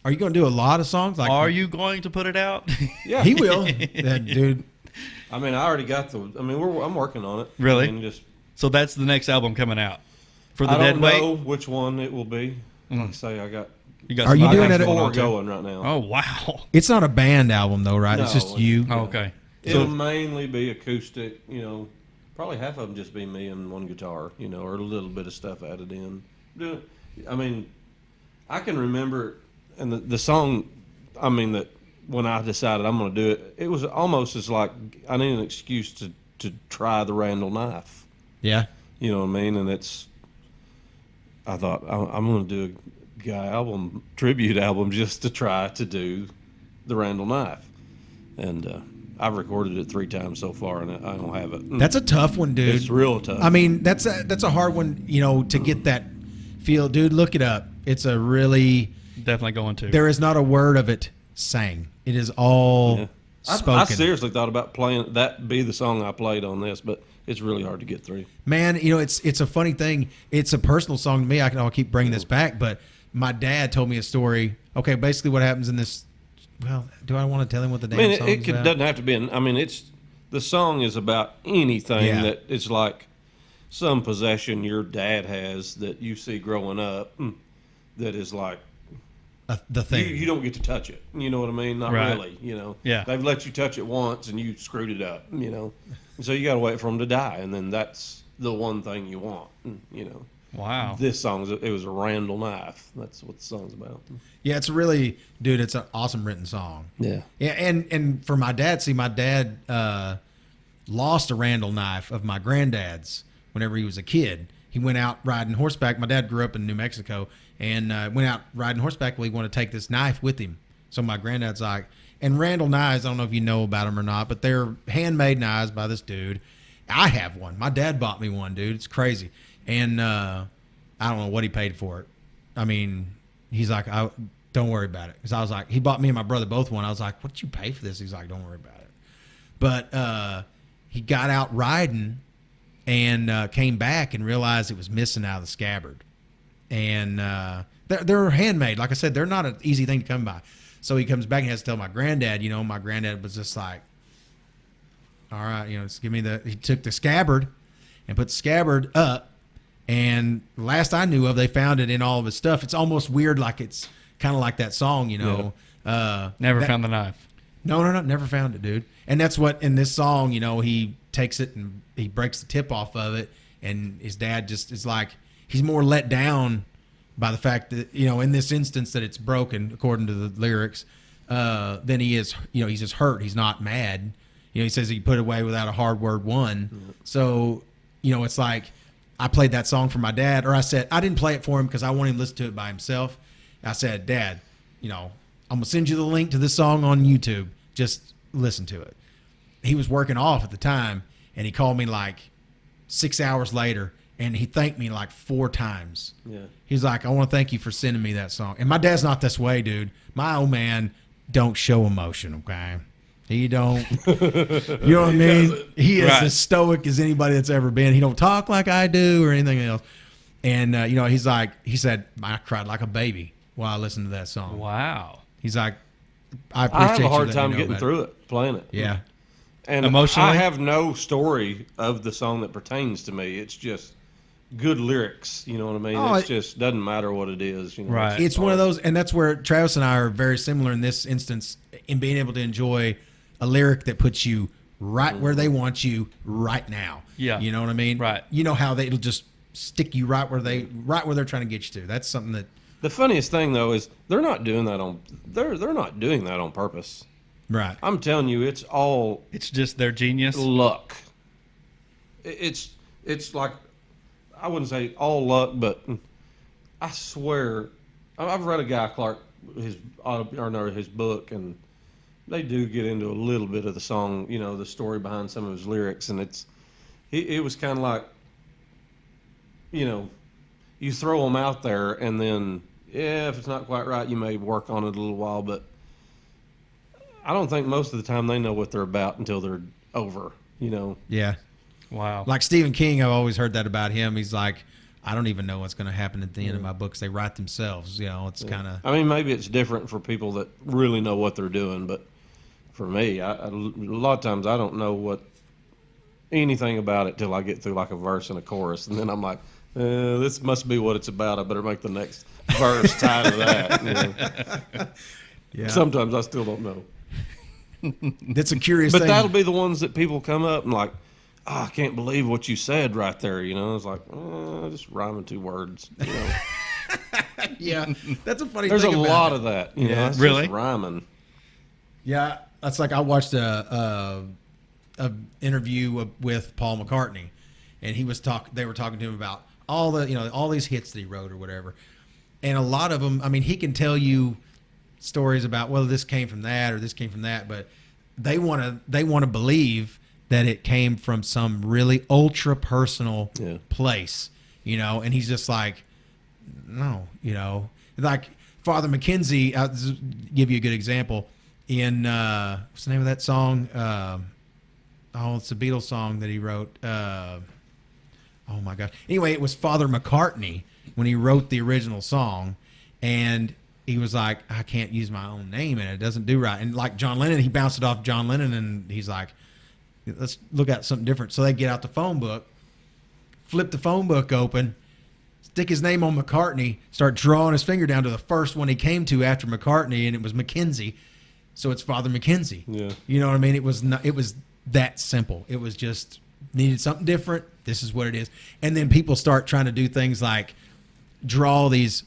Are you going to do a lot of songs? Are you going to put it out? Yeah. He will. That dude. I mean, I already got I'm working on it. Really? I mean, So that's the next album coming out for the I don't Deadweight? know which one it will be. Like I say, I got. Are you doing got it? 4 going right now. Oh, wow. It's not a band album though, right? It's No, just you. Oh, okay. It'll mainly be acoustic. Probably half of them just be me and one guitar. Or a little bit of stuff added in. I mean, I can remember, and the song. I mean that when I decided I'm going to do it, it was almost as like I need an excuse to try the Randall knife. Yeah. You know what I mean? And I thought I'm going to do a Guy tribute album just to try to do the Randall knife. And I've recorded it 3 times so far, and I don't have it. That's a tough one, dude. It's real tough. I mean, that's a hard one, to get that feel. Dude, look it up. It's a really Definitely going to. There is not a word of it sang. It is all spoken. I seriously thought about playing that be the song I played on this, but it's really hard to get through. Man, it's a funny thing. It's a personal song to me. I'll keep bringing this back, but my dad told me a story. Okay, basically what happens in this. Well, do I want to tell him what the damn song is about? Doesn't have to be. The song is about anything that it's like some possession your dad has that you see growing up that is like the thing. you don't get to touch it. You know what I mean? Not Right. really. Yeah. They've let you touch it once and you screwed it up. And so you got to wait for them to die, and then that's the one thing you want. Wow. This song it was a Randall knife. That's what the song's about. Yeah, it's really, dude. It's an awesome written song. Yeah. Yeah, and for my dad, my dad lost a Randall knife of my granddad's whenever he was a kid. He went out riding horseback. My dad grew up in New Mexico and went out riding horseback. Well, he wanted to take this knife with him. So my granddad's like, and Randall knives, I don't know if you know about them or not, but they're handmade knives by this dude. I have one. My dad bought me one, dude. It's crazy. And I don't know what he paid for it. I mean, he's like, don't worry about it. Because I was like, he bought me and my brother both one. I was like, what did you pay for this? He's like, don't worry about it. But he got out riding and came back and realized it was missing out of the scabbard. And they're handmade. Like I said, they're not an easy thing to come by. So he comes back and has to tell my granddad. My granddad was just like, all right, just give me he took the scabbard and put the scabbard up. And last I knew of, they found it in all of his stuff. It's almost weird, like it's kind of like that song, Never found the knife. No, never found it, dude. And that's what in this song, he takes it and he breaks the tip off of it, and his dad just is like, he's more let down by the fact that, you know, in this instance that it's broken according to the lyrics, then he is, you know, he's just hurt. He's not mad. You know, he says he put away without a hard word won. So, you know, it's like I played that song for my dad, or I said, I didn't play it for him because I wanted him to listen to it by himself. I said, Dad, you know, I'm going to send you the link to this song on YouTube. Just listen to it. He was working off at the time, and he called me like 6 hours later, and he thanked me like 4 times. Yeah. He's like, I want to thank you for sending me that song. And my dad's not this way, dude. My old man don't show emotion, okay? He don't, you know what I mean? He is as stoic as anybody that's ever been. He don't talk like I do or anything else. And, you know, he said, I cried like a baby while I listened to that song. Wow. He's like, I appreciate I have a hard you time letting me know getting about through it, playing it. Yeah. And Emotionally? I have no story of the song that pertains to me. It's just good lyrics. You know what I mean? Oh, It's just doesn't matter what it is. You know, Right. It's one of those, and that's where Travis and I are very similar in this instance in being able to enjoy a lyric that puts you right where they want you right now. Yeah. You know what I mean? Right. You know how it'll just stick you right where they're trying to get you to. That's something that. The funniest thing though is they're not doing that on purpose. Right. I'm telling you, it's all It's just their genius. luck. It's like, I wouldn't say all luck, but I swear, I've read a Guy Clark his book, and they do get into a little bit of the song, you know, the story behind some of his lyrics, and it was kind of like, you know, you throw them out there, and then if it's not quite right, you may work on it a little while, but I don't think most of the time they know what they're about until they're over, you know. Yeah. Wow. Like Stephen King, I've always heard that about him. He's like, I don't even know what's going to happen at the end of my books. They write themselves. You know, it's kind of. I mean, maybe it's different for people that really know what they're doing, but for me, a lot of times I don't know anything about it till I get through like a verse and a chorus, and then I'm like, this must be what it's about. I better make the next verse tied to that. You know? Yeah. Sometimes I still don't know. That's a curious But thing. that'll be the ones that people come up and like, oh, I can't believe what you said right there. You know, it's like, just rhyming 2 words. You know? Yeah. That's a funny There's a thing about lot it. of that. You Yeah. know, it's Really? just rhyming. Yeah, that's like I watched a interview with Paul McCartney, and they were talking to him about all these hits that he wrote or whatever, and a lot of them. I mean, he can tell you stories about whether this came from that or this came from that, but they want to believe that it came from some really ultra personal place, you know. And he's just like, no, you know, like Father McKenzie. I'll give you a good example. In what's the name of that song? It's a Beatles song that he wrote. Oh my God! Anyway, it was Father McCartney when he wrote the original song, and he was like, I can't use my own name and it doesn't do right. And like John Lennon, he bounced it off John Lennon, and he's like, let's look at something different. So they get out the phone book, flip the phone book open, stick his name on McCartney, start drawing his finger down to the first one he came to after McCartney, and it was Mackenzie. So it's Father Mackenzie. Yeah. You know what I mean? It was that simple. It was just needed something different. This is what it is. And then people start trying to do things like draw these.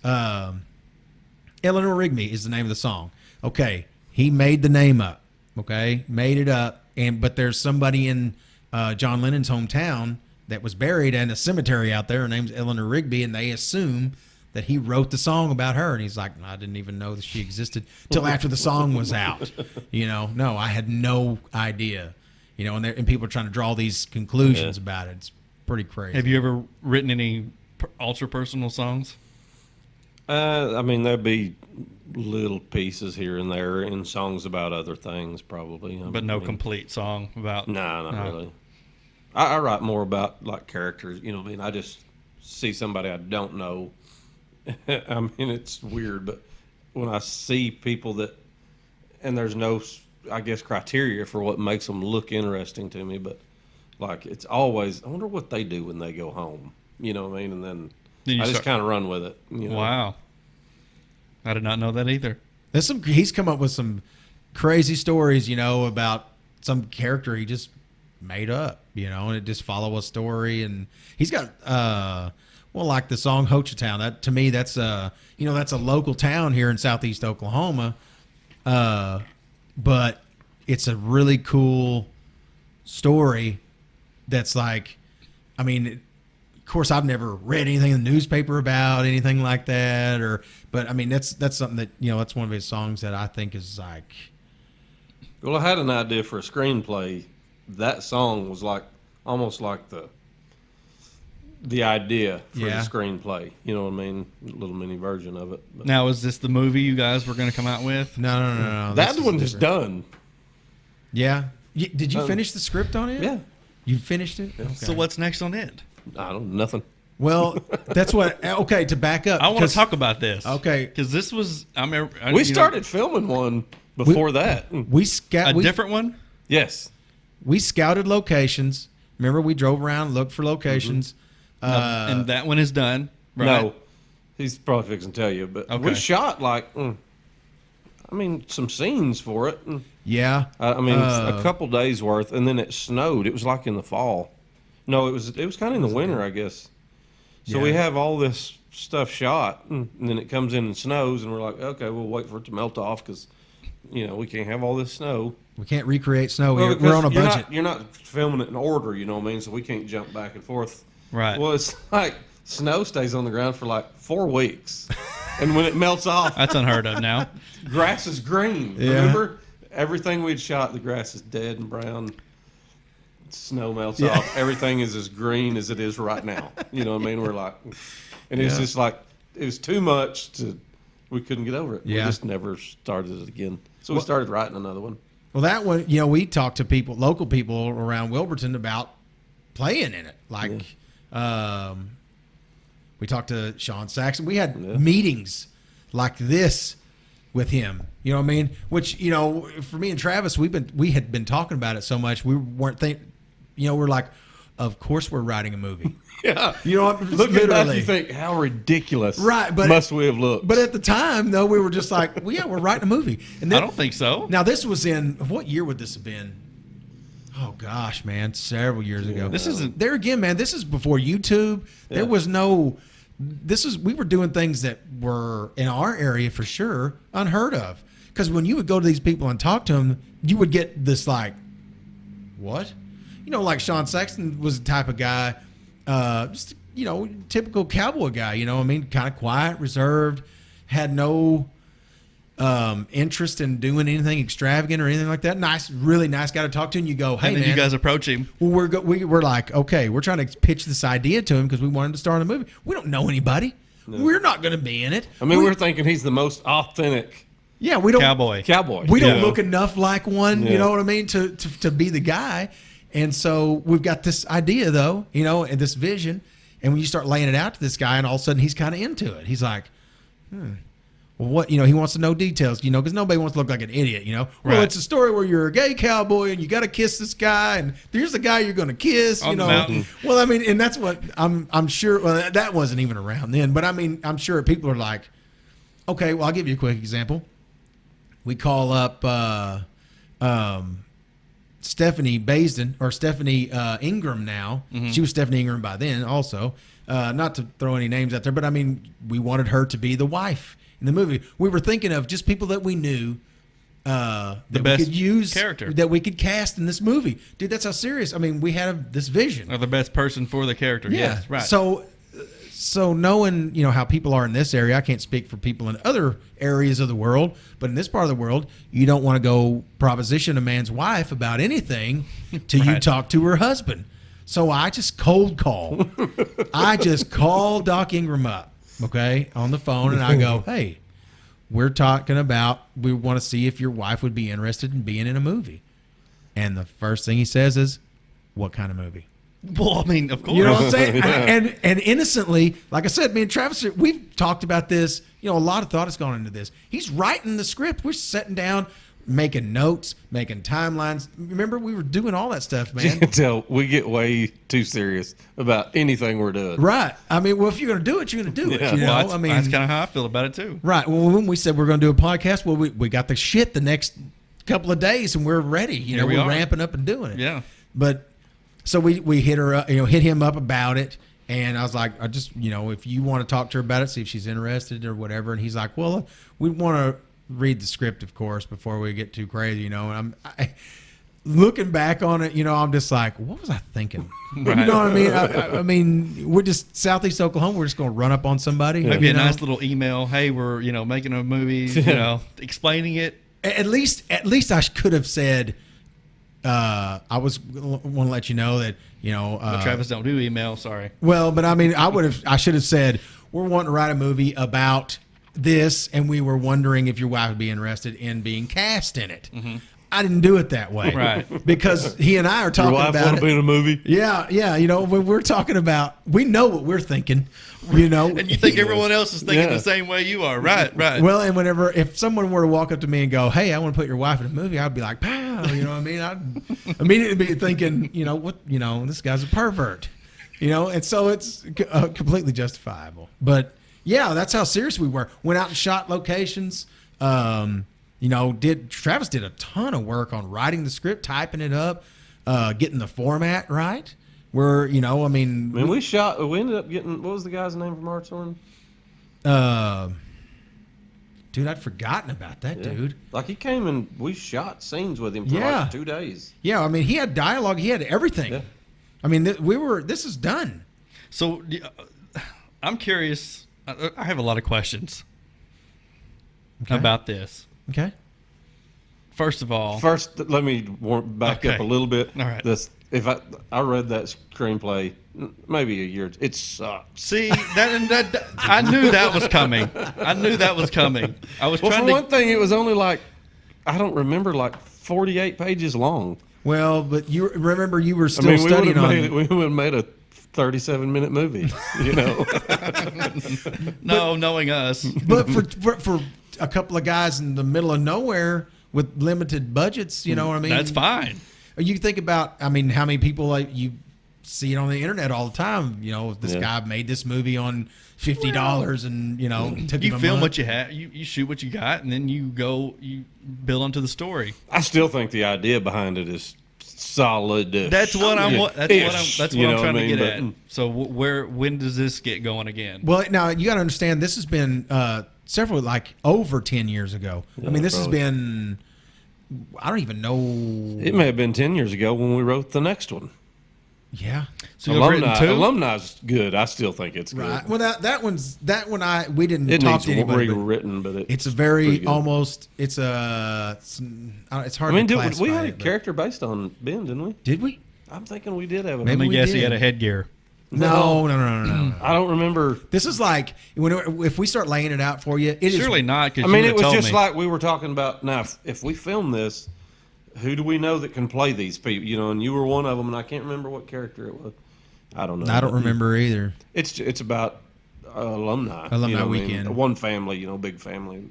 Eleanor Rigby is the name of the song. Okay, he made the name up. Okay, made it up. But there's somebody in John Lennon's hometown that was buried in a cemetery out there. Her name's Eleanor Rigby, and they assume that he wrote the song about her. And he's like, I didn't even know that she existed till after the song was out. You know, no, I had no idea. You know, and people are trying to draw these conclusions about it. It's pretty crazy. Have you ever written any ultra personal songs? I mean, there'd be little pieces here and there in songs about other things, probably. But no complete song about. No, not really. I write more about like characters. You know what I mean? I just see somebody I don't know. I mean, it's weird, but when I see people that, and there's no, I guess, criteria for what makes them look interesting to me, but like it's always, I wonder what they do when they go home. You know what I mean? And then I just kind of run with it. You know? Wow. I did not know that either. He's come up with some crazy stories, you know, about some character he just made up, you know, and it just follow a story. And he's got Well, like the song Ho Chi Town. That to me, that's that's a local town here in southeast Oklahoma. But it's a really cool story. That's like, I mean, of course, I've never read anything in the newspaper about anything like that, but I mean, that's something that that's one of his songs that I think is like. Well, I had an idea for a screenplay. That song was like almost like the idea for the screenplay. You know what I mean? A little mini version of it. But Now, is this the movie you guys were going to come out with? No. that one is done. Yeah. Did you finish the script on it? Yeah. You finished it? Okay. So what's next on it? I don't nothing. Well, that's what. Okay, to back up, I want to talk about this. Okay, because this was We started filming one before that. We different one. Yes. We scouted locations. Remember, we drove around, looked for locations. And that one is done. Right? No, he's probably fixing to tell you, but we Okay. shot like, some scenes for it. Yeah. A couple days worth, and then it snowed. It was like in the fall. No, it was kind of in the winter, I guess. So we have all this stuff shot, and then it comes in and snows, and we're like, okay, we'll wait for it to melt off because, we can't have all this snow. We can't recreate snow. Well, We're on a you're budget. You're not filming it in order, you know what I mean? So we can't jump back and forth. Right. Well, it's like snow stays on the ground for like 4 weeks, and when it melts off, That's unheard of now. grass is green. Yeah. Remember, everything we'd shot, the grass is dead and brown. Snow melts off. Everything is as green as it is right now. You know what I mean? We're like, and it's just like it was too much we couldn't get over it. Yeah. We just never started it again. So we started writing another one. Well, that one, we talked to local people around Wilburton about playing in it. Like, we talked to Sean Saxon. We had meetings like this with him. You know what I mean? Which, for me and Travis, we had been talking about it so much we weren't we're like, of course we're writing a movie. Yeah. Literally. At that, you think, how ridiculous But must we have looked? But at the time, though, we were just like, well, yeah, we're writing a movie. And then, I don't think so. Now, this was in, what year would this have been? Oh, gosh, man, several years ago. This isn't... There again, man, this is before YouTube. Yeah. There was no... we were doing things that were, in our area for sure, unheard of. Because when you would go to these people and talk to them, you would get this like, what? Like Sean Sexton was the type of guy, just, typical cowboy guy, kind of quiet, reserved, had no interest in doing anything extravagant or anything like that. Nice, really nice guy to talk to. And you go, hey, and then man, you guys approach him. Well, we're like, okay, we're trying to pitch this idea to him because we want him to star in the movie. We don't know anybody. No. We're not going to be in it. we're thinking he's the most authentic. Yeah, we don't cowboy. We don't look enough like one. You know what I mean, to be the guy. And so we've got this idea, though, and this vision. And when you start laying it out to this guy, and all of a sudden he's kind of into it. He's like, well, what, he wants to know details, because nobody wants to look like an idiot, Well, Right. it's a story where you're a gay cowboy and you got to kiss this guy, and here's the guy you're going to kiss, On the mountain. Well, and that's what I'm sure. Well, that wasn't even around then, but I'm sure people are like, okay, well, I'll give you a quick example. We call up Stephanie Baisden, or Stephanie Ingram now. Mm-hmm. She was Stephanie Ingram by then also. Not to throw any names out there, but we wanted her to be the wife in the movie. We were thinking of just people that we knew that the we best could use, character that we could cast in this movie. Dude, that's how serious. We had this vision. Or the best person for the character. Yeah. Yes, right. So knowing, how people are in this area, I can't speak for people in other areas of the world, but in this part of the world, you don't want to go proposition a man's wife about anything till you talk to her husband. So I just cold call. I just call Doc Ingram up, on the phone, and I go, hey, we're talking about, we want to see if your wife would be interested in being in a movie. And the first thing he says is, what kind of movie? Well, of course. You know what I'm saying? And innocently, like I said, me and Travis, we've talked about this. A lot of thought has gone into this. He's writing the script. We're sitting down, making notes, making timelines. Remember, we were doing all that stuff, man. You can tell we get way too serious about anything we're doing. Right. well, if you're going to do it, you're going to do it. Yeah. Well, that's kind of how I feel about it, too. Right. Well, when we said we're going to do a podcast, well, we got the shit the next couple of days, and we're ready. Here we we're are. ramping up and doing it. Yeah. But so we hit her up, hit him up about it, And I was like, I just, if you want to talk to her about it, see if she's interested or whatever. And he's like, well, we want to read the script, of course, before we get too crazy, And looking back on it, I'm just like, what was I thinking? Right. You know what I mean? I mean, we're just Southeast Oklahoma. We're just going to run up on somebody. Maybe a nice little email. Hey, we're making a movie. Explaining it. At least I could have said. I want to let you know that But Travis don't do email. Sorry. Well, but I mean, I should have said we're wanting to write a movie about this, and we were wondering if your wife would be interested in being cast in it. Mm-hmm. I didn't do it that way, right? Because he and I are talking your wife about want to be in a movie. Yeah. When we're talking about, we know what we're thinking. And you think everyone else is thinking the same way you are, right? Well, and if someone were to walk up to me and go, "Hey, I want to put your wife in a movie," I'd be like, "Pow!" You know what I mean? I'd immediately be thinking, this guy's a pervert, and so it's completely justifiable. But yeah, that's how serious we were. Went out and shot locations. Travis did a ton of work on writing the script, typing it up, getting the format right. Where we ended up getting, what was the guy's name from Hartshorn? Dude, I'd forgotten about that dude. Like he came and we shot scenes with him for like 2 days. Yeah, I mean, he had dialogue, he had everything. Yeah. I mean, this is done. So I'm curious. I have a lot of questions about this. Okay. First of all, let me back up a little bit. All right. If I read that screenplay maybe a year, it sucked. See, that I knew that was coming. I was trying for one thing, it was only I don't remember, 48 pages long. Well, but you remember you were still studying on it. We would have made a 37-minute movie, No, knowing us. But for a couple of guys in the middle of nowhere with limited budgets, you know what I mean? That's fine. You think about, how many people you see it on the internet all the time. This guy made this movie on $50 and, took him a film month. what you have, you shoot what you got, and then you build onto the story. I still think the idea behind it is solid. That's what I'm trying to get at. But, so when does this get going again? Well, now you got to understand, this has been several, over 10 years ago. Yeah, this probably. has been, I don't even know. It may have been 10 years ago when we wrote the next one. Yeah. So Alumni's good. I still think it's good. Right. Well, that one we didn't it talk needs to anybody. rewritten, but it's a very almost. It's hard. We had a character based on Ben, didn't we? Did we? I'm thinking we did have a. Let me guess. He had a headgear. No. I don't remember. This is if we start laying it out for you, it surely is, not. It was just like we were talking about. Now, if we film this, who do we know that can play these people? And you were one of them, and I can't remember what character it was. I don't know. I don't remember either. It's about alumni weekend. One family, big family.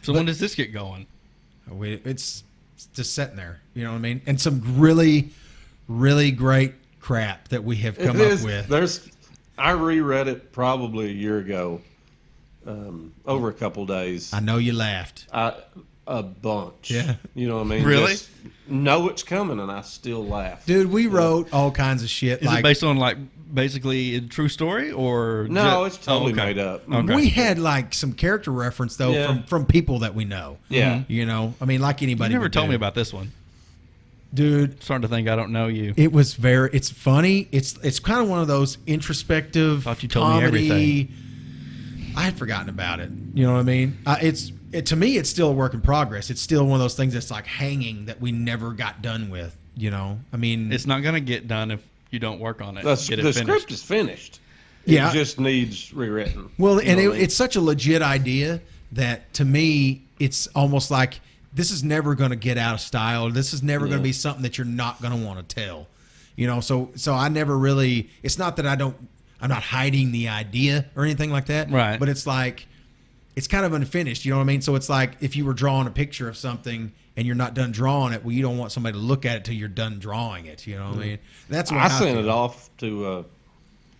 So when does this get going? It's just sitting there. You know what I mean? And some really, really great crap that we have come up with. I reread it probably a year ago, over a couple days. I know you laughed. A bunch. Yeah. You know what I mean? Really? Just know it's coming, and I still laugh. Dude, we wrote all kinds of shit. Is it based on basically a true story or? No, it's totally made up. Okay. We had some character reference though from people that we know. Yeah. Like anybody. You never told me about this one. Dude, I'm starting to think I don't know you. It's funny. It's kind of one of those introspective Thought you told comedy. me everything. I had forgotten about it. You know what I mean? To me, it's still a work in progress. It's still one of those things that's hanging that we never got done with. It's not going to get done if you don't work on it. The script is finished. Yeah. It just needs rewritten. Well, and it's such a legit idea that to me, it's almost like this is never going to get out of style. This is never going to be something that you're not going to want to tell. So I never really. It's not that I'm not hiding the idea or anything like that. Right. But it's it's kind of unfinished. You know what I mean? So it's like if you were drawing a picture of something and you're not done drawing it, well, you don't want somebody to look at it till you're done drawing it. You know what I mean? That's what I sent it off to.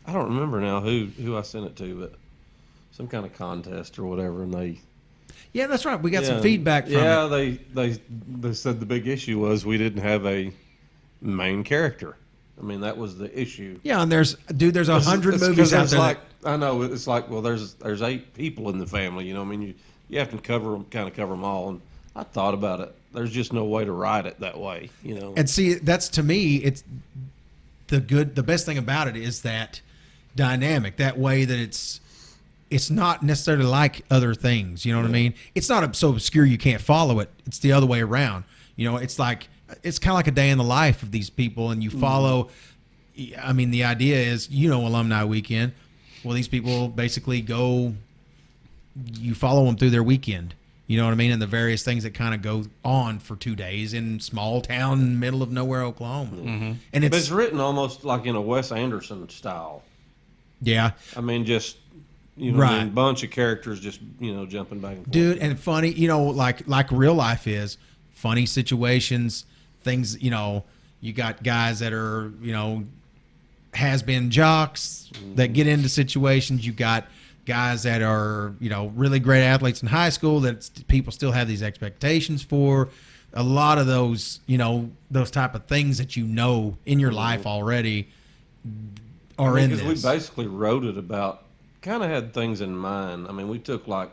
I don't remember now who I sent it to, but some kind of contest or whatever, and they. Yeah, that's right. We got some feedback from it. Yeah, they said the big issue was we didn't have a main character. I mean, that was the issue. Yeah, and there's 100 It's movies out it's there. like, I know it's like, well, there's 8 people in the family. You know, I mean, you have to cover them all. And I thought about it. There's just no way to write it that way. You know, and see, that's to me, it's the best thing about it is that dynamic, that way that it's not necessarily like other things. You know what I mean? It's not so obscure you can't follow it. It's the other way around. You know, it's kind of like a day in the life of these people, and you follow. I mean, the idea is, Alumni Weekend. Well, these people basically go. You follow them through their weekend. You know what I mean? And the various things that kind of go on for 2 days in small town, middle of nowhere, Oklahoma. Mm-hmm. And but it's written almost like in a Wes Anderson style. Yeah. I mean, just right. a bunch of characters just jumping back and forth. Dude, and funny, like real life is funny situations, things. You got guys that are has been jocks that get into situations. You got guys that are really great athletes in high school that people still have these expectations for. A lot of those those type of things that in your life already are in this. Because we basically wrote it about, kind of had things in mind. I mean, we took like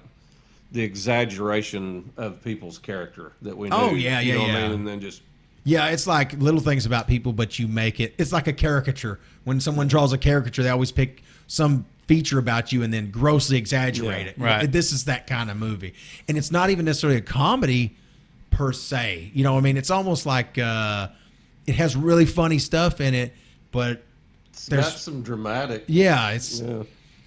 the exaggeration of people's character that we knew. Oh yeah, you know what yeah. I mean? And then just. Yeah, it's like little things about people, but you make it. It's like a caricature. When someone draws a caricature, they always pick some feature about you and then grossly exaggerate it. Right. This is that kind of movie. And it's not even necessarily a comedy per se. I mean, it's almost like it has really funny stuff in it, but There's got some dramatic. Yeah,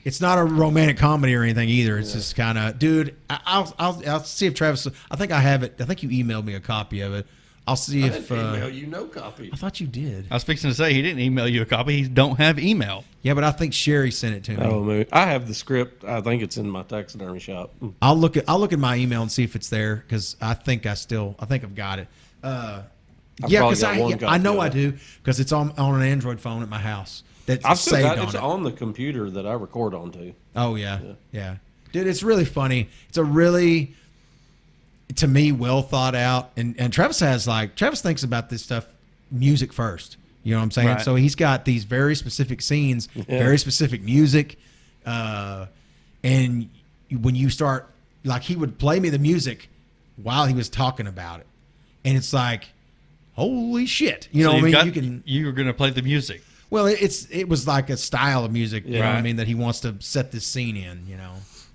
it's not a romantic comedy or anything either. It's just kind of, dude. I'll see if Travis. I think I have it. I think you emailed me a copy of it. I'll see if. Didn't email you no copy. I thought you did. I was fixing to say he didn't email you a copy. He don't have email. Yeah, but I think Sherry sent it to me. Oh, maybe. I have the script. I think it's in my taxidermy shop. I'll look at my email and see if it's there, because I think I've got it. Yeah, because I know I do, because it's on an Android phone at my house. That's I've still saved got on it's it. on the computer that I record onto. Oh yeah, dude, it's really funny. It's a really, to me, well thought out, and Travis thinks about this stuff music first. You know what I'm saying? Right. So he's got these very specific scenes, very specific music, and when you start, like, he would play me the music while he was talking about it, and it's like, holy shit! You know what I mean? You were going to play the music. Well, it was like a style of music, you know what I Right. mean, that he wants to set this scene in,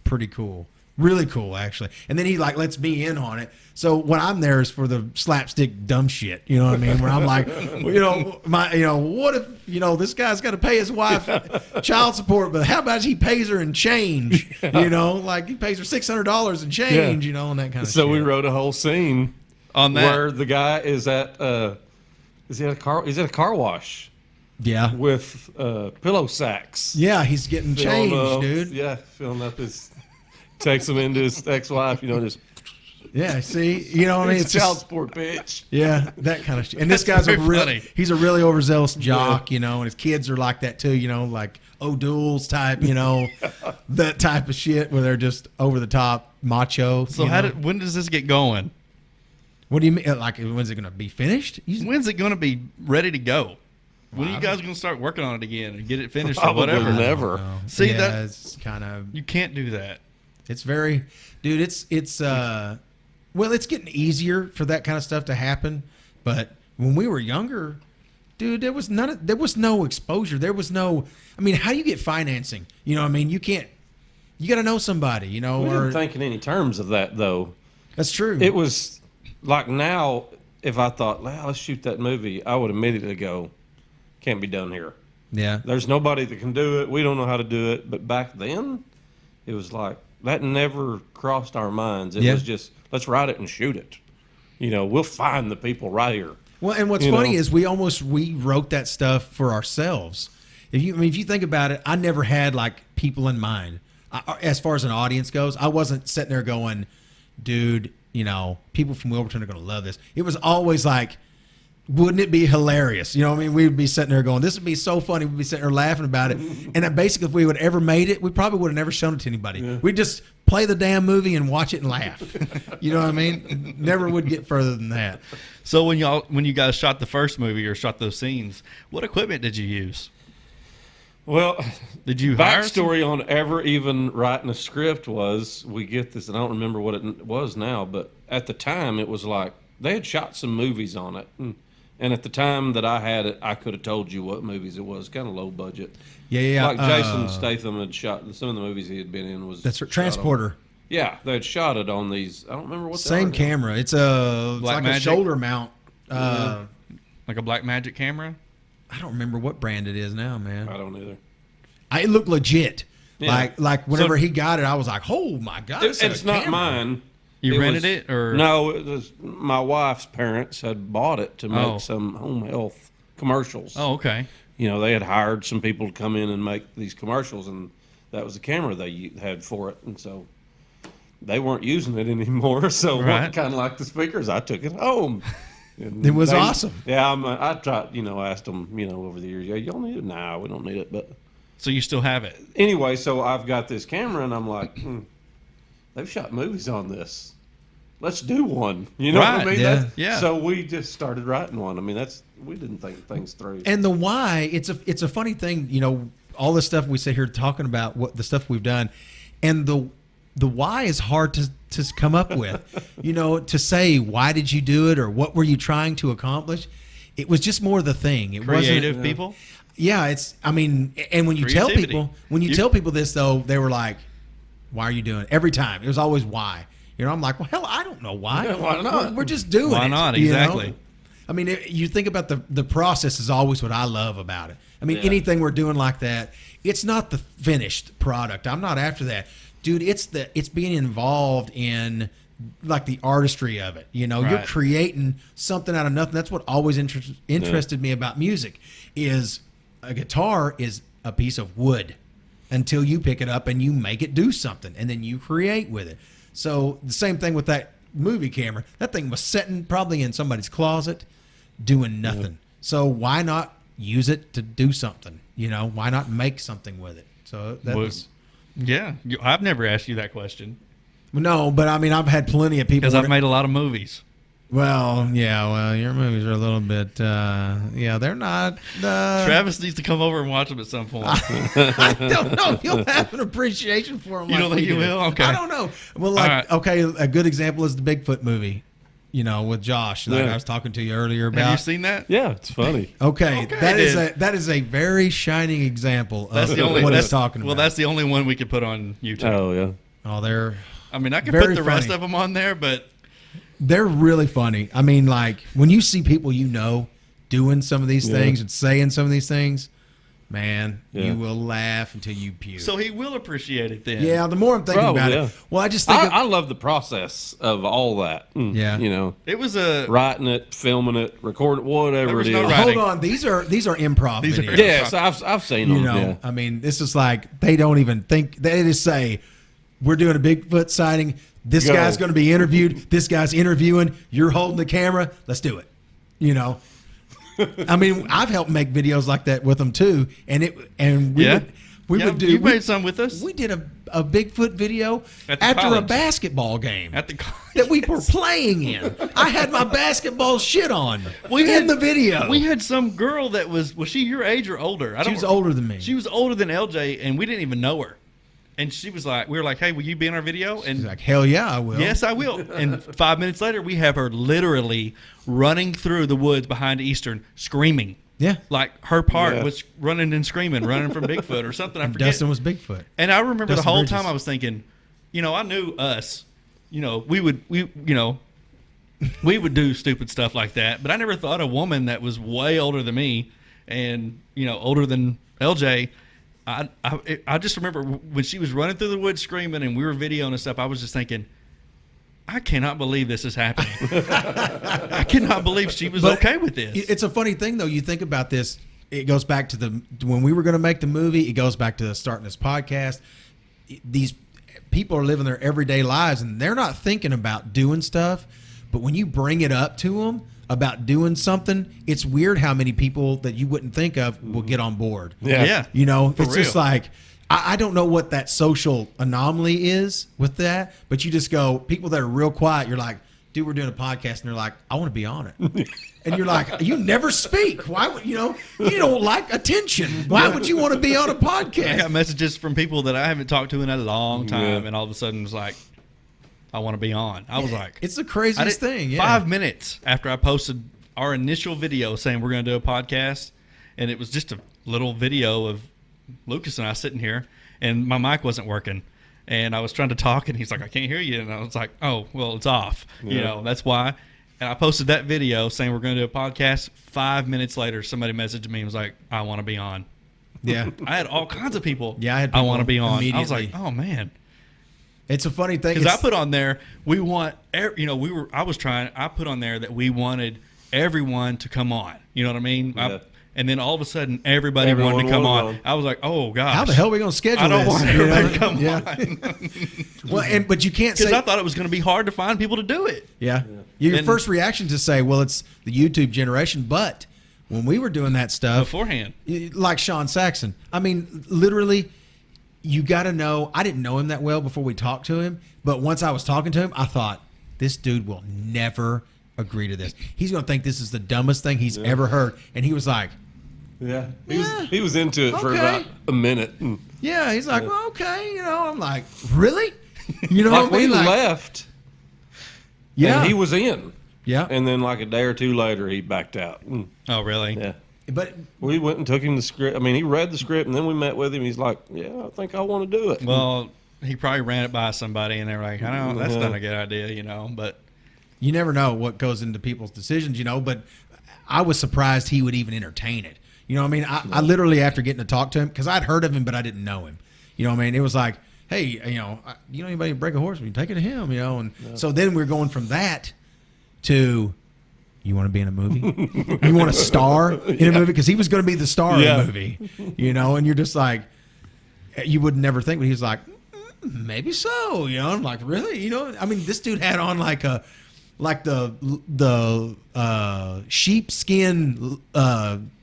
Pretty cool. Really cool, actually. And then he lets me in on it. So when I'm there is for the slapstick dumb shit, you know what I mean? Where I'm like, what if, this guy's got to pay his wife child support, but how about he pays her in change? Like he pays her $600 in change, and that kind of shit. So we wrote a whole scene On that. where the guy is at he's at a car wash. Yeah. With pillow sacks. Yeah, he's getting change, dude. Yeah, filling up takes him into his ex-wife, just. Yeah, see, you know what I mean? It's child support, bitch. Yeah, that kind of shit. And this guy's he's a really overzealous jock, and his kids are like that too, like O'Doul's type, that type of shit where they're just over the top macho. So when does this get going? What do you mean? Like, when's it going to be finished? When's it going to be ready to go? When are you guys going to start working on it again and get it finished Probably or whatever? never. See, it's kind of, you can't do that. it's very, dude, it's getting easier for that kind of stuff to happen. But when we were younger, dude, there was no exposure. There was no, how do you get financing? You got to know somebody, We didn't think in any terms of that, though. That's true. It was like now, if I thought, well, let's shoot that movie, I would immediately go, can't be done here. Yeah. There's nobody that can do it. We don't know how to do it. But back then, it was like, that never crossed our minds. It was just, let's write it and shoot it. We'll find the people right here. Well, and what's funny is we wrote that stuff for ourselves. If you think about it, I never had people in mind. As far as an audience goes, I wasn't sitting there going, dude, people from Wilburton are going to love this. It was always like, wouldn't it be hilarious? You know what I mean? We would be sitting there going, this would be so funny. We'd be sitting there laughing about it. And that basically, if we would ever made it, we probably would have never shown it to anybody. Yeah. We'd just play the damn movie and watch it and laugh. You know what I mean? Never would get further than that. So when you guys shot the first movie or shot those scenes, what equipment did you use? Well, Did you hire some? backstory on ever even writing a script was, we get this, and I don't remember what it was now, but at the time it was like they had shot some movies on it, and at the time that I had it, I could have told you what movies it was, kind of low budget. Yeah. Like Jason Statham had shot some of the movies he had been in was That's right. shot on- Transporter. Yeah, they had shot it on these. I don't remember what they Same are now. camera. It's like a Blackmagic? shoulder mount. Like a Blackmagic camera? I don't remember what brand it is now, man. I don't either. It looked legit. Yeah. Like whenever So- he got it, I was like, oh my God. It's not mine. You rented was- it, or No, it was my wife's parents had bought it to make Oh. some home health commercials. Oh, okay. You know, they had hired some people to come in and make these commercials, and that was the camera they had for it, and so they weren't using it anymore. So Right. kind of like the speakers, I took it home. And It was awesome. Yeah, I tried. Asked them. Over the years, yeah, y'all need it? Nah, we don't need it. But So you still have it? anyway, so I've got this camera, and I'm like, they've shot movies on this. Let's do one. You know what I Right, mean? yeah. That's- Yeah. So we just started writing one. I mean, we didn't think things through. And the why, it's a funny thing, all the stuff we sit here talking about, what the stuff we've done, and the why is hard to come up with. To say why did you do it or what were you trying to accomplish? It was just more the thing. It Creative wasn't. people? Yeah, and when you tell Creativity. people, tell people this though, they were like, "Why are you doing it?" Every time it was always why. I'm like, well, hell, I don't know why. Yeah, why not? We're just doing it. Why not? you know? Exactly. I mean, you think about the process is always what I love about it. I mean, Yeah. anything we're doing like that, it's not the finished product. I'm not after that, dude. It's being involved in like the artistry of it. You're Right. creating something out of nothing. That's what always interested me about music. Is a guitar is a piece of wood until you pick it up and you make it do something, and then you create with it. So the same thing with that movie camera. That thing was sitting probably in somebody's closet doing nothing. So why not use it to do something? Why not make something with it? So that Well, was Yeah. I've never asked you that question no, but I mean I've had plenty of people. because I've made a lot of movies. Well, your movies are a little bit. They're not. Travis needs to come over and watch them at some point. I don't know if you'll have an appreciation for them. You don't think you will? Okay. I don't know. Well, All right. okay, a good example is the Bigfoot movie. With Josh, like Yeah. I was talking to you earlier about. Have you seen that? Yeah, it's funny. Okay, Okay, that is a very shining example That's of the only. what that's, he's talking about. Well, that's the only one we could put on YouTube. Oh yeah. oh, they're I mean, I could Very put the rest funny. of them on there, but they're really funny. I mean, like when you see people doing some of these Yeah. things and saying some of these things, man, Yeah. you will laugh until you puke. so he will appreciate it then. yeah, the more I'm thinking Probably, about yeah. it, well, I just think, I love the process of all that. Yeah. It was a. Writing it, filming it, recording it, whatever There was it is. no hold writing. on, these are improv These are- videos. Yes, I've seen them. Yeah. I mean, this is like they don't even think. They just say, "We're doing a Bigfoot sighting. This Go. guy's going to be interviewed. This guy's interviewing. You're holding the camera. Let's do it." I mean, I've helped make videos like that with them too, and we Yeah. would do. You we, made some with us we did a Bigfoot video At the after a college. basketball game at the. that we were playing in. I had my basketball shit on We in had- the video. We had some girl that was she your age or older? She was older than me. She was older than LJ, and we didn't even know her. And she was like, we were like, "Hey, will you be in our video?" And She's like, hell yeah, I will. yes, I will. And 5 minutes later, we have her literally running through the woods behind Eastern, screaming. Yeah. Like her part Yeah. was running and screaming, running from Bigfoot or something. I And forget. Dustin was Bigfoot. And I remember Dustin the whole Bridges. time I was thinking, I knew us. We would do stupid stuff like that. But I never thought a woman that was way older than me and, older than LJ. I just remember when she was running through the woods screaming and we were videoing and stuff, I was just thinking, I cannot believe this is happening. I cannot believe she was But okay with this. It's a funny thing, though. You think about this. It goes back to when we were going to make the movie. It goes back to starting this podcast. These people are living their everyday lives, and they're not thinking about doing stuff. But when you bring it up to them, about doing something, it's weird how many people that you wouldn't think of will get on board. Yeah. You know, it's real. just like, I don't know what that social anomaly is with that, but you just go, people that are real quiet, you're like, dude, we're doing a podcast, and they're like, I want to be on it. And you're like, you never speak. Why would, you don't like attention. Why would you want to be on a I podcast? got messages from people that I haven't talked to in a long time, Yeah. and all of a sudden it's like, I want to be on. I was like, It's the I craziest did- thing. Yeah. 5 minutes after I posted our initial video saying we're going to do a podcast, and it was just a little video of Lucas and I sitting here, and my mic wasn't working. And I was trying to talk, and he's like, I can't hear you. And I was like, oh, well, it's off. You Yeah. know, that's why. And I posted that video saying we're going to do a podcast. 5 minutes later, somebody messaged me and was like, I want to be on. Yeah. I had all kinds of people. Yeah, I had I want to people be on. I was like, immediately. oh, man. It's a funny thing. Because I It's- put on there, I put on there that we wanted everyone to come on. You know what I mean? Yeah. And then all of a sudden, everybody Everyone wanted to come wanted on. on. I was like, oh, gosh. how the hell are we going to schedule I don't this? want You know? everybody to come Yeah. on. Well, but you can't Because say. I thought it was going to be hard to find people to do it. Yeah. Your And- first reaction to say, well, it's the YouTube generation. But when we were doing that stuff, Beforehand. like Sean Saxon, I mean, literally, you got to know. I didn't know him that well before we talked to him. But once I was talking to him, I thought, this dude will never agree to this. He's going to think this is the dumbest thing he's ever heard. And he was like, Yeah. Yeah. He was into it for Okay. about a minute. yeah. He's like, well, okay. I'm like, really? You know Like what I mean? we Like, left, yeah. and he was in. Yeah. And then like a day or two later, he backed out. Oh, really? Yeah. But We went and took him the script. I mean, he read the script, and then we met with him. He's like, yeah, I think I want to do it. Well, he probably ran it by somebody, and they're like, I don't know, that's Uh-huh. not a good idea, But you never know what goes into people's decisions, but I was surprised he would even entertain it. You know what I mean? I literally, after getting to talk to him, because I'd heard of him, but I didn't know him. You know what I mean? It was like, hey, you know anybody break a horse? We take it to him, and so then we're going from that to, you want to be in a movie? You want to star in a movie? Because he was going to be the star Yeah. of the movie, and you're just like, you would never think, but he was like, maybe so, I'm like, really? I mean, this dude had on like the sheepskin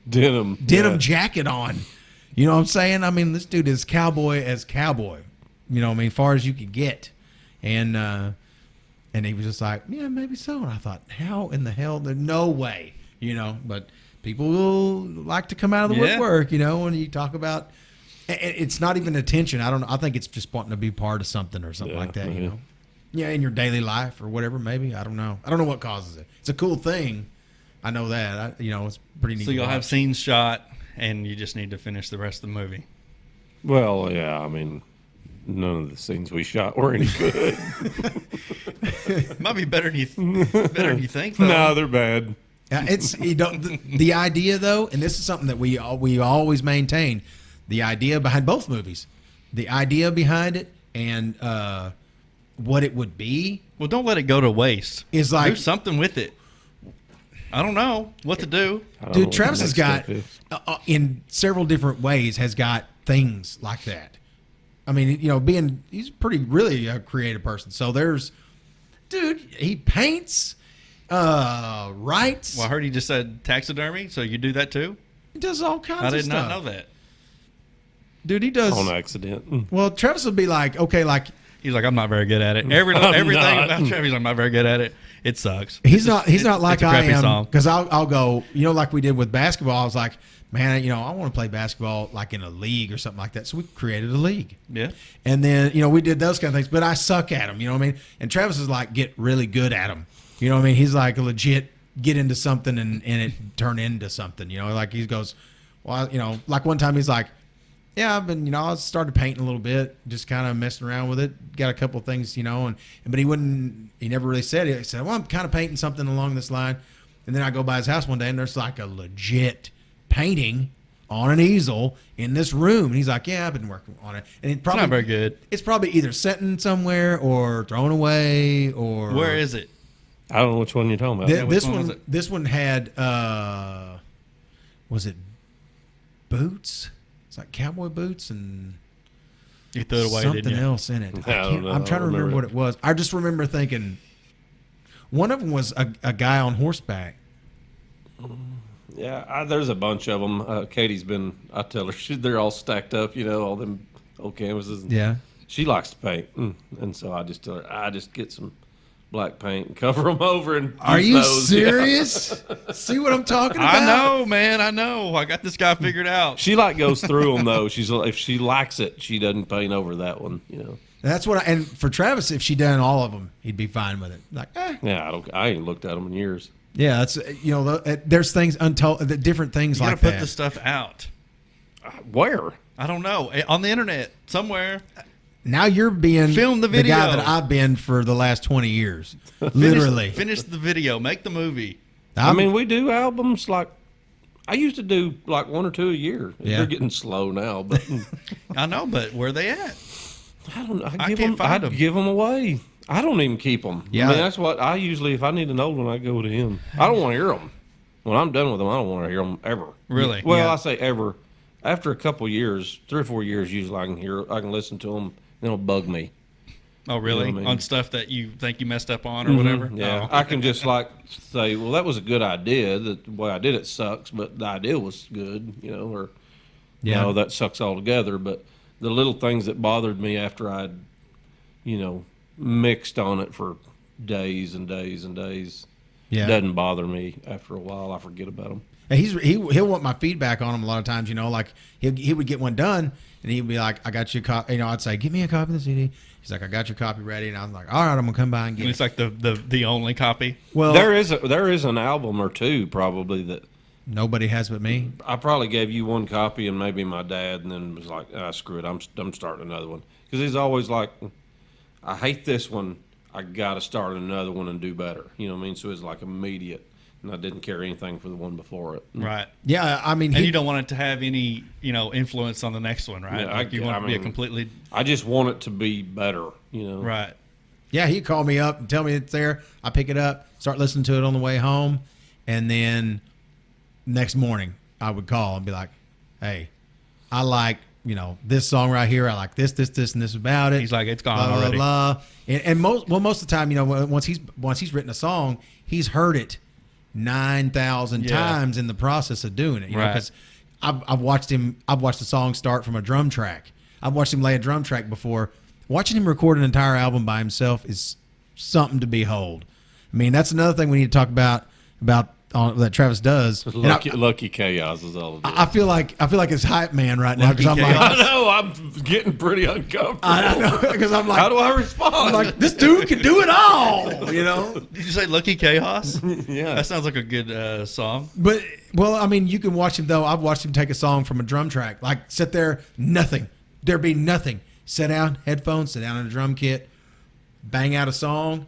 Denim. denim Yeah. jacket on. You know what I'm saying? I mean, this dude is cowboy as cowboy. You know what I mean? Far as you could get. And he was just like, yeah, maybe so. And I thought, how in the hell? There's no way. But people will like to come out of the Yeah. woodwork, when you talk about, it's not even attention. I don't know. I think it's just wanting to be part of something or something Yeah, like that, yeah. Yeah, in your daily life or whatever, maybe. I don't know. I don't know what causes it. It's a cool thing. I know that. It's pretty neat. so to you'll have watch. scenes shot, and you just need to finish the rest of the movie. Well, yeah. I mean, none of the scenes we shot were any good. Might be better than you think, though. No, they're bad. It's the idea though, and this is something that we always maintain. The idea behind both movies, the idea behind it, and what it would be Well, don't let it go to waste. is like, Do something with it. I don't know what to do. I don't know dude, what Travis the has next got step is. in several different ways has got things like that. I mean, he's really a creative person. So dude, he paints, writes, Well, I heard he just said taxidermy, so you do that too? he does all kinds I of did stuff. not know that. Dude, he does. On accident. Well, Travis would be like, okay, like He's like, I'm not very good at it. Everything not. about Travis, I'm not very good at it. It sucks. he's not like it's a I crappy am, song. because I'll go, like we did with basketball. I was like, man, I want to play basketball like in a league or something like that. So we created a league. Yeah. And then, we did those kind of things, but I suck at them, you know what I mean? And Travis is like, get really good at them. You know what I mean? He's like legit get into something and it turn into something, like he goes, well, like one time he's like, yeah, I've been, I started painting a little bit, just kind of messing around with it. Got a couple of things, but he never really said it. He said, well, I'm kind of painting something along this line. And then I go by his house one day and there's like a legit painting on an easel in this room. And he's like, yeah, I've been working on it. And It's not very good. It's probably either sitting somewhere or thrown away or. Where is it? I don't know which one you're talking about. Th- which this one was one, it? this one had, was it boots? It's like cowboy boots and You threw it away, something didn't you? else in it. I don't know. I'm trying to I remember remember what it. it was. I just remember thinking one of them was a guy on horseback. Yeah, there's a bunch of them. Katie's been. I tell her they're all stacked up. All them old canvases. Yeah. She likes to paint, and so I just tell her I just get some black paint and cover them over. And Are use you those. serious? See what I'm talking about? I know, man. I know. I got this guy figured out. She goes through them though. If she likes it, she doesn't paint over that one. That's what. And for Travis, if she done all of them, he'd be fine with it. Like, Yeah, I ain't looked at them in years. yeah, that's there's things untold, different things You like gotta put that. the stuff out. Where? I don't know. On the internet somewhere. Now you're being Film the guy video. that I've been for the last 20 years. Literally. Finish the video. Make the movie. I mean, we do albums like I used to do like 1 or 2 a year. Yeah. They're getting slow now, but I know, but where they at? I don't know. I can't find them. Give them away. I don't even keep them. Yeah. I mean, that's what I usually, if I need an old one, I go to him. I don't want to hear them. When I'm done with them, I don't want to hear them ever. Really? Well, Yeah. I say ever. After a couple years, 3 or 4 years, usually I can listen to them. It'll bug me. Oh, really? You know what I mean? On stuff that you think you messed up on or whatever? Yeah, Oh. I can just say, well, that was a good idea. The way I did it sucks, but the idea was good, or Yeah. no, that sucks altogether. But the little things that bothered me after I'd, mixed on it for days and days and days, Yeah. doesn't bother me. After a while, I forget about them. And he'll want my feedback on him a lot of times. Like he would get one done and he'd be like, "I got you a copy." I'd say, "Give me a copy of the CD." He's like, "I got your copy ready," and I was like, "All right, I'm gonna come by and get And it." it's like the only copy. Well, There is an album or two probably that nobody has but me. I probably gave you one copy and maybe my dad, and then was like, screw it, I'm starting another one, because he's always like, I hate this one, I got to start another one and do better. You know what I mean? So it's like immediate, and I didn't care anything for the one before it. Right. Yeah, I mean, And you don't want it to have any, influence on the next one, right? Yeah, like you want it to be a completely I just want it to be better. right. yeah, he'd call me up and tell me it's there. I pick it up, start listening to it on the way home, and then next morning I would call and be like, "Hey, I like this song right here. I like this, and this about it." He's like, "It's gone blah, blah, already." Blah. And most of the time, once he's written a song, he's heard it 9,000 Yeah. times in the process of doing it. Right. Because I've watched the song start from a drum track. I've watched him lay a drum track before. Watching him record an entire album by himself is something to behold. I mean, that's another thing we need to talk about that Travis does. And Lucky Chaos is all it is. I feel like it's hype man right now because I'm Lucky like, I know, I'm getting pretty uncomfortable. I know, because I'm like, How do I respond? I'm like, this dude can do it all, Did you say Lucky Chaos? Yeah. That sounds like a good song. But well, I mean, you can watch him though. I've watched him take a song from a drum track, like sit there, nothing. There be nothing. Sit down, headphones, sit down in a drum kit, bang out a song.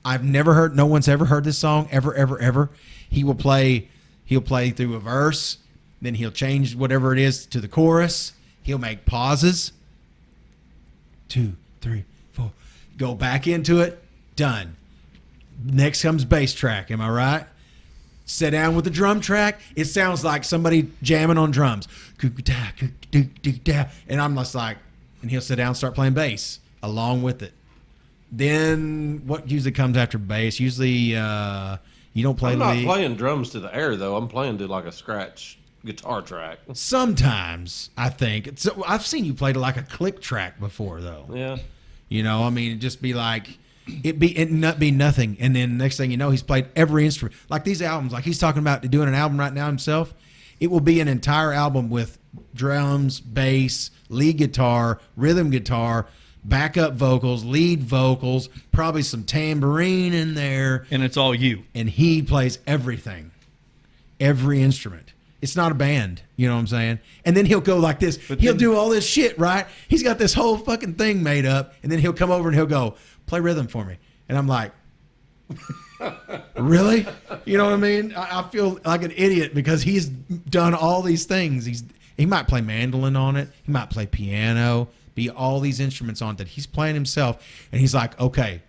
No one's ever heard this song ever. He'll play through a verse, then he'll change whatever it is to the chorus. He'll make pauses. 2, 3, 4. Go back into it. Done. Next comes bass track. Am I right? Sit down with the drum track. It sounds like somebody jamming on drums. And I'm just like, and he'll sit down and start playing bass along with it. Then what usually comes after bass? Usually you don't play I'm not lead. playing drums to the air though. I'm playing to like a scratch guitar track. Sometimes I think. So I've seen you play to like a click track before though. Yeah. I mean, it'd just be like it not be nothing, and then next thing you know, he's played every instrument. Like these albums, like he's talking about doing an album right now himself. It will be an entire album with drums, bass, lead guitar, rhythm guitar, backup vocals, lead vocals, probably some tambourine in there, And it's all you. and he plays everything, every instrument. It's not a band, you know what I'm saying? And then he'll go like this. He'll do all this shit, right? He's got this whole fucking thing made up, and then he'll come over and he'll go, "Play rhythm for me." And I'm like, really? You know what I mean? I feel like an idiot because he's done all these things. He might play mandolin on it. He might play piano, be all these instruments on it that he's playing himself. And he's like, "Okay,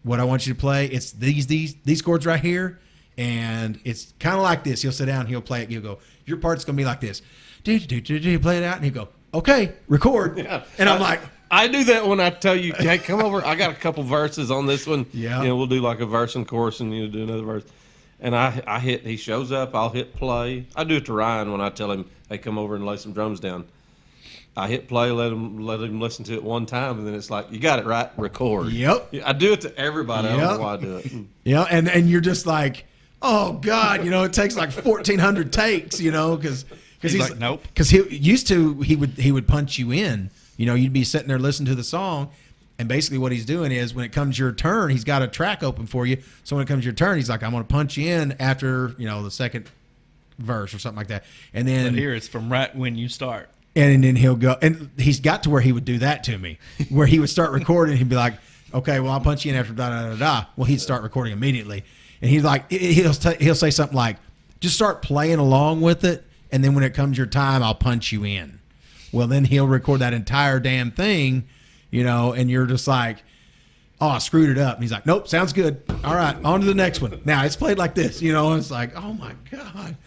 what I want you to play, it's these chords right here. And it's kind of like this." He'll sit down, he'll play it. He'll go, "Your part's going to be like this." Play it out. And he'll go, "Okay, record." Yeah. And I'm like, I do that when I tell you, "Hey, come over. I got a couple verses on this one." Yeah. We'll do like a verse and chorus, and you do another verse. And he shows up, I'll hit play. I do it to Ryan when I tell him, hey, come over and lay some drums down. I hit play, let him listen to it one time, and then it's like, you got it right, record. Yep. I do it to everybody. I don't know why I do it. Yeah, and you're just like, oh God, it takes like 1,400 takes, because he's like, nope. Because he would punch you in. You'd be sitting there listening to the song, and basically what he's doing is when it comes your turn, he's got a track open for you. So when it comes your turn, he's like, I'm going to punch you in after the second verse or something like that, and then But here it's from right when you start. And then he'll go, and he's got to where he would do that to me, where he would start recording. He'd be like, okay, well, I'll punch you in after da da da da. Well, he'd start recording immediately. And he's like, he'll say something like, just start playing along with it. And then when it comes your time, I'll punch you in. Well, then he'll record that entire damn thing, and you're just like, oh, I screwed it up. And he's like, nope, sounds good. All right, on to the next one. Now it's played like this, and it's like, oh my God.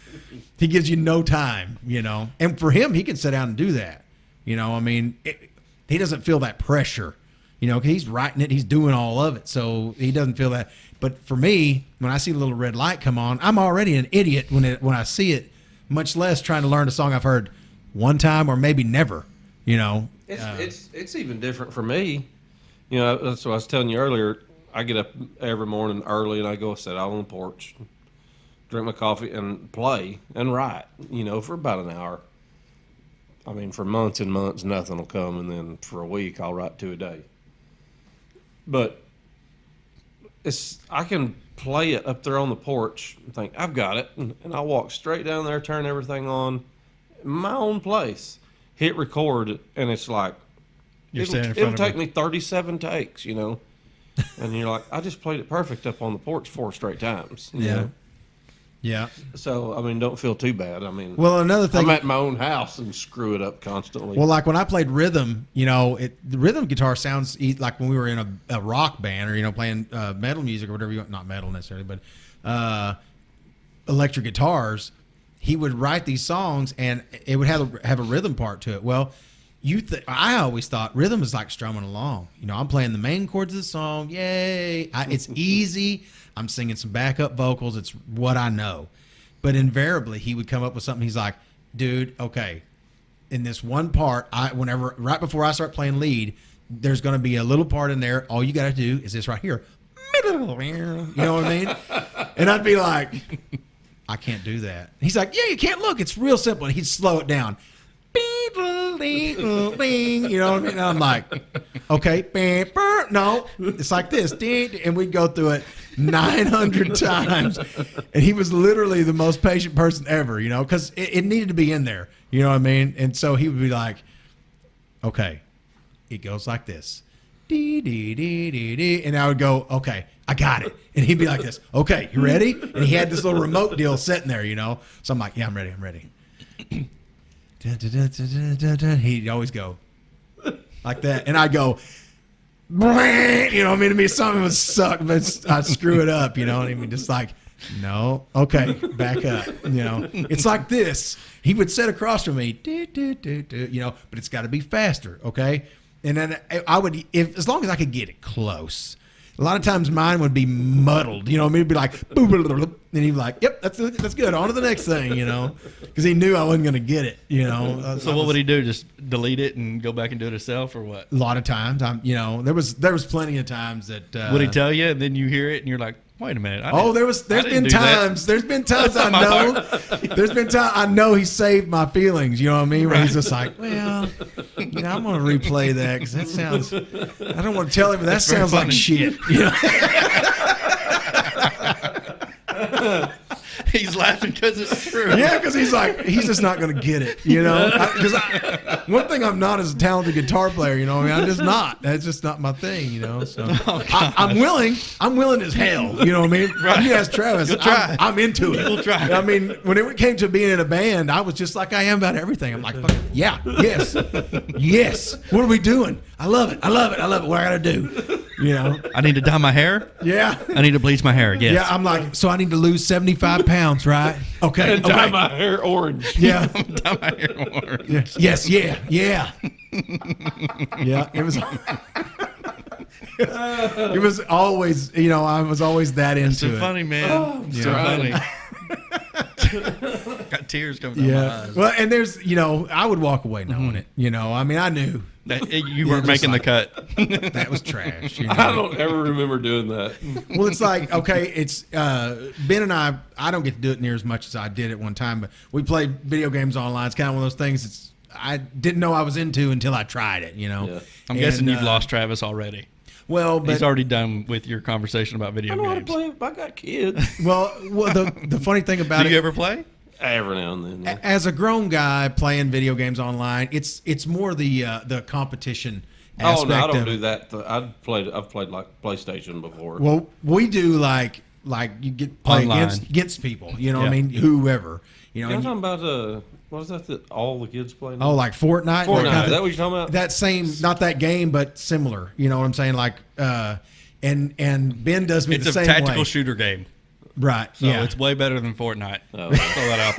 He gives you no time, And for him, he can sit down and do that. He doesn't feel that pressure, 'cause he's writing it. He's doing all of it. So he doesn't feel that. But for me, when I see the little red light come on, I'm already an idiot when I see it, much less trying to learn a song I've heard one time or maybe never, It's even different for me. That's what I was telling you earlier. I get up every morning early and I go sit out on the porch, drink my coffee, and play and write, for about an hour. I mean, for months and months, nothing will come, and then for a week, I'll write 2 a day. But I can play it up there on the porch and think, I've got it, and I'll walk straight down there, turn everything on, in my own place, hit record, and it's like, it'll take me 37 takes, and you're like, I just played it perfect up on the porch 4 straight times. You know? Yeah. So, don't feel too bad. Well, another thing, I'm at my own house and screw it up constantly. Well, like when I played rhythm, the rhythm guitar sounds like when we were in a rock band or, playing metal music or whatever you want, not metal necessarily, but electric guitars. He would write these songs and it would have a rhythm part to it. Well, I always thought rhythm is like strumming along. I'm playing the main chords of the song. Yay. It's easy. I'm singing some backup vocals. It's what I know. But invariably, he would come up with something. He's like, dude, okay, in this one part, right before I start playing lead, there's going to be a little part in there. All you got to do is this right here. You know what I mean? And I'd be like, I can't do that. He's like, yeah, you can't. Look, it's real simple. And he'd slow it down. You know what I mean? And I'm like, okay, no, it's like this. And we'd go through it 900 times. And he was literally the most patient person ever, because it needed to be in there. You know what I mean? And so he would be like, okay, it goes like this. Dee, dee, dee, dee, dee. And I would go, okay, I got it. And he'd be like this, okay, you ready? And he had this little remote deal sitting there, So I'm like, yeah, I'm ready. He'd always go like that, and I'd go, to me something would suck, but I'd screw it up, and just like, no, okay, back up, it's like this. He would sit across from me, but it's got to be faster, okay, and then I would, as long as I could get it close. A lot of times mine would be muddled, it'd be like, and he'd be like, yep, that's good. On to the next thing, because he knew I wasn't going to get it, So what would he do? Just delete it and go back and do it himself, or what? A lot of times, there was plenty of times that. Would he tell you, and then you hear it, and you're like, wait a minute. There's been times I know. There's been times I know he saved my feelings. You know what I mean? Where he's just like, well, I'm going to replay that because that sounds. I don't want to tell him, but that sounds like shit. He's laughing because it's true. Yeah, because he's just not going to get it, Because one thing I'm not is a talented guitar player, I'm just not. That's just not my thing, So I'm willing as hell, you know what I mean? Right. You ask Travis, I'm into it. We'll try. I mean, when it came to being in a band, I was just like I am about everything. I'm like, yeah, yes. What are we doing? I love it. What I got to do, I need to dye my hair. Yeah. I need to bleach my hair. Yes. Yeah, I'm like, so I need to lose 75 pounds, right? Okay. And dye my hair orange. Yeah. Dye my hair orange. Yes. Yeah. Yeah. It was. It was always, I was always that into So it. funny, man. So funny. Got tears coming down my eyes. Well, and there's, I would walk away knowing it. I mean, I knew You weren't making the cut. that was trash. I don't ever remember doing that. Well, it's like, okay, it's Ben and I don't get to do it near as much as I did at one time, but we play video games online. It's kind of one of those things I didn't know I was into until I tried it, Yeah. I'm guessing you've lost Travis already. Well, but He's already done with your conversation about video I know how to games. play. I got kids. well, the funny thing about Do it, you ever play? Every now and then. Yeah. as a grown guy playing video games online, it's more the competition Oh aspect no, I don't of do it. that. I've played like PlayStation before. Well, we do like you get play Online. against people, what I Yeah. mean, whoever, You're and talking about what was that all the kids play? oh, like Fortnite, Fortnite. Like Is that what you're talking about? that same, not that game, but similar. You know what I'm saying? Like, and Ben does me It's the a same tactical way. shooter game. Right? So yeah. it's way better than Fortnite. Oh. Throw that out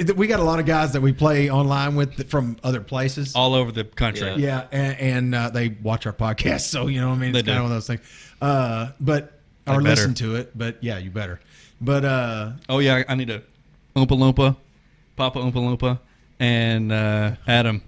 there. We got a lot of guys that we play online with from other places. All over the country. Yeah. Yeah, and they watch our podcast, so you know what I mean. They It's kind do. of one of those things. But They or better. listen to it. But yeah, you better. But Oh, yeah, I need a Oompa Loompa, Papa Oompa Loompa, and Adam.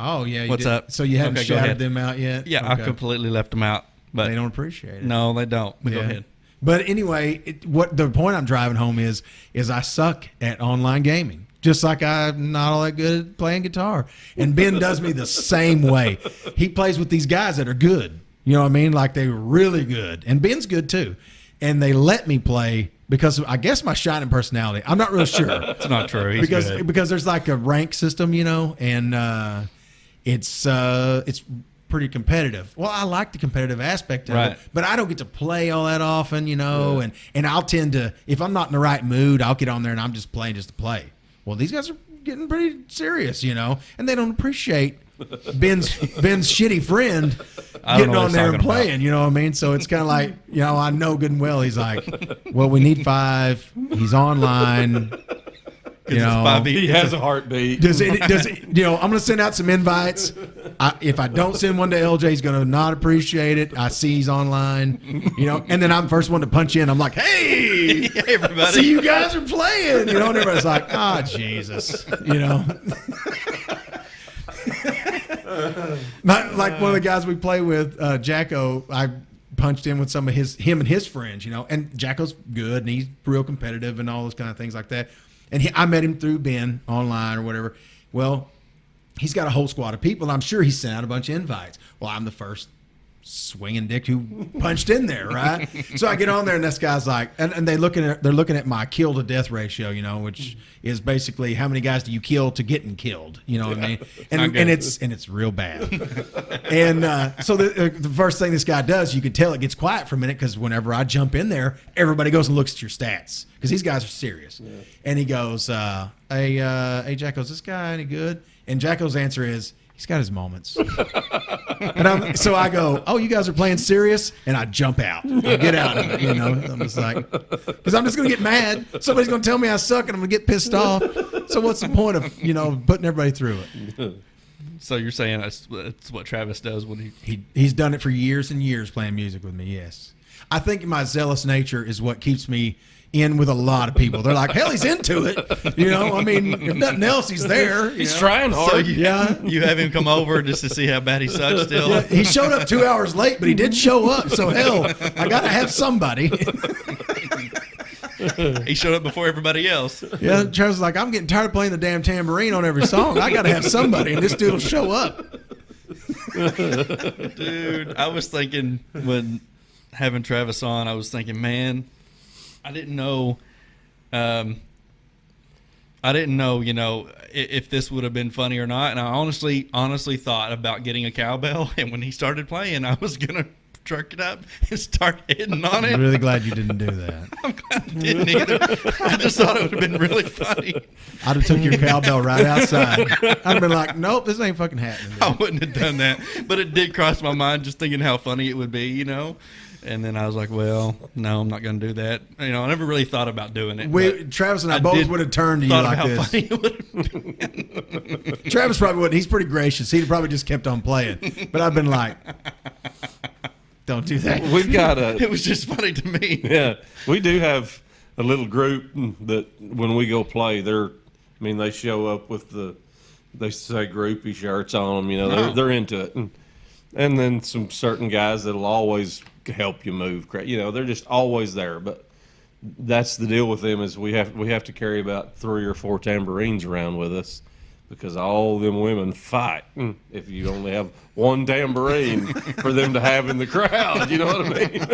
oh yeah, you What's did- up? So you haven't Okay, go shouted ahead. them out yet? Yeah, I Okay. completely left them out. But They don't appreciate it. No, they don't. But go Yeah. ahead. But anyway, what the point I'm driving home is I suck at online gaming. Just like I'm not all that good at playing guitar. And Ben does me the same way. He plays with these guys that are good. You know what I mean? Like they're really good. And Ben's good too. And they let me play because I guess my shining personality. I'm not real sure. It's not true. He's because good. because there's like a rank system, and it's pretty competitive. Well, I like the competitive aspect of Right. it, but I don't get to play all that often, and I'll tend to, if I'm not in the right mood, I'll get on there and I'm just playing just to play. Well, these guys are getting pretty serious, and they don't appreciate Ben's shitty friend I don't getting know what on he's there and talking about. playing, you know what I mean? So it's kind of like, I know good and well he's like, well, we need 5. He's online. It's 5 He each. has a heartbeat. Does it? I'm going to send out some invites. If I don't send one to LJ, he's going to not appreciate it. I see he's online, and then I'm the first one to punch in. I'm like, hey, Everybody. see you guys are playing, and everybody's like, Jesus, like one of the guys we play with, Jacko, I punched in with some of him and his friends, and Jacko's good and he's real competitive and all those kind of things like that. And I met him through Ben online or whatever. Well, he's got a whole squad of people. And I'm sure he sent out a bunch of invites. Well, I'm the first swinging dick who punched in there, right? So I get on there and this guy's like, and they're looking at my kill to death ratio, which is basically how many guys do you kill to getting killed, what I mean? And it's real bad. And so the first thing this guy does, you could tell it gets quiet for a minute because whenever I jump in there, everybody goes and looks at your stats because these guys are serious. Yeah. And he goes, hey, Jacko, is this guy any good? And Jacko's answer is, he's got his moments. And so I go, oh, you guys are playing serious? And I jump out. I get out of it, I'm just like, because I'm just going to get mad. Somebody's going to tell me I suck and I'm going to get pissed off. So what's the point of, putting everybody through it? So you're saying that's what Travis does when He's done it for years and years playing music with me, yes. I think my zealous nature is what keeps me in with a lot of people. They're like, hell, he's into it. I mean, if nothing else, he's there. He's trying hard. So you have him come over just to see how bad he sucks still? Yeah, he showed up 2 hours late, but he did show up. So hell, I got to have somebody. He showed up before everybody else. Yeah, Travis was like, I'm getting tired of playing the damn tambourine on every song. I got to have somebody, and this dude will show up. Dude, I was thinking when having Travis on, I was thinking, man, I didn't know, if this would have been funny or not. And I honestly thought about getting a cowbell. And when he started playing, I was going to truck it up and start hitting on it. I'm really glad you didn't do that. I'm glad I didn't either. I just thought it would have been really funny. I'd have took your cowbell right outside. I'd have been like, nope, this ain't fucking happening. I wouldn't have done that. But it did cross my mind just thinking how funny it would be, And then I was like, well, no, I'm not going to do that. I never really thought about doing it. Travis and I both would have turned to you thought like about how this. funny it would have been. Travis probably wouldn't. He's pretty gracious. He'd have probably just kept on playing. But I've been like, don't do that. We've got a It was just funny to me. yeah. We do have a little group that when we go play, they show up with they say groupie shirts on them. You know, they're into it, and then some certain guys that'll always help you move. You know, they're just always there. But that's the deal with them is we have to carry about 3 or 4 tambourines around with us because all them women fight if you only have one tambourine for them to have in the crowd. You know what I mean?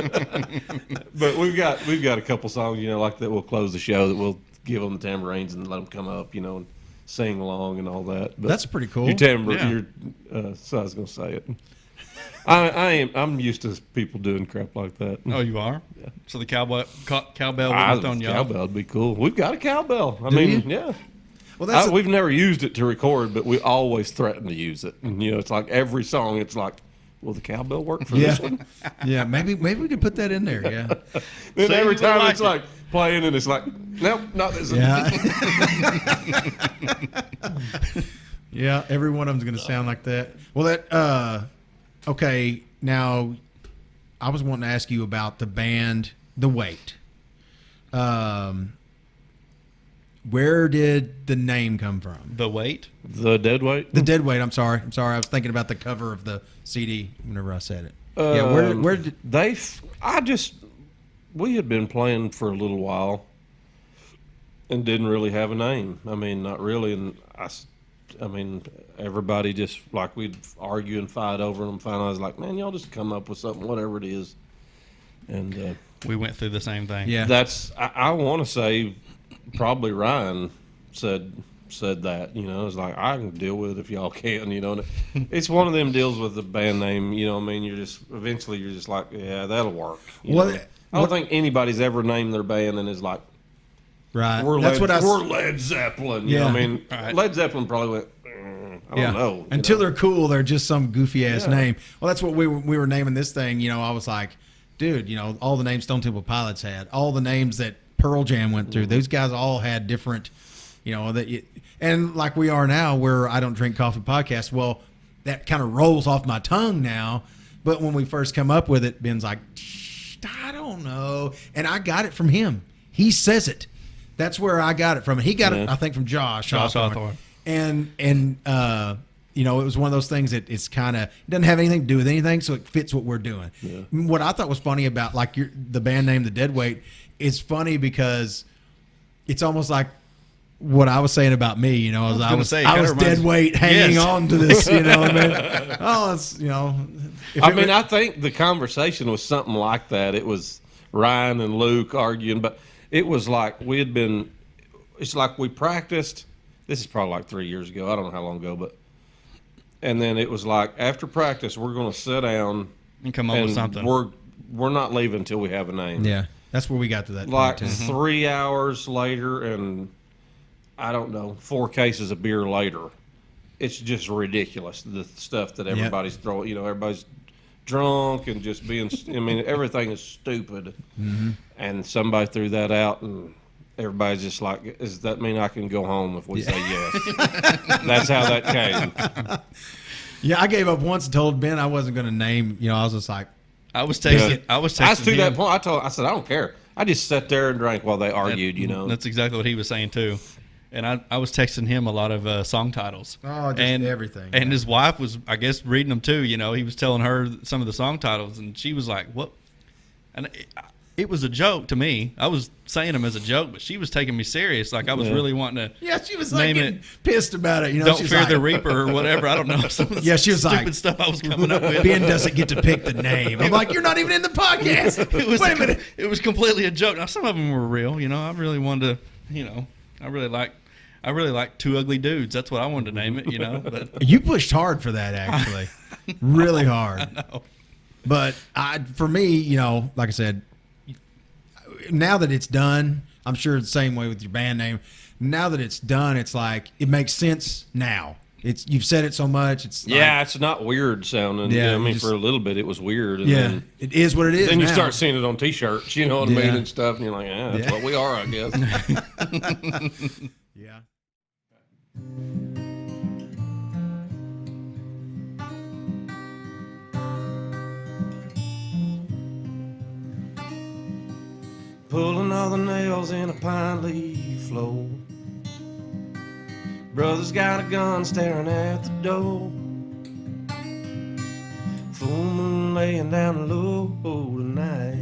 But we've got a couple songs, you know, like that. We'll close the show that we'll give them the tambourines and let them come up, you know, and sing along and all that. But That's pretty cool. So I was gonna say it. I'm used to people doing crap like that. Oh, you are? Yeah. So the cowbell wouldn't thrown you off? Cowbell would be cool. We've got a cowbell. I Do mean, you? yeah. Well, We've never used it to record, but we always threaten to use it. And, you know, it's like every song, it's like, will the cowbell work for this one? Yeah, maybe we could put that in there. Yeah, Then See, every we time like it's it. like playing, and it's like, nope, not this one. yeah, yeah. Every one of them's gonna sound like that. Well, okay. Now, I was wanting to ask you about the band, The Weight. Where did the name come from? The weight? The Deadweight? The Deadweight. I'm sorry. I was thinking about the cover of the CD whenever I said it. Yeah. Where did we had been playing for a little while and didn't really have a name. I mean, not really. And everybody just, like, we'd argue and fight over them. Finally, I was like, man, y'all just come up with something, whatever it is. And We went through the same thing. Yeah. I want to say probably Ryan said that, you know, it's like, I can deal with it if y'all can, you know. And it's one of them deals with the band name, you know what I mean? Eventually you're just like, yeah, that'll work. You know? I don't think anybody's ever named their band and is like, right? we're That's Led, what we're Led Zeppelin. You know what I mean? Right. Led Zeppelin probably went, I don't know. you Until know? they're cool, they're just some goofy ass Yeah. name. Well, that's what we were naming this thing. You know, I was like, dude, you know, all the names Stone Temple Pilots had, all the names that Pearl Jam went through. Those guys all had different, you know, and like we are now, where I don't drink coffee podcast. Well, that kind of rolls off my tongue now. But when we first come up with it, Ben's like, I don't know, and I got it from him. He says it. That's where I got it from. He got it, I think, from Josh Hawthorne. And you know, it was one of those things that it's kind of, it doesn't have anything to do with anything, so it fits what we're doing. Yeah. What I thought was funny about like the band name, The Deadweight, is funny because it's almost like what I was saying about me. You know, I was dead weight hanging on to this. You know what I mean? Oh, it's, you know. I think the conversation was something like that. It was Ryan and Luke arguing, but it was like it's like we practiced. This is probably like 3 years ago. I don't know how long ago, but. And then it was like, after practice, we're going to sit down and come up with something. We're not leaving until we have a name. Yeah, that's where we got to that. Like point too. 3 hours later, and I don't know, 4 cases of beer later, it's just ridiculous, the stuff that everybody's throwing. You know, everybody's drunk and just being, I mean, everything is stupid. Mm-hmm. And somebody threw that out, and everybody's just like, does that mean I can go home if we say yes? That's how that came. Yeah, I gave up once and told Ben I wasn't going to name. You know, I was just like, I was texting. I was texting to that point. I said, I don't care. I just sat there and drank while they argued. You know, that's exactly what he was saying too. And I was texting him a lot of song titles. Oh, just everything. And his wife was, I guess, reading them too. You know, he was telling her some of the song titles, and she was like, "What?" And it was a joke to me. I was saying them as a joke, but she was taking me serious. Like I was really wanting to. Yeah, she was like getting pissed about it. You know, don't she was fear like, the Reaper or whatever. I don't know. Some of the she was stupid like, stuff I was coming up with. Ben doesn't get to pick the name. I'm like, you're not even in the podcast. Wait a minute. It was completely a joke. Now some of them were real. You know, I really wanted to. You know, I really like Two Ugly Dudes. That's what I wanted to name it. You know, but You pushed hard for that, actually, really hard. I know. But for me, you know, like I said, now that it's done, I'm sure it's the same way with your band name. Now that it's done, it's like it makes sense now. You've said it so much. It's it's not weird sounding. Yeah, Yeah, I mean, for a little bit it was weird. And then, it is what it is. Then you now. start seeing it on T-shirts, you know what I mean, and stuff, and you're like, that's what we are, I guess. Yeah. pulling all the nails in a pine leaf floor. Brother's got a gun staring at the door. Full moon laying down low tonight,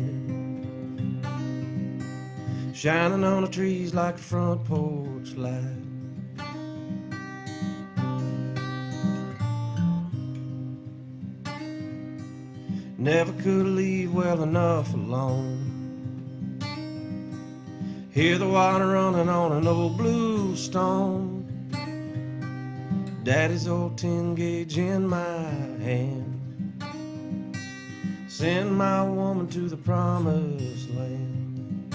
shining on the trees like a front porch light. Never could leave well enough alone. Hear the water running on an old blue stone. Daddy's old 10 gauge in my hand. Send my woman to the promised land.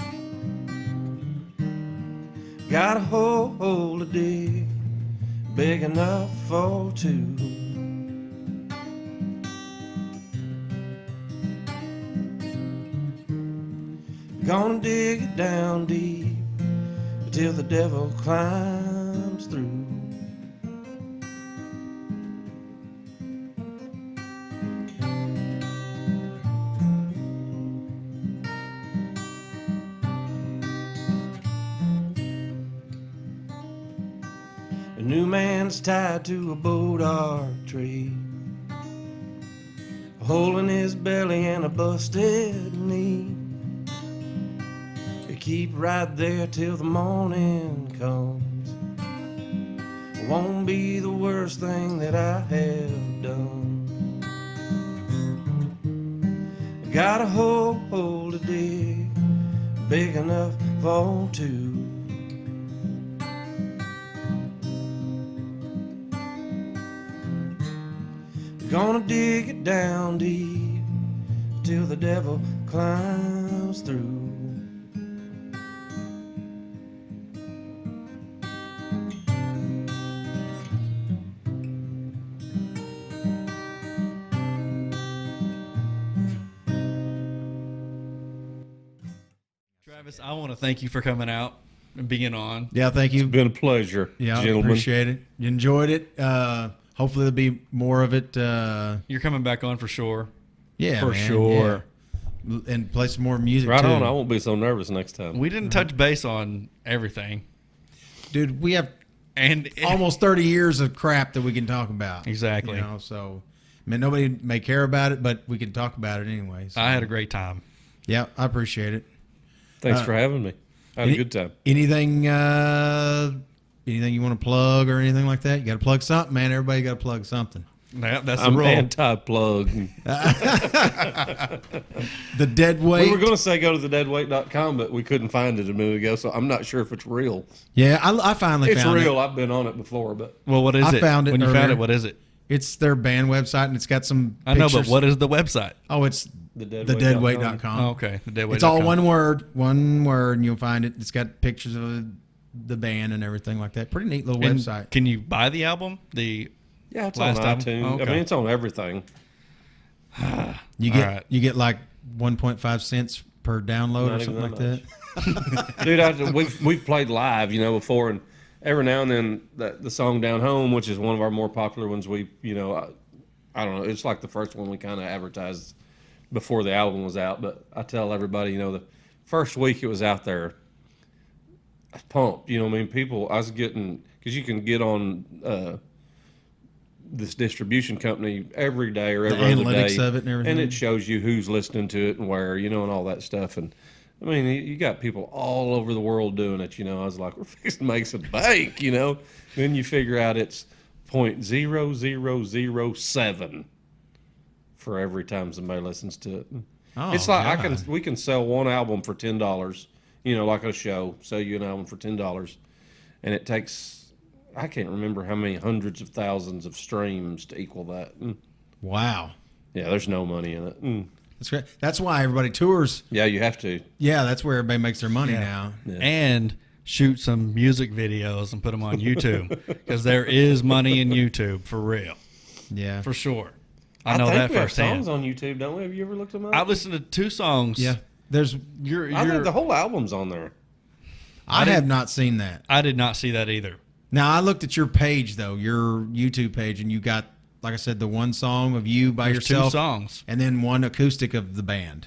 Got a hole to dig, big enough for two. Gonna dig it down deep till the devil climbs through. A new man's tied to a boat tree, a hole in his belly and a busted knee. You keep right there till the morning comes. It won't be the worst thing that I have done. Got a hole to dig, big enough for two. Gonna dig it down deep till the devil climbs through. Travis, I want to thank you for coming out and being on. Yeah, thank you. It's been a pleasure, Yeah, gentlemen. appreciate it. You enjoyed it. Hopefully there'll be more of it. You're coming back on for sure. Yeah, For man, sure. yeah. And play some more music Right too. on. I won't be so nervous next time. We didn't touch base on everything. Dude, we have And almost 30 years of crap that we can talk about. Exactly. You know, so I mean, nobody may care about it, but we can talk about it anyway. So. I had a great time. Yeah, I appreciate it. Thanks for having me. I had a good time. Anything you want to plug or anything like that? You got to plug something, man. Everybody got to plug something. That's the I'm rule. anti-plug. The Deadweight. We were going to say go to the deadweight.com, but we couldn't find it a minute ago, so I'm not sure if it's real. Yeah, I finally It's found real. it. I've been on it before, but Well, what is I it? found it When you earlier. found it, what is it? It's their band website, and it's got some I know, pictures. but what is the website? Oh, it's thedeadweight.com. thedeadweight.com. Oh, okay. The Deadweight. It's all one word, and you'll find it. It's got pictures of the band and everything like that. Pretty neat little website. Can you buy the album? Yeah, it's Last on album? iTunes. Oh, okay. I mean, it's on everything. You get right. you get like 1.5 cents per download Not or even something like that that. Dude, we've played live, before, and every now and then the song "Down Home," which is one of our more popular ones, I don't know, it's like the first one we kind of advertised before the album was out. But I tell everybody, the first week it was out there, I was pumped. I mean, people, I was getting, because you can get on this distribution company every day or every other analytics day, of it and everything. it shows you who's listening to it and where, and all that stuff. And I mean, you got people all over the world doing it. I was like, we're fixing to make some bank. Then you figure out it's 0.0007 for every time somebody listens to it. Oh, It's like God. we can sell one album for $10. Like a show, sell you an album for $10, and it takes, I can't remember how many hundreds of thousands of streams to equal that. Wow, Yeah, there's no money in it. that's great. That's why everybody tours. Yeah, you have to. Yeah, that's where everybody makes their money now. Yeah. And shoot some music videos and put them on YouTube because there is money in YouTube for real, Yeah, for sure. I know think that we have firsthand. songs on YouTube, don't we? Have you ever looked them up? I listened to 2 songs. yeah. There's. I think the whole album's on there. I have not seen that. I did not see that either. Now I looked at your page though, your YouTube page, and you got, like I said, the one song of you by There's 2 yourself, songs. and then one acoustic of the band,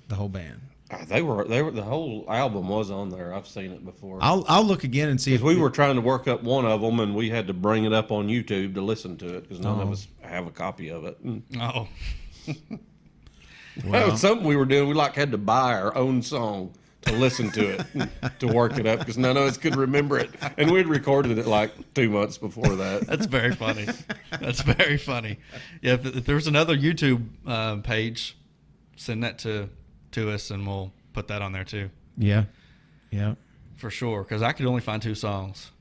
the whole band. They were the whole album was on there. I've seen it before. I'll look again and see if We were trying to work up one of them, and we had to bring it up on YouTube to listen to it because none of us have a copy of it. Oh, That was something we were doing. We had to buy our own song to listen to it to work it up because none of us could remember it, and we'd recorded it 2 months before that. that's very funny. That's very funny. Yeah, if there's another YouTube page, send that to us, and we'll put that on there too. Yeah. For sure, because I could only find 2 songs,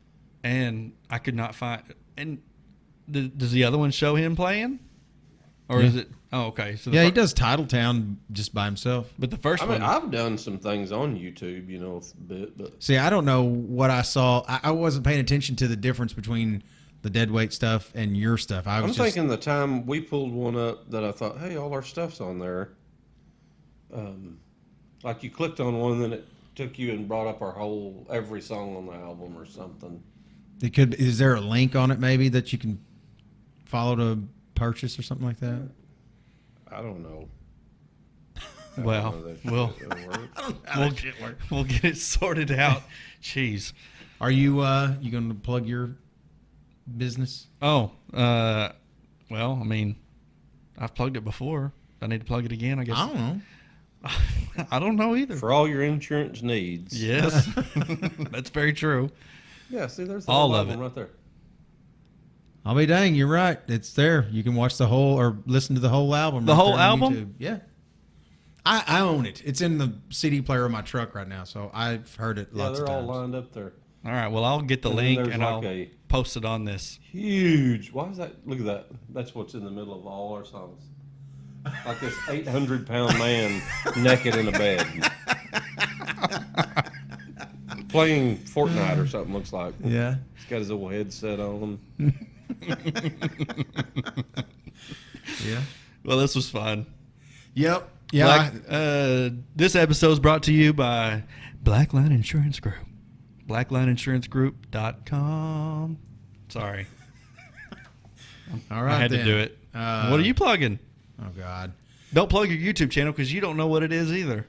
and I could not find. And does the other one show him playing, or is it? Oh, okay. So he does Titletown just by himself. But the first one, I've done some things on YouTube, a bit, but See, I don't know what I saw. I wasn't paying attention to the difference between the Deadweight stuff and your stuff. I'm thinking the time we pulled one up that I thought, hey, all our stuff's on there. You clicked on one, and then it took you and brought up every song on the album or something. It could. Is there a link on it maybe that you can follow to purchase or something like that? I don't know. well, we'll get it sorted out. Jeez. Are you going to plug your business? Oh, well, I mean, I've plugged it before. I need to plug it again, I guess. I don't know. I don't know either. For all your insurance needs. Yes, that's very true. Yeah, see, there's the All whole of album it. right there. I'll be dang, you're right. It's there. You can watch the whole or listen to the whole album. The right whole there on album? YouTube. Yeah. I own it. It's in the CD player of my truck right now, so I've heard it Yeah, lots of they're all times. lined up there. All right, well, I'll get the And then link there's and I'll a post it on this. huge. Why is that? Look at that. That's what's in the middle of all our songs. Like this 800-pound man naked in a bed. Playing Fortnite or something, looks like. Yeah. He's got his old headset on. Yeah. Well, this was fun. Yep. Yeah. This episode is brought to you by Blackline Insurance Group. BlacklineInsuranceGroup.com. Sorry. All right. I had to do it. What are you plugging? Oh God. Don't plug your YouTube channel because you don't know what it is either.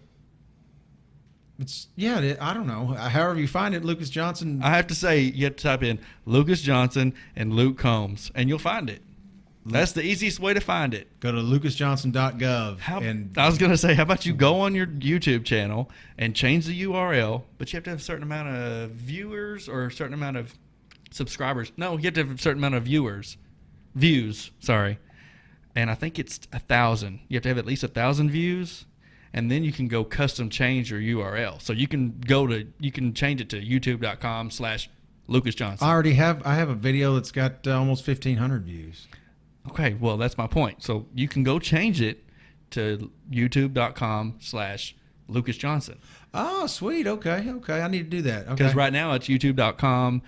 I don't know. However you find it, Lucas Johnson. I have to say, you have to type in Lucas Johnson and Luke Combs, and you'll find it. That's the easiest way to find it. Go to lucasjohnson.gov. I was going to say, how about you go on your YouTube channel and change the URL, but you have to have a certain amount of viewers or a certain amount of subscribers. No, you have to have a certain amount of views, sorry. And I think it's 1,000. You have to have at least 1,000 views, and then you can go custom change your URL. So you can change it to youtube.com/Lucas Johnson. I have a video that's got almost 1,500 views. Okay, well, that's my point. So you can go change it to youtube.com/Lucas Johnson. Oh, sweet. Okay. I need to do that. Okay. Because right now it's youtube.com/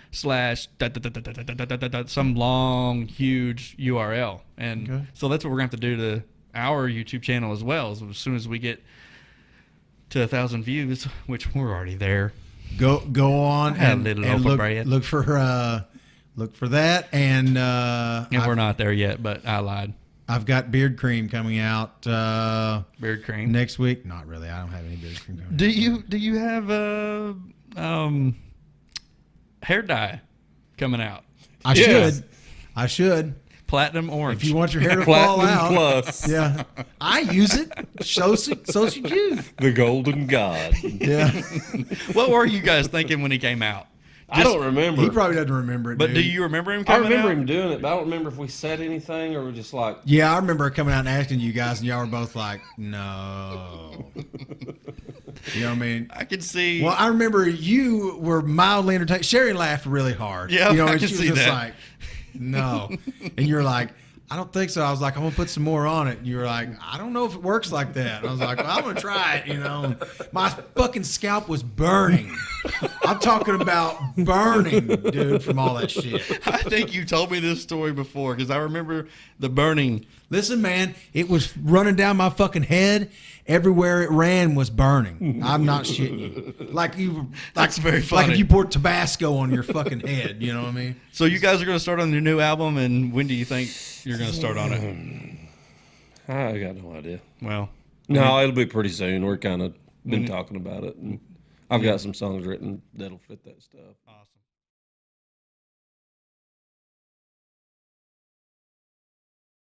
some long, huge URL. And so that's what we're going to have to do to our YouTube channel as well. As soon as we get to 1,000 views, which we're already there. Go on and look for that. And we're not there yet, but I lied. I've got beard cream coming out Beard cream next week. Not really. I don't have any beard cream coming out. Do you have hair dye coming out? I should. Platinum orange. If you want your hair to fall out. Plus. Yeah. I use it. So should you. The Golden God. Yeah. What were you guys thinking when he came out? I don't remember. He probably doesn't remember it. But dude. do you remember him I coming remember out? him doing it, but I don't remember if we said anything or we're just like. Yeah, I remember coming out and asking you guys, and y'all were both like, "No." You know what I mean? I can see. Well, I remember you were mildly entertained. Sherry laughed really hard. Yeah, you know, I and can she was see just that. like, "No," and you're like, "I don't think so." I was like, "I'm gonna put some more on it." And you were like, "I don't know if it works like that." And I was like, "Well, I'm gonna try it." You know, my fucking scalp was burning. I'm talking about burning, dude, from all that shit. I think you told me this story before because I remember the burning. Listen, man, it was running down my fucking head. Everywhere it ran was burning. I'm not shitting you. That's very Like funny. if you poured Tabasco on your fucking head. You know what I mean? So you guys are going to start on your new album, and when do you think you're going to start on it? I got no idea. Well, No, it'll be pretty soon. We're kind of been talking about it, and I've got some songs written that'll fit that stuff. Awesome.